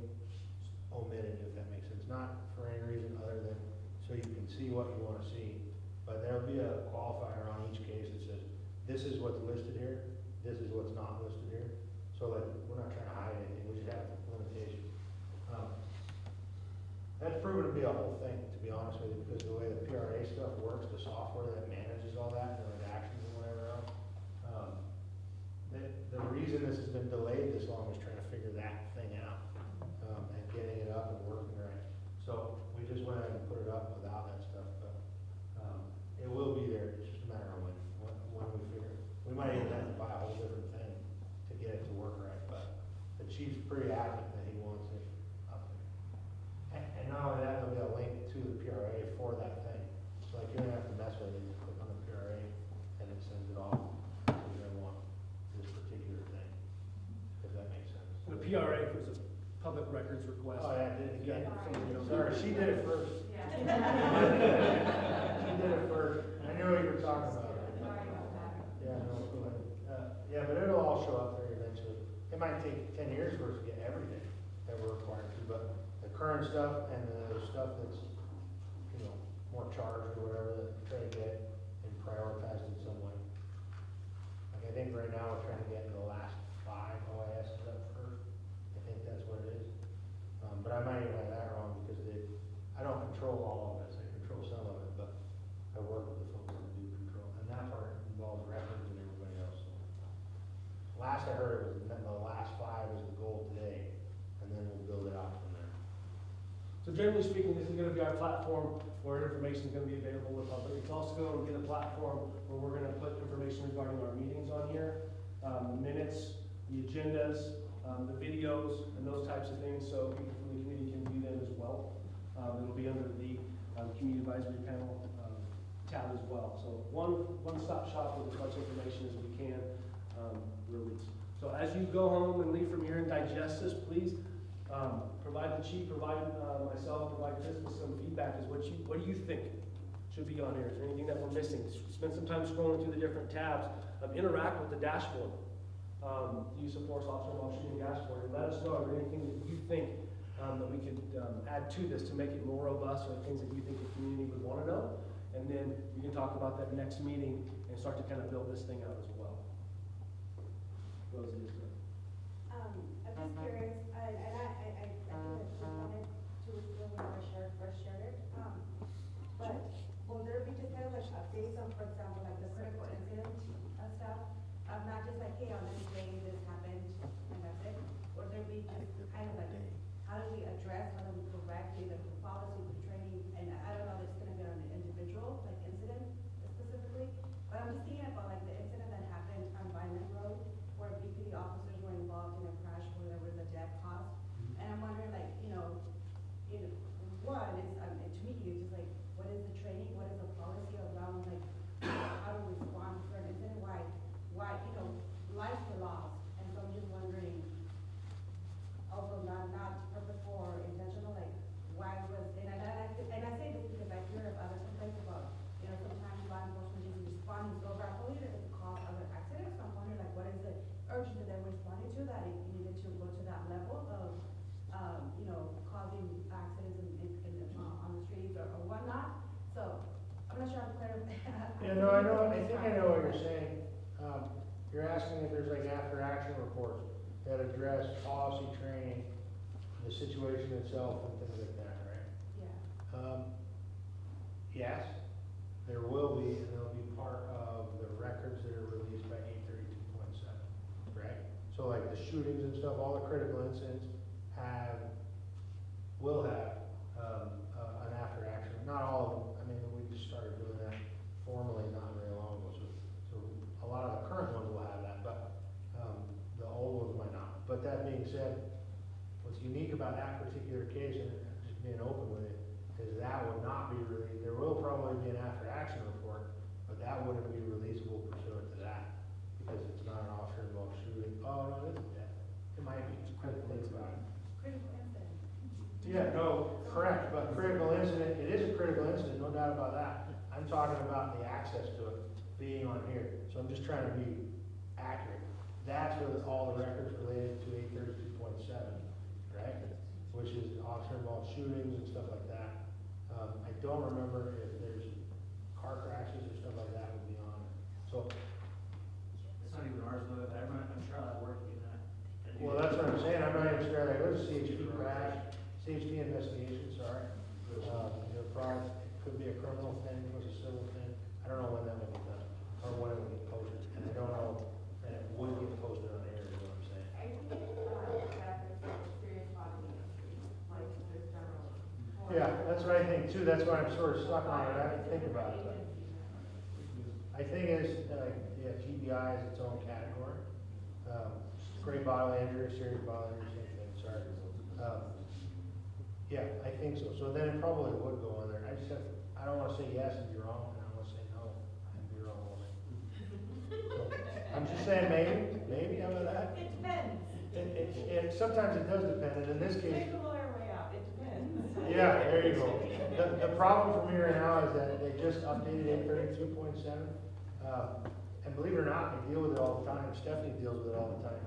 omitted, if that makes sense. Not for any reason other than so you can see what you want to see. But there'll be a qualifier on each case that says, this is what's listed here, this is what's not listed here. So that we're not trying to hide anything, we just have limitations. That's proven to be a whole thing, to be honest with you, because the way the PRA stuff works, the software that manages all that, the redactions and whatever else. The reason this has been delayed this long is trying to figure that thing out, and getting it up and working right. So we just went ahead and put it up without that stuff, but, it will be there, it's just a matter of when we figure it. We might even have to buy a whole different thing to get it to work right, but the chief's pretty adamant that he wants it up there. And not only that, there'll be a link to the PRA for that thing. So like you don't have to mess with it, you just click on the PRA and it sends it off. You're gonna want this particular thing, if that makes sense. The PRA was a public records request. Oh, yeah, I did it again. Yeah. Sorry, she did it first. Yeah. She did it first. I knew what you were talking about. Sorry about that. Yeah, no, go ahead. Yeah, but it'll all show up there eventually. It might take 10 years for us to get everything that we're required to, but the current stuff and the stuff that's, you know, more charged or whatever, that we try to get and prioritized in some way. Like, I think right now we're trying to get the last 5 OISs up first. I think that's what it is. But I might even have that wrong because I don't control all of this. I control some of it, but I work with the folks that do control. And that part involves records and everybody else. Last I heard, it was the last 5 is the goal today, and then we'll build it out from there. So generally speaking, this is gonna be our platform where information is gonna be available to the public. It's also gonna be the platform where we're gonna put information regarding our meetings on here, the minutes, the agendas, the videos, and those types of things, so people from the community can view them as well. It'll be under the Community Advisory Panel tab as well. So one-stop shop with as much information as we can release. So as you go home and leave from here and digest this, please provide the chief, provide myself, provide Chris with some feedback. What do you think should be on here? Is there anything that we're missing? Spend some time scrolling through the different tabs. Interact with the dashboard. Use of force officer while shooting dashboard, and let us know if there's anything that you think that we could add to this to make it more robust, or things that you think the community would want to know. And then we can talk about that next meeting and start to kind of build this thing out as well. Rosie, is there? I'm just curious, and I think I just wanted to explain what I shared for example, like the critical incident stuff, not just like, hey, on this day, this happened, and that's it? Or there be just kind of like, how do we address, how do we correct either the policy, the training, and I don't know if it's gonna be on an individual, like incident specifically, but I'm just thinking about like the incident that happened on Vineland Road, where BPD officers were involved in a crash where there was a death caused, and I'm wondering like, one is, to me, it's just like, what is the training, what is the policy around like, how to respond to an incident, why, lives were lost, and so I'm just wondering, also not purposeful or intentional, like, why was, and I say this because I hear of other complaints about, sometimes law enforcement isn't responding so rapidly that it cause other accidents, so I'm wondering like, what is the urgent that they were responding to, that it needed to go to that level of, causing accidents on the streets or whatnot, so, I'm not sure I'm clear. Yeah, no, I think I know what you're saying. You're asking if there's like after-action reports that address policy training, the situation itself and things like that, right? Yeah. Yes, there will be, and they'll be part of the records that are released by 832.7, right? So like the shootings and stuff, all the critical incidents will have an after-action. Not all of them. I mean, we just started doing that formally not very long ago, so a lot of the current ones will have that, but the old ones might not. But that being said, what's unique about that particular case, and just being open with it, is that would not be released. There will probably be an after-action report, but that wouldn't be releasable pursuant to that, because it's not an officer-involved shooting. Oh, no, it isn't that. It might be. Critical incident. Critical incident. Yeah, no, correct, but critical incident, it is a critical incident, no doubt about that. I'm talking about the access to it being on here, so I'm just trying to be accurate. That's with all the records related to 832.7, right? Which is officer-involved shootings and stuff like that. I don't remember if there's car crashes or stuff like that would be on it. So, It's not even ours though, I'm sure that work in that. well, that's what I'm saying, I'm not even sure, like, it was a CHP crash, CHP investigation, sorry. Probably, it could be a criminal thing, it was a civil thing, I don't know when that would be done, or when it would get posted, and I don't know that it would get posted on air, is what I'm saying. I think that there's serious bodily injury, like just generally. Yeah, that's what I think too, that's why I'm sort of stuck on it, I have to think about it, but I think it's, yeah, TBI is its own category. Great bodily injury, serious bodily injury, same thing, sorry. Yeah, I think so. So then it probably would go on there. I don't wanna say yes and be wrong, and I don't wanna say no and be wrong also. So, I'm just saying maybe, how about that? It depends. Sometimes it does depend, and in this case, Take the lawyer way out, it depends. yeah, there you go. The problem from here now is that they just updated 832.7. And believe it or not, they deal with it all the time. Stephanie deals with it all the time.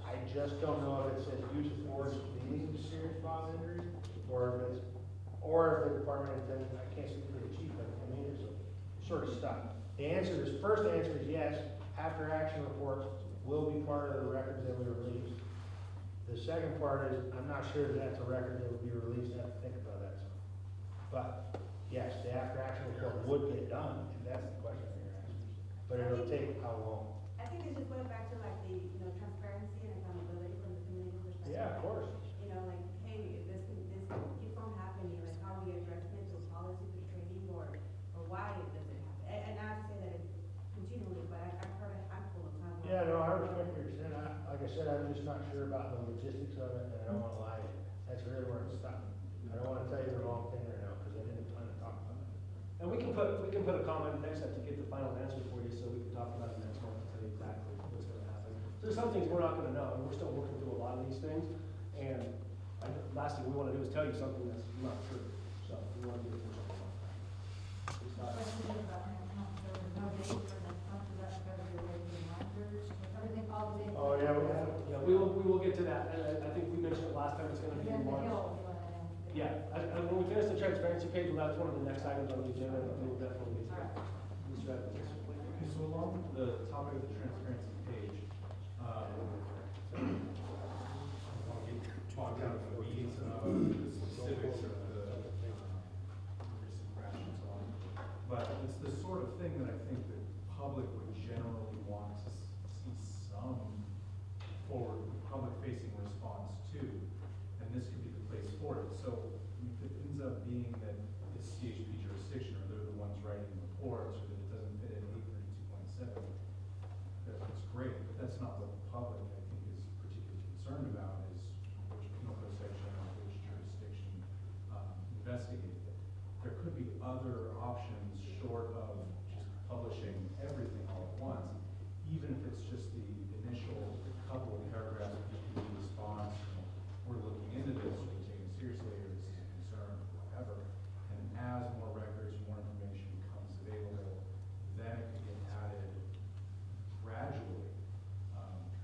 I just don't know if it says use of force leading to serious bodily injury, or if the department intends, I can't speak for the chief, but I mean, it's sort of stuck. The first answer is yes, after action reports will be part of the records that we release. The second part is, I'm not sure that that's a record that would be released, I have to think about that some. But, yes, the after action report would get done, if that's the question you're asking. But it'll take how long? I think it's just going back to like the, transparency and accountability from the community perspective. Yeah, of course. Like, hey, if this keeps on happening, like how are we addressing it through policy, through training, or why it doesn't happen? And not to say that it's continually, but I've heard a handful of times. Yeah, no, I respect what you're saying. Like I said, I'm just not sure about the logistics of it, and I don't wanna lie to you. That's really where it's stuck. I don't wanna tell you the wrong thing right now, because I didn't plan to talk about it. And we can put a comment next time to get the final answer for you, so we can talk about it next month to tell you exactly what's gonna happen. There's some things we're not gonna know, and we're still working through a lot of these things, and last thing we wanna do is tell you something that's not true, so we wanna be the first one. It's not- Question about next month, so there's no date for next month, is that because you're waiting reminders, everything, all the dates? Oh, yeah, we have. Yeah, we will get to that, and I think we mentioned it last time, it's gonna be in Then the March. Hill, you want to know. Yeah, when we finish the transparency page, well, that's one of the next items on the agenda, and we'll definitely get to that. Mr. Evans. Okay, so along the topic of the transparency page, I want to get bogged down in the weeds of the specifics of the recent crash and so on. But it's the sort of thing that I think the public would generally want to see some forward, public-facing response to, and this could be the place for it. So if it ends up being that it's CHP jurisdiction, or they're the ones writing reports, or that it doesn't fit in 832.7, that's great, but that's not what the public, I think, is particularly concerned about, is which penal code section or which jurisdiction investigated it. There could be other options short of just publishing everything all at once, even if it's just the initial couple of paragraphs of PPD response, we're looking into this, we're taking it seriously, or this is a concern, or whatever. And as more records, more information becomes available, then it can get added gradually.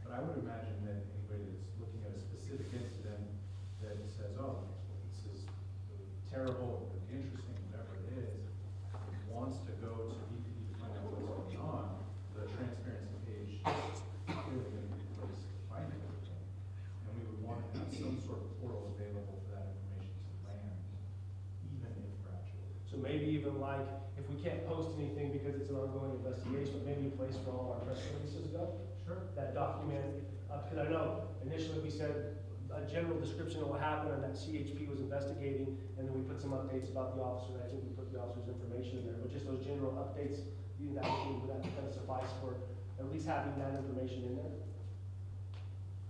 But I would imagine that anybody that's looking at a specific incident that says, oh, this is terrible, or interesting, whatever it is, wants to go to BPD to find out what's going on, the transparency page is clearly going to be the place to find everything. And we would want to have some sort of portal available for that information to land, even if gradually. So maybe even like, if we can't post anything because it's an ongoing investigation, maybe a place where all our press releases go? Sure. That document, because I know initially we said a general description of what happened and that CHP was investigating, and then we put some updates about the officer, I think we put the officer's information in there, but just those general updates, would that kind of suffice for at least having that information in there?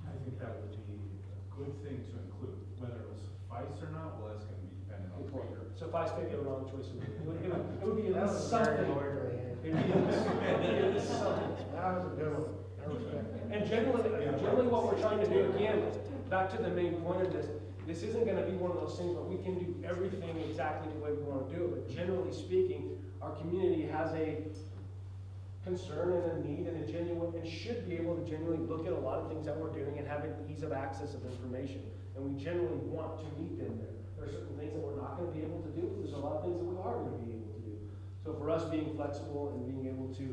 I think that would be a good thing to include. Whether it will suffice or not, well, that's going to be dependent on the reader. Suffice may be a wrong choice of word. It would be at That least was very something. orderly. It would be at least something. That was a good one. I respect that. And generally what we're trying to do, again, back to the main point of this isn't gonna be one of those things where we can do everything exactly the way we wanna do it, but generally speaking, our community has a concern and a need and a genuine, and should be able to genuinely look at a lot of things that we're doing and have an ease of access of information. And we generally want to meet them there. There are certain things that we're not gonna be able to do, there's a lot of things that we are gonna be able to do. So for us, being flexible and being able to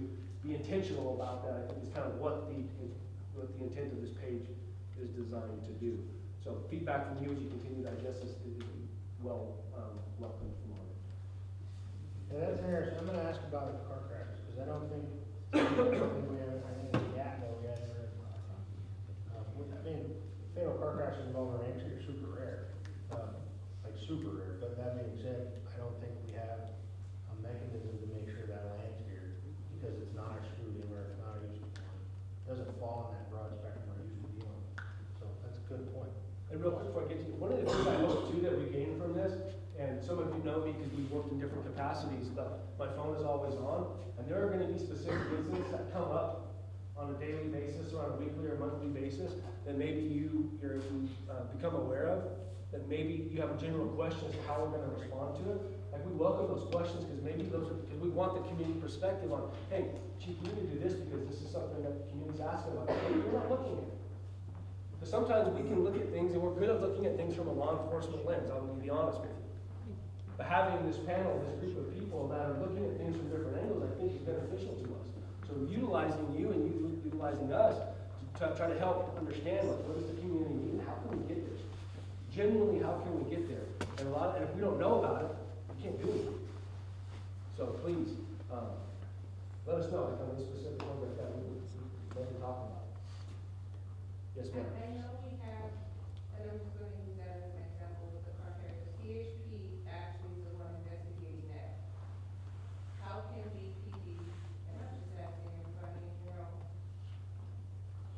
be intentional about that, I think is kind of what the intent of this page is designed to do. So feedback from you as you continue to digest this is welcome from our end. Yeah, that's interesting. I'm gonna ask about the car crashes, because I don't think we have, I think it's that, though, we haven't heard. I mean, fatal car crashes involving ranks are super rare, like super rare, but that being said, I don't think we have a mechanism to make sure that lands here, because it's not excluding or it's not used. It doesn't fall in that broad spectrum we're used to dealing with. So that's a good point. And real quick before I get to you, one of the things I hope too that we gain from this, and some of you know me because we've worked in different capacities, but my phone is always on, and there are gonna be specific incidents that come up on a daily basis or on a weekly or monthly basis that maybe you're become aware of, that maybe you have a general question as to how we're gonna respond to it. Like, we welcome those questions because maybe those are, because we want the community perspective on, hey, chief, we need to do this because this is something that the community's asking about. Hey, you're not looking at it. Because sometimes we can look at things, and we're good at looking at things from a law enforcement lens, I'm gonna be honest with you. But having this panel, this group of people that are looking at things from different angles, I think is beneficial to us. So utilizing you and you utilizing us to try to help understand, like, what does the community need, and how can we get there? Genuinely, how can we get there? And if we don't know about it, we can't do it. So please, let us know, like, on this specific one that we can talk about. Yes, ma'am. I know we have, and I'm just gonna use that as an example with the car carrier, CHP actually is the one investigating that. How can BPD, and I'm just asking everybody in the room,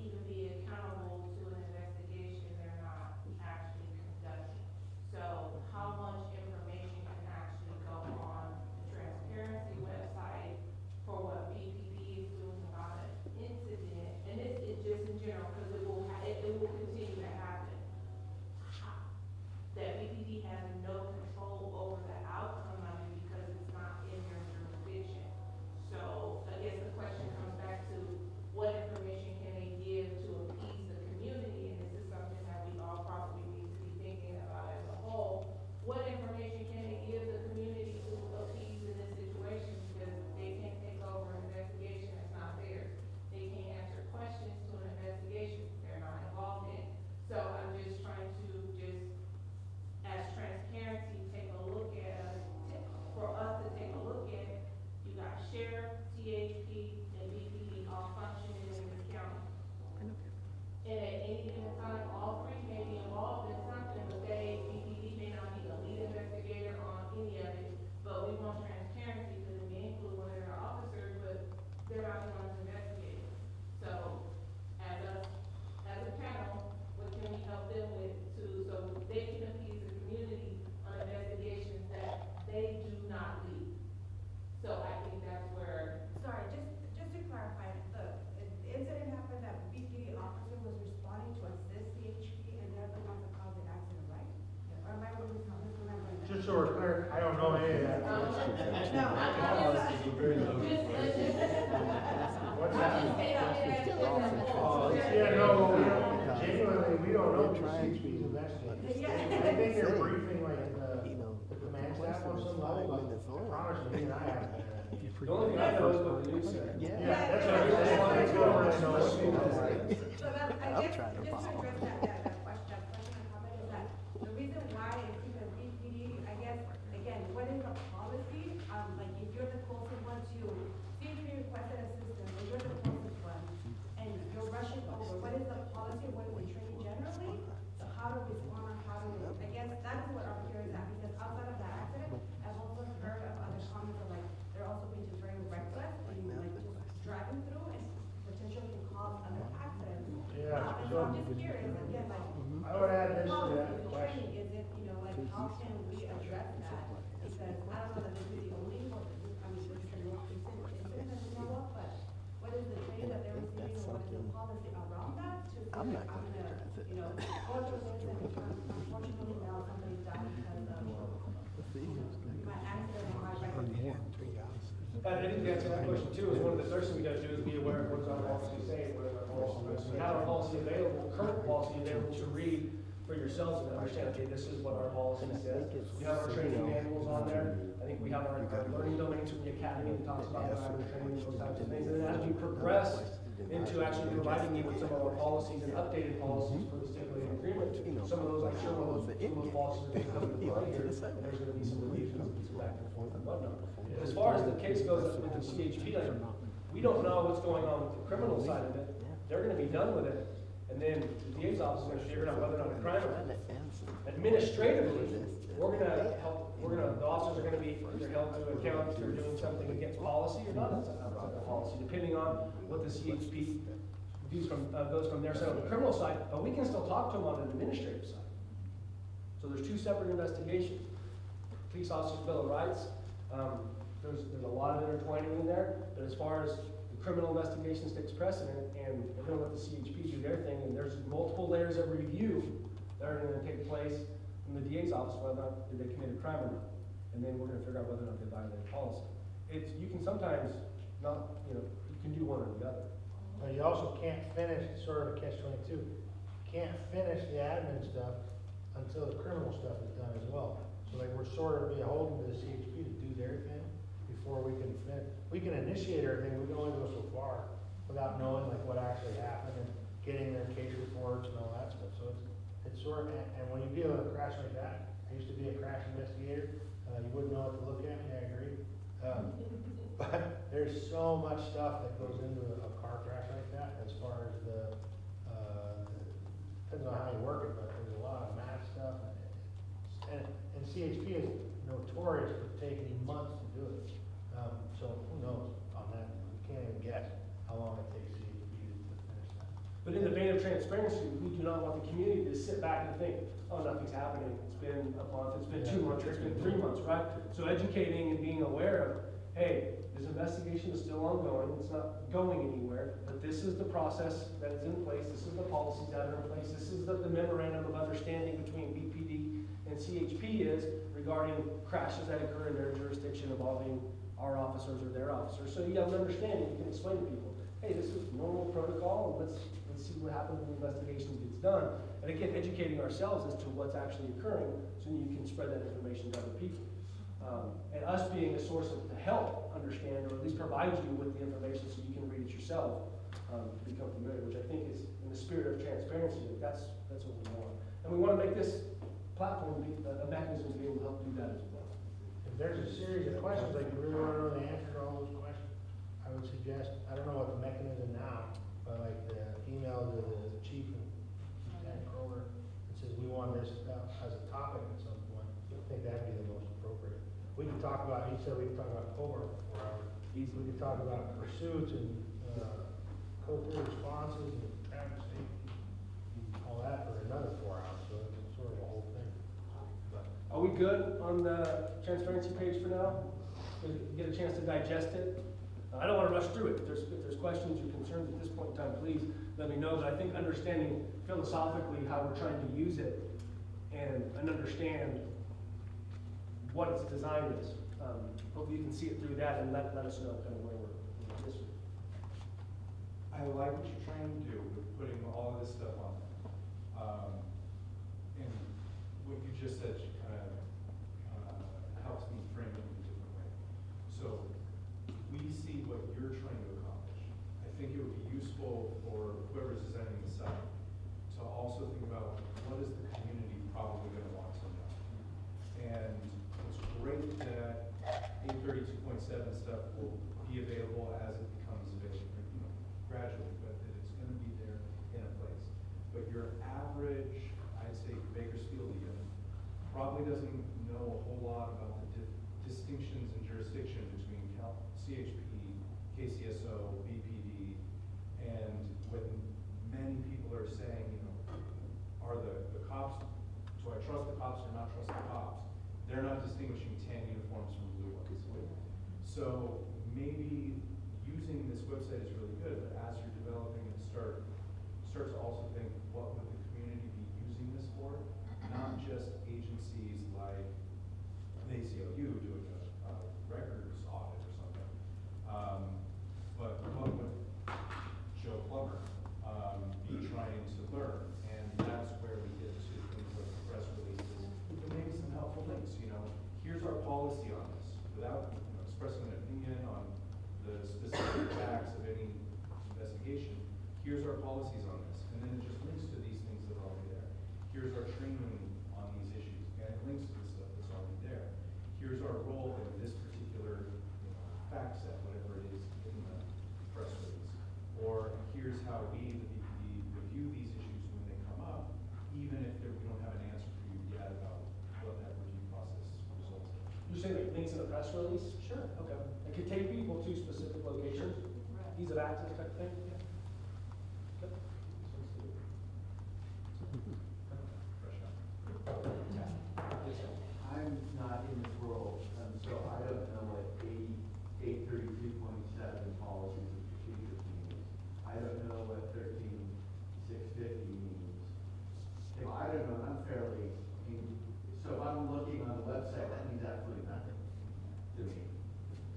even be accountable to an investigation they're not actually conducting? So how much information can actually go on the transparency website for what BPD is doing about an incident? And it's just in general, because it will continue to happen. That BPD has no just so we're clear, I don't know any of that. What's that? Oh, yeah, no, we don't, genuinely, we don't know the CHP's investigating. I think they're briefing like the command staff on some level, but I promise you, me and I haven't been. The only thing I know is what the news said. Yeah, that's what I was going to know. So that's, I guess, just to address that question and comment is that the reason why is because BPD, I guess, again, what is the policy? Like if you're the closest one to, CHP requested assistance, and you're the closest one, and you're rushing over, what is the policy, what is the training generally? So how to respond or how to, I guess that is what our fear is at, because outside of that accident, I've also heard of other comments of like, they're also being just very reckless and like just driving through and potentially can cause other accidents. Yeah, And so I'm just curious, again, like, I would add this to policy, that the question. training, is it, you know, like, how can we address that? Because I don't know that this is the only, I mean, this is the most recent incident that we know of, but what is the training that they're receiving, or what is the policy around that? To say, like, I'm gonna, you know, go through this and unfortunately now somebody's died because of my accident or my record. I think to answer that question too, is one of the first things we gotta do is be aware of what does our policy say, what is our policy. So we have our policy available, current policy available to read for yourselves and understand, okay, this is what our policy says. We have our training manuals on there. I think we have our learning domains from the academy that talks about driving training, those types of things. And then as we progress into actually providing you with some of our policies and updated policies for the stipulated agreement, some of those, I'm sure, some of those policies are gonna come into play here. And there's gonna be some revisions and some back and forth and whatnot. As far as the case goes with the CHP, like, we don't know what's going on with the criminal side of it. They're gonna be done with it, and then the DA's office is gonna figure out whether or not a crime is. Administratively, the officers are gonna be either held to account for doing something against policy or not outside of policy, depending on what the CHP goes from their side. On the criminal side, but we can still talk to them on an administrative side. So there's two separate investigations. Police officers' Bill of Rights, there's a lot of intertwining in there, but as far as the criminal investigation takes precedent, and we're gonna let the CHP do their thing, and there's multiple layers of review that are gonna take place from the DA's office, whether or not did they commit a crime or not. And then we're gonna figure out whether or not they violated policy. You can sometimes not, you can do one or the other. But you also can't finish, sort of a catch-22, can't finish the admin stuff until the criminal stuff is done as well. So like we're sort of beholden to the CHP to do their thing before we can finish. We can initiate everything, we can only go so far without knowing like what actually happened and getting their case reports and all that stuff. So it's sort of, and when you deal with a crash like that, I used to be a crash investigator, you wouldn't know what to look at me, I agree. But there's so much stuff that goes into a car crash like that as far as depends on how you work it, but there's a lot of math stuff. And CHP is notorious for taking months to do it. So who knows on that? We can't even guess how long it takes CHP to finish that. But in the vein of transparency, we do not want the community to sit back and think, oh, nothing's happening. It's been a month, it's been 2 months, it's been 3 months, right? So educating and being aware of, hey, this investigation is still ongoing, it's not going anywhere, but this is the process that is in place, this is the policies that are in place, this is the memorandum of understanding between BPD and CHP is regarding crashes that occur in their jurisdiction involving our officers or their officers. So you have an understanding, you can explain to people, hey, this is normal protocol, and let's see what happens when the investigation gets done. And again, educating ourselves as to what's actually occurring, so you can spread that information to other people. And us being a source to help understand, or at least provide you with the information so you can read it yourself, become familiar, which I think is in the spirit of transparency, that's what we want. And we want to make this platform be a mechanism to be able to help do that as well. If there's a series of questions, like you really want to know the answer to all those questions, I would suggest, I don't know what the mechanism now, but like the email to the chief and Lieutenant Kroger, that says we want this as a topic at some point, I think that'd be the most appropriate. We can talk about, he said we can talk about Cobra for hours. We can talk about pursuits and code 3 responses and traffic safety, and all that for another 4 hours, so it's sort of a whole thing. But Are we good on the transparency page for now? Get a chance to digest it? I don't want to rush through it. If there's questions or concerns at this point in time, please let me know. But I think understanding philosophically how we're trying to use it and understand what its design is. Hopefully you can see it through that and let us know kind of where we're. I like what you're trying to do with putting all of this stuff on there. And what you just said kind of helps me frame it in a different way. So we see what you're trying to accomplish. I think it would be useful for whoever's designing the site to also think about what is the community probably going to want to know. And it's great that 832.7 stuff will be available as it becomes available, gradually, but that it's going to be there in a place. But your average, I'd say Bakersfieldian, probably doesn't know a whole lot about the distinctions in jurisdiction between CHP, KCSO, BPD, and when many people are saying, are the cops, do I trust the cops or not trust the cops? They're not distinguishing tan uniforms from blue ones. So maybe using this website is really good, but as you're developing and start to also think, what would the community be using this for? Not just agencies like the ACLU doing a records audit or something, but what would Joe Plummer be trying to learn? And that's where we get to things like press releases, and maybe some helpful links. Here's our policy on this, without expressing an opinion on the specific facts of any investigation. Here's our policies on this, and then it just links to these things that are already there. Here's our training on these issues, and it links to the stuff that's already there. Here's our role in this particular fact set, whatever it is in the press release. Or here's how we, the BPD, review these issues when they come up, even if we don't have an answer for you yet about what that review process results in. You say that links in the press release? Sure. Okay. It could take people to specific locations, ease of access type thing. Yeah. Okay. I'm not in this world, so I don't know what 833.7 policies and procedures means. I don't know what 13650 means. If I don't know, I'm fairly, so if I'm looking on the website, that means absolutely nothing to me.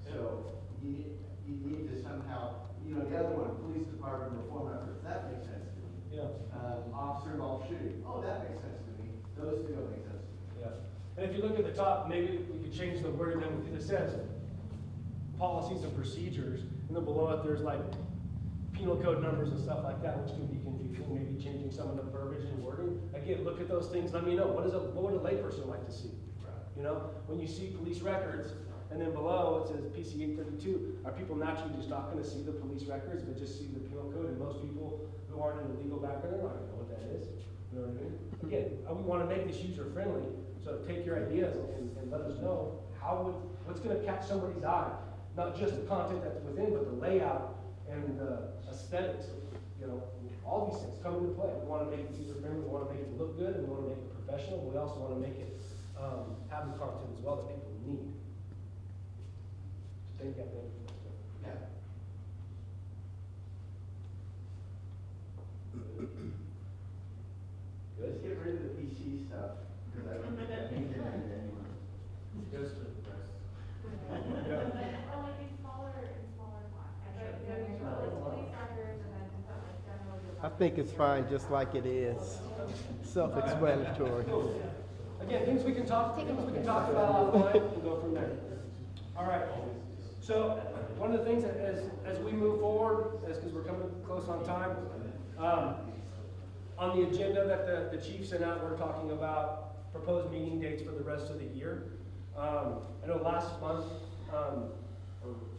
So you need to somehow, the other one, police department reform efforts, that makes sense to me. Yeah. Officer involved shooting, oh, that makes sense to me. Those two don't make sense to me. Yeah. And if you look at the top, maybe we could change the word then it says policies and procedures, and then below it there's like penal code numbers and stuff like that, which can be confusing, maybe changing some of the verbiage and wording. Again, look at those things, let me know, what would a layperson like to see? When you see police records, and then below it says PC 832, are people naturally just not gonna see the police records, but just see the penal code? And most people who aren't in a legal background, they're not gonna know what that is. You know what I mean? Again, we wanna make this user-friendly, so take your ideas and let us know what's gonna catch somebody's eye. Not just the content that's within, but the layout and the aesthetics, all these things come into play. We wanna make it user-friendly, we wanna make it look good, and we wanna make it professional, but we also wanna make it have the content as well that people need. So thank you. Yeah. Let's get rid of the PC stuff, because I don't think that means anything to anyone. Yes, sir. Or like in smaller fonts. Like there's police records and then stuff like general. I think it's fine just like it is. Self-explanatory. Again, things we can talk about offline and go from there. All right. So one of the things that as we move forward, because we're coming close on time, on the agenda that the chief sent out, we're talking about proposed meeting dates for the rest of the year. I know last month, or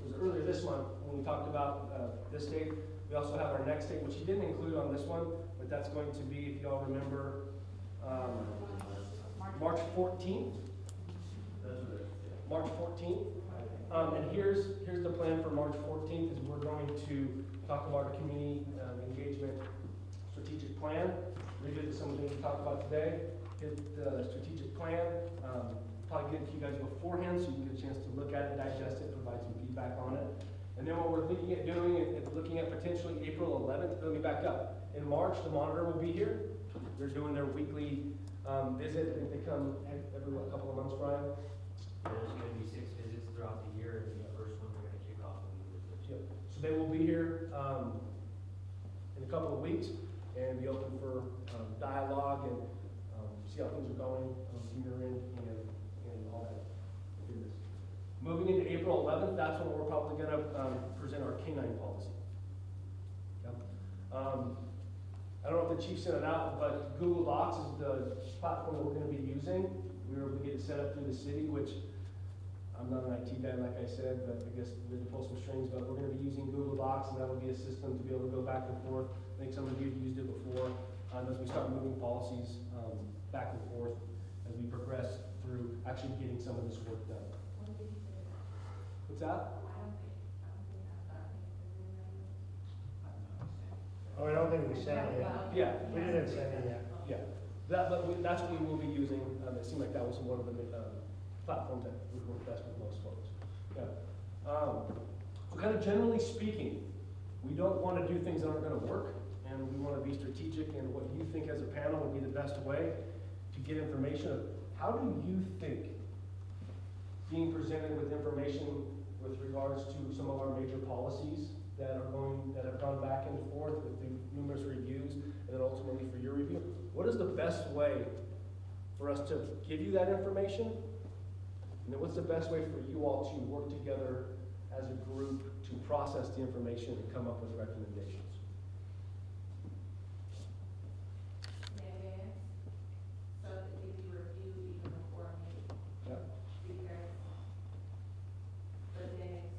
was it earlier this month, when we talked about this date, we also have our next date, which he didn't include on this one, but that's going to be, if y'all remember, March 14th. March 14th. And here's the plan for March 14th, is we're going to talk about our community engagement strategic plan, revisit some of the things we talked about today, hit the strategic plan, probably get it to you guys beforehand so you can get a chance to look at it, digest it, provide some feedback on it. And then what we're looking at doing is looking at potentially April 11th, let me back up. In March, the monitor will be here. They're doing their weekly visit. I think they come every couple of months, Brian. throughout the year, and the first one we're gonna kick off in the year. Yep. So they will be here, in a couple of weeks and be open for, dialogue and, see how things are going, from your end and all that goodness. Moving into April 11th, that's when we're probably gonna, present our canine policy. Yep. I don't know if the chief sent it out, but Google Docs is the platform that we're gonna be using. We were able to get it set up through the city, which I'm not an IT guy, like I said, but I guess we had to pull some strings, but we're gonna be using Google Docs, and that'll be a system to be able to go back and forth. I think some of you have used it before, as we start moving policies, back and forth, as we progress through actually getting some of this work done. What's that? Oh, I don't think we sent it yet. Yeah. We didn't send it yet. Yeah, that's what we will be using. It seemed like that was one of the platforms that would work best with most folks. Yeah. So kind of generally speaking, we don't want to do things that aren't going to work, and we want to be strategic in what you think as a panel would be the best way to get information. How do you think being presented with information with regards to some of our major policies that have gone back and forth with the numerous reviews, and then ultimately for your review, what is the best way for us to give you that information? And then what's the best way for you all to work together as a group to process the information and come up with recommendations? So that it be reviewed even before a meeting. Yeah. Because the minutes,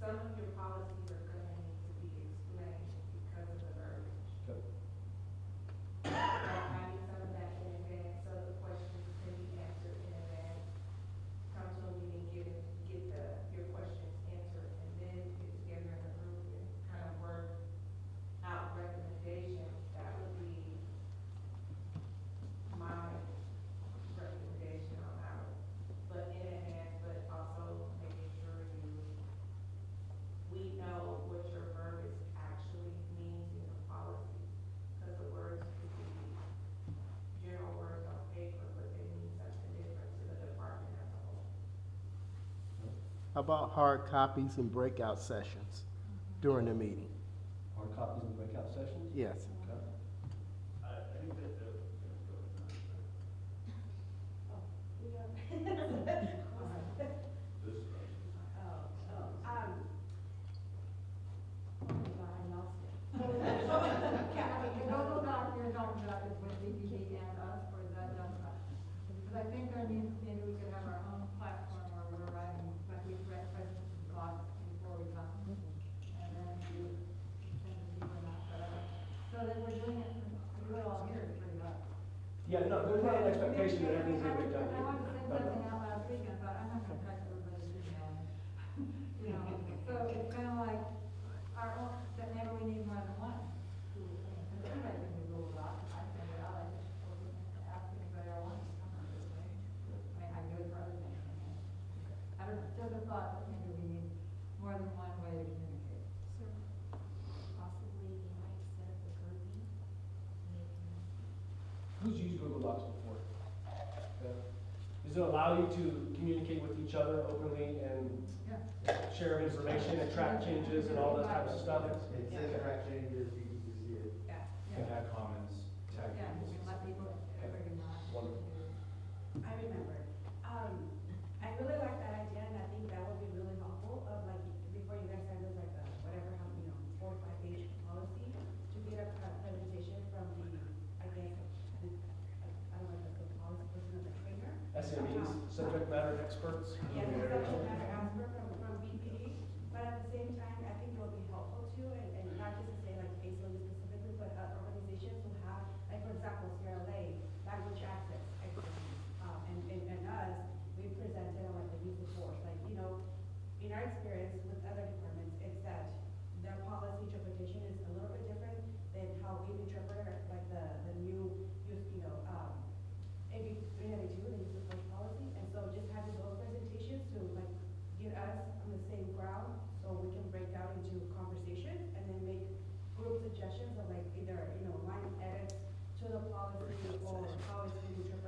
some of your policies are gonna need to be explained because of the verbiage. Okay. So having some of that in advance, so the questions can be answered in advance. Come to a meeting, get your questions answered, and then get together in a group and kind of work out recommendations. That would be my recommendation on how, but in advance, but also making sure we know what your verbiage actually means in the policy. Because the words could be general words on paper, but they mean something different to the department as a whole. How about hard copies and breakout sessions during the meeting? Hard copies and breakout sessions? Yes. Okay. I think that the. The Google Doc you're talking about is with DPD and us, or is that done? Because I think there needs, maybe we could have our own platform where we're writing, like we read president's blocks before we come. And then we send the people out, so that we're doing it, we do it all here, pretty much. Yeah, no, there's not an expectation that everything's gonna be done. I wanted to say something out last week, and I thought, I'm not gonna touch everybody's email. You know, so it's kind of like, our own, that maybe we need more than one. Because anybody can do Google Docs, I send it out, I just ask anybody I want to come on this way. I mean, I do it for other things. I don't, just a thought that maybe we need more than one way to communicate. So possibly we might set up a grouping, maybe. Who's used Google Docs before? Yeah. Does it allow you to communicate with each other openly and Yeah. share information and track changes and all that type of stuff? It says track changes, you can see it. Yeah. You can add comments, tag Yeah, people. we can let people, everybody know. Wonderful. I remember. I really like that idea, and I think that would be really helpful of like, before you guys send us like a, whatever, 4 or 5 page policy, to get a presentation from the, I guess, I don't know, the policy person or the trainer. SMEs, subject matter experts? Yes, the subject matter expert from BPD, but at the same time, I think it would be helpful too, and not just to say like ACLU specifically, but organizations who have, like for example, Sierra Leone, language access experts, and us, we presented on like the use of force, like, in our experience with other departments, it's that their policy interpretation is a little bit different than how we interpret like the new use, AB 392, the use of force policy, and so just having those presentations to like get us on the same ground, so we can break down into conversations and then make group suggestions of like either, line edits to the policy or how it's been interpreted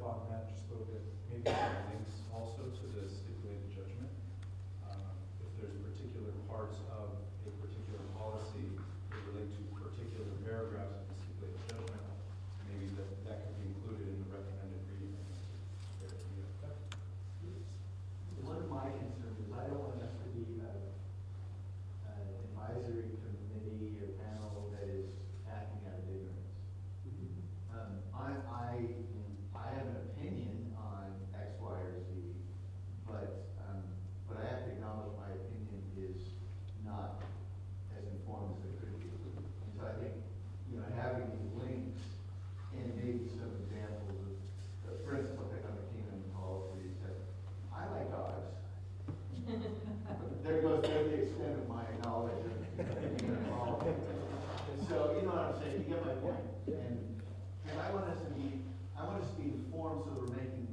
on that just a little bit, maybe some links also to the stipulated judgment. If there's particular parts of a particular policy that relate to particular paragraphs of the stipulated judgment, maybe that could be included in the recommended reading. There would be effect. One of my concerns is I don't want us to be an advisory committee or panel that is acting out of ignorance. I have an opinion on X, Y, or Z, but I have to acknowledge my opinion is not as informed as it could be. And so I think, having these links and maybe some examples of, for instance, I'll pick on the Keenan call where he said, I like dogs. There goes the extent of my knowledge of Keenan Hall. And so, you know what I'm saying, you get my point. And I want us to be informed so we're making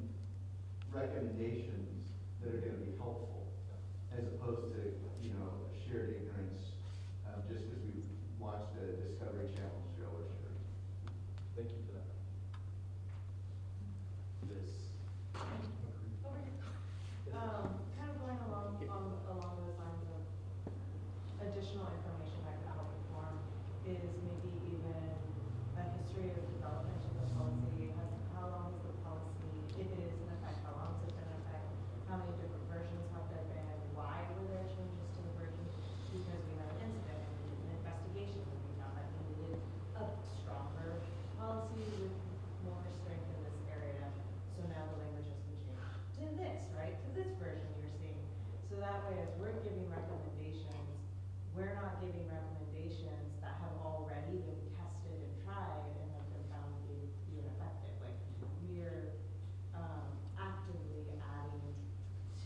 recommendations that are gonna be helpful, as opposed to, shared ignorance, just because we watched a Discovery Channel show or sure. Thank you for that. This. Kind of going along those lines of additional information that could help inform is maybe even a history of development of the policy. How long is the policy, if it is in effect, how long has it been in effect? How many different versions have there been? Why were there changes to the version? Because we had an incident, and we did an investigation, and we found that we needed a stronger policy with more strength in this area. So now the language has been changed to this, right? To this version you're seeing. So that way, as we're giving recommendations, we're not giving recommendations that have already been tested and tried and have been found to be ineffective. Like, we're actively adding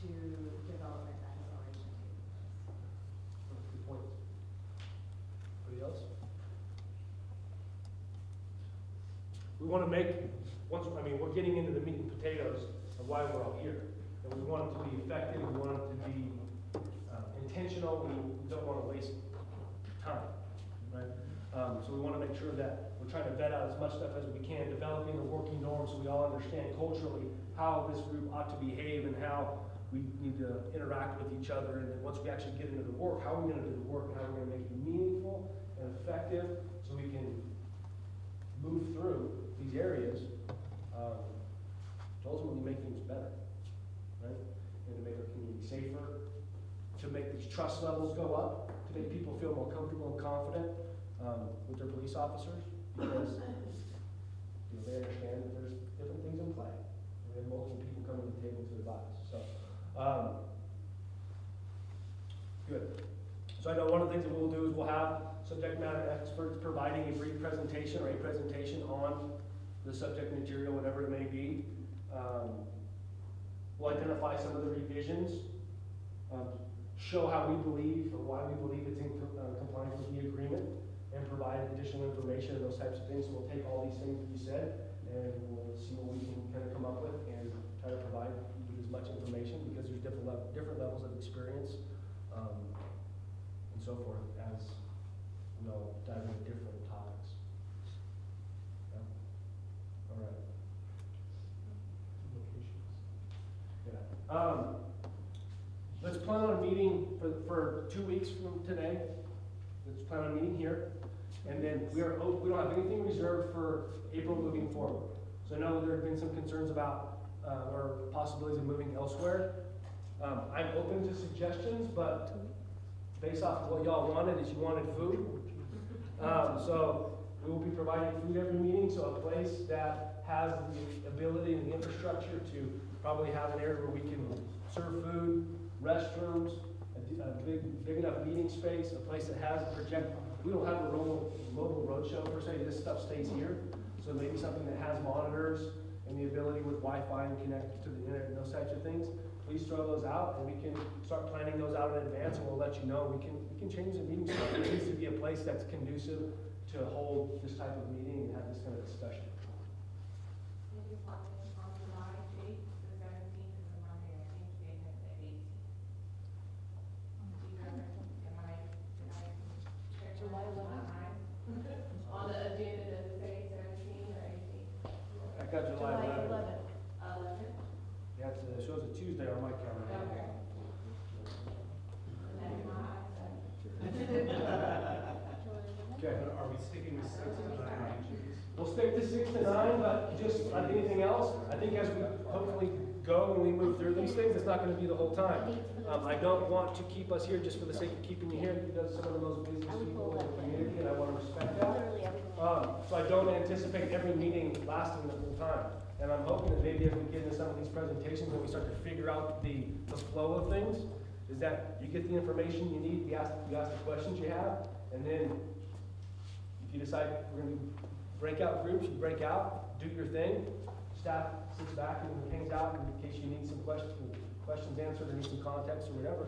to development that has already been taken place. Good point. Anybody else? We want to make, we're getting into the meat and potatoes of why we're all here. And we want it to be effective, we want it to be intentional, we don't want to waste time, right? So we want to make sure that we're trying to vet out as much stuff as we can, developing the working norms so we all understand culturally how this group ought to behave and how we need to interact with each other. And then once we actually get into the work, how are we going to do the work and how are we going to make it meaningful and effective so we can move through these areas to ultimately make things better, right? And to make our community safer, to make these trust levels go up, to make people feel more comfortable and confident with their police officers, because they understand that there's different things in play. We have multiple people coming to the table to advise. So, good. So I know one of the things that we'll do is we'll have subject matter experts providing a brief presentation or a presentation on the subject material, whatever it may be. We'll identify some of the revisions, show how we believe or why we believe it's in compliance with the agreement, and provide additional information and those types of things. So we'll take all these things that you said and we'll see what we can kind of come up with and try to provide you with as much information, because there's different levels of experience and so forth as we'll dive into different topics. Yeah? All right. Yeah. Let's plan on a meeting for 2 weeks from today. Let's plan on a meeting here. And then we don't have anything reserved for April moving forward. So I know there have been some concerns about or possibilities of moving elsewhere. I'm open to suggestions, but based off of what y'all wanted is you wanted food. So we will be providing food every meeting, so a place that has the ability and the infrastructure to probably have an area where we can serve food, restrooms, a big enough meeting space, a place that has a project. We don't have a mobile roadshow per se, this stuff stays here. So maybe something that has monitors and the ability with Wi-Fi and connect to the internet and those types of things. Please throw those out and we can start planning those out in advance, and we'll let you know. We can change the meeting spot. There needs to be a place that's conducive to hold this type of meeting and have this kind of discussion. Maybe on July 8th, the 17th is a Monday, I think, and it's the 18th. July 11th. On the agenda, does it say 17 or 18? I got July 11th. Tuesday on my calendar. Okay. That's Okay. Are we sticking with 6 to 9 inches? We'll stick to 6 to 9, but just like anything else, I think as we hopefully go and we move through these things, it's not gonna be the whole time. I don't want to keep us here just for the sake of keeping you here, because some of the most busiest people in the community, and I wanna respect that. Literally everything. So I don't anticipate every meeting lasting the full time. And I'm hoping that maybe as we get into some of these presentations and we start to figure out the flow of things, is that you get the information you need, you ask the questions you have, and then if you decide we're gonna do breakout groups, you break out, do your thing. Staff sits back and hangs out in case you need some questions answered or need some context or whatever.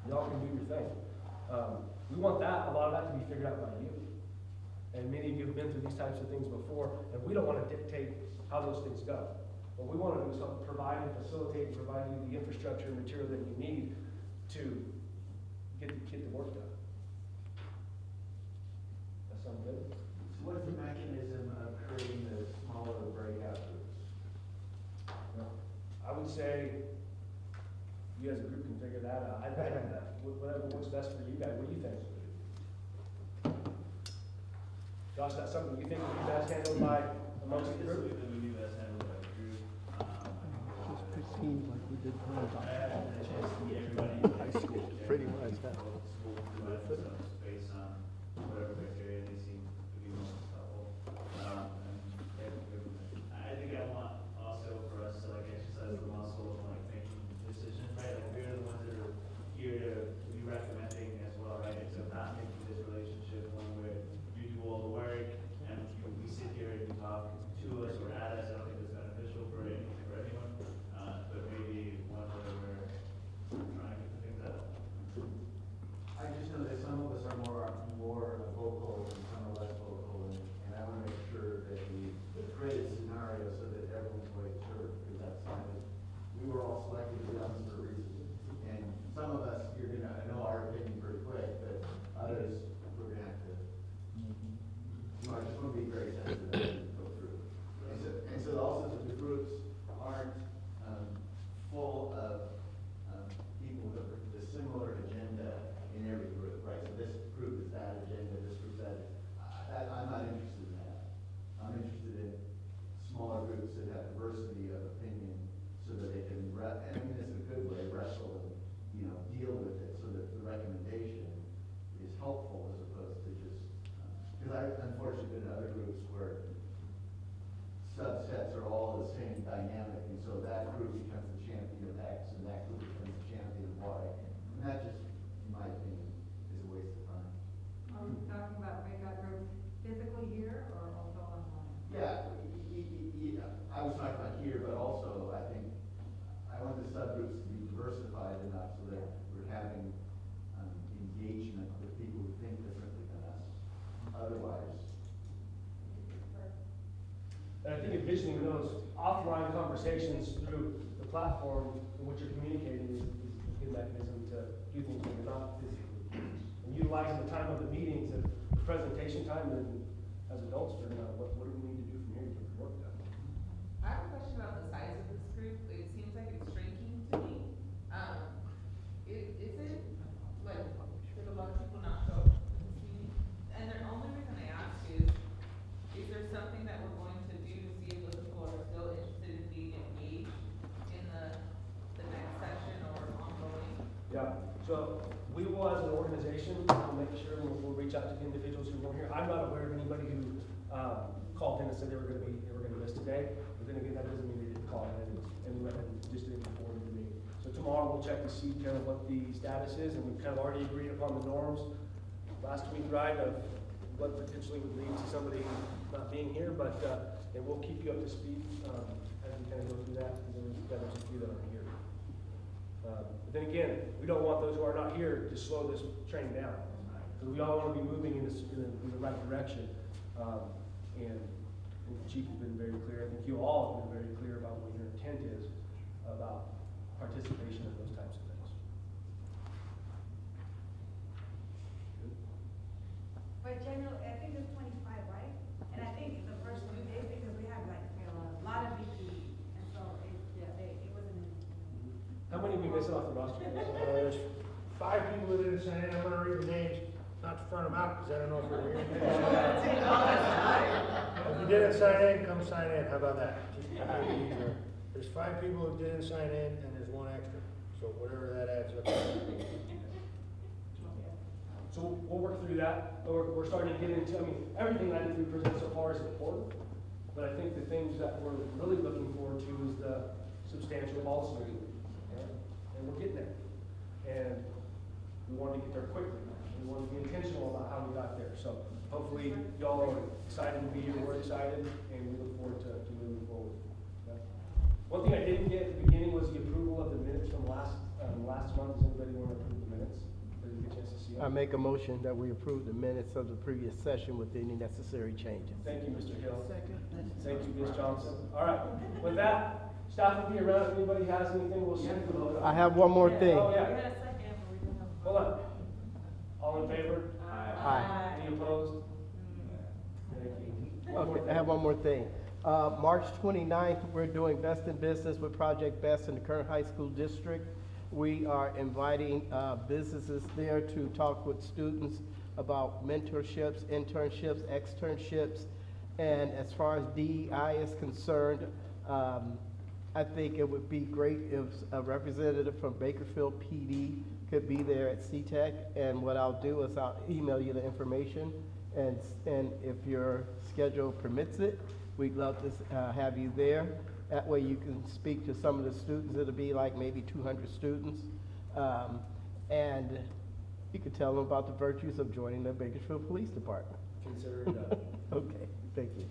Y'all can do your thing. We want that, a lot of that to be figured out by you. And many of you have been through these types of things before, and we don't want to dictate how those things go. What we want to do is help provide and facilitate and provide you the infrastructure and material that you need to get the work done. That sound good? So what's the mechanism of creating the smaller breakout groups? I would say you as a group can figure that out. Whatever works best for you guys. What do you think? Josh, that's something you think would be best handled by amongst the group? It would be best handled by the group. Just 15 like we did for I haven't had a chance to meet everybody. high school, pretty much. Based on whatever criteria they seem to be most helpful. I think I want also for us to like exercise the muscle of like making decisions, right? Like we're the ones that are here to be recommending as well, right? And so not making this relationship one where you do all the work and we sit here and you talk to us or at us. I don't think it's beneficial for anyone. But maybe one where we're trying to get things out. I just know that some of us are more vocal and some are less vocal, and I want to make sure that we create a scenario so that everyone's way served, because that's kind of, we were all selected to be on this for a reason. And some of us, you're gonna know our opinion pretty quick, but others, we're gonna have to, I just want to be very sensitive and go through. And so also the groups aren't full of people with a similar agenda in every group, right? So this group is that agenda, this group that, I'm not interested in that. I'm interested in smaller groups that have diversity of opinion so that they can, and I mean, it's a good way, wrestle and, deal with it so that the recommendation is helpful as opposed to just, because I've unfortunately been in other groups where subsets are all the same dynamic, and so that group becomes the champion of X and that group becomes the champion of Y. And that just, in my opinion, is a waste of time. Are we talking about breakout groups physically here or also online? Yeah, I was talking about here, but also I think I want the subgroups to be diversified enough so that we're having engagement with people who think differently than us. Otherwise, And I think envisioning those offline conversations through the platform in which you're communicating is a good mechanism to do things when you're not physically. And utilizing the time of the meetings and the presentation time, and as adults, figuring out what do we need to do from here to get the work done. I have a question about the size of this group. It seems like it's shrinking to me. Is it, like, should a lot of people not show up to this meeting? And the only reason I ask is there something that we're going to do to see if the people are still interested in being engaged in the next session or ongoing? Yeah, so we will, as an organization, will make sure we'll reach out to the individuals who weren't here. I'm not aware of anybody who called in and said they were gonna miss today, but then again, that doesn't mean they didn't call in and just didn't report it to me. So tomorrow we'll check to see kind of what the status is, and we've kind of already agreed upon the norms last week, right, of what potentially would lead to somebody not being here, but, and we'll keep you up to speed, as we kind of go through that, because there's a few that aren't here. But then again, we don't want those who are not here to slow this train down, because we all want to be moving in the right direction. And the chief has been very clear, I think you all have been very clear about what your intent is about participation in those types of things. But generally, I think it's 25, right? And I think the first 2 days, because we had like a lot of BP, and so it wasn't. How many we missing off the roster? There's 5 people that didn't sign in, I'm gonna read the names, not to front them out, because I don't know if we're here. If you didn't sign in, come sign in, how about that? Just to make it easier. There's 5 people who didn't sign in, and there's 1 extra, so whatever that adds up. So we'll work through that. We're starting to get into, I mean, everything I think we present so far is important, but I think the things that we're really looking forward to is the substantial policy review. And we're getting there. And we wanted to get there quickly. We wanted to be intentional about how we got there. So hopefully y'all are excited to be here, we're excited, and we look forward to moving forward. Okay? One thing I didn't get at the beginning was the approval of the minutes from last month. Does anybody want to approve the minutes? Did you get a chance to see them? I make a motion that we approve the minutes of the previous session with any necessary changes. Thank you, Mr. Hill. Second. Thank you, Ms. Johnson. All right, with that, staff will be around. If anybody has anything, we'll see. I have one more thing. Oh, yeah. Hold on. All in favor? Aye. Any opposed? Thank you. One more Okay, I thing. have one more thing. March 29th, we're doing Best in Business with Project Best in the Kern High School District. We are inviting businesses there to talk with students about mentorships, internships, externships. And as far as DEI is concerned, I think it would be great if a representative from Bakersfield PD could be there at CTEC. And what I'll do is I'll email you the information. And if your schedule permits it, we'd love to have you there. That way you can speak to some of the students. It'll be like maybe 200 students. And you could tell them about the virtues of joining the Bakersfield Police Department. Consider it done. Okay, thank you.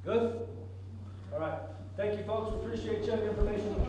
Good? All right. Thank you, folks. We appreciate you. The information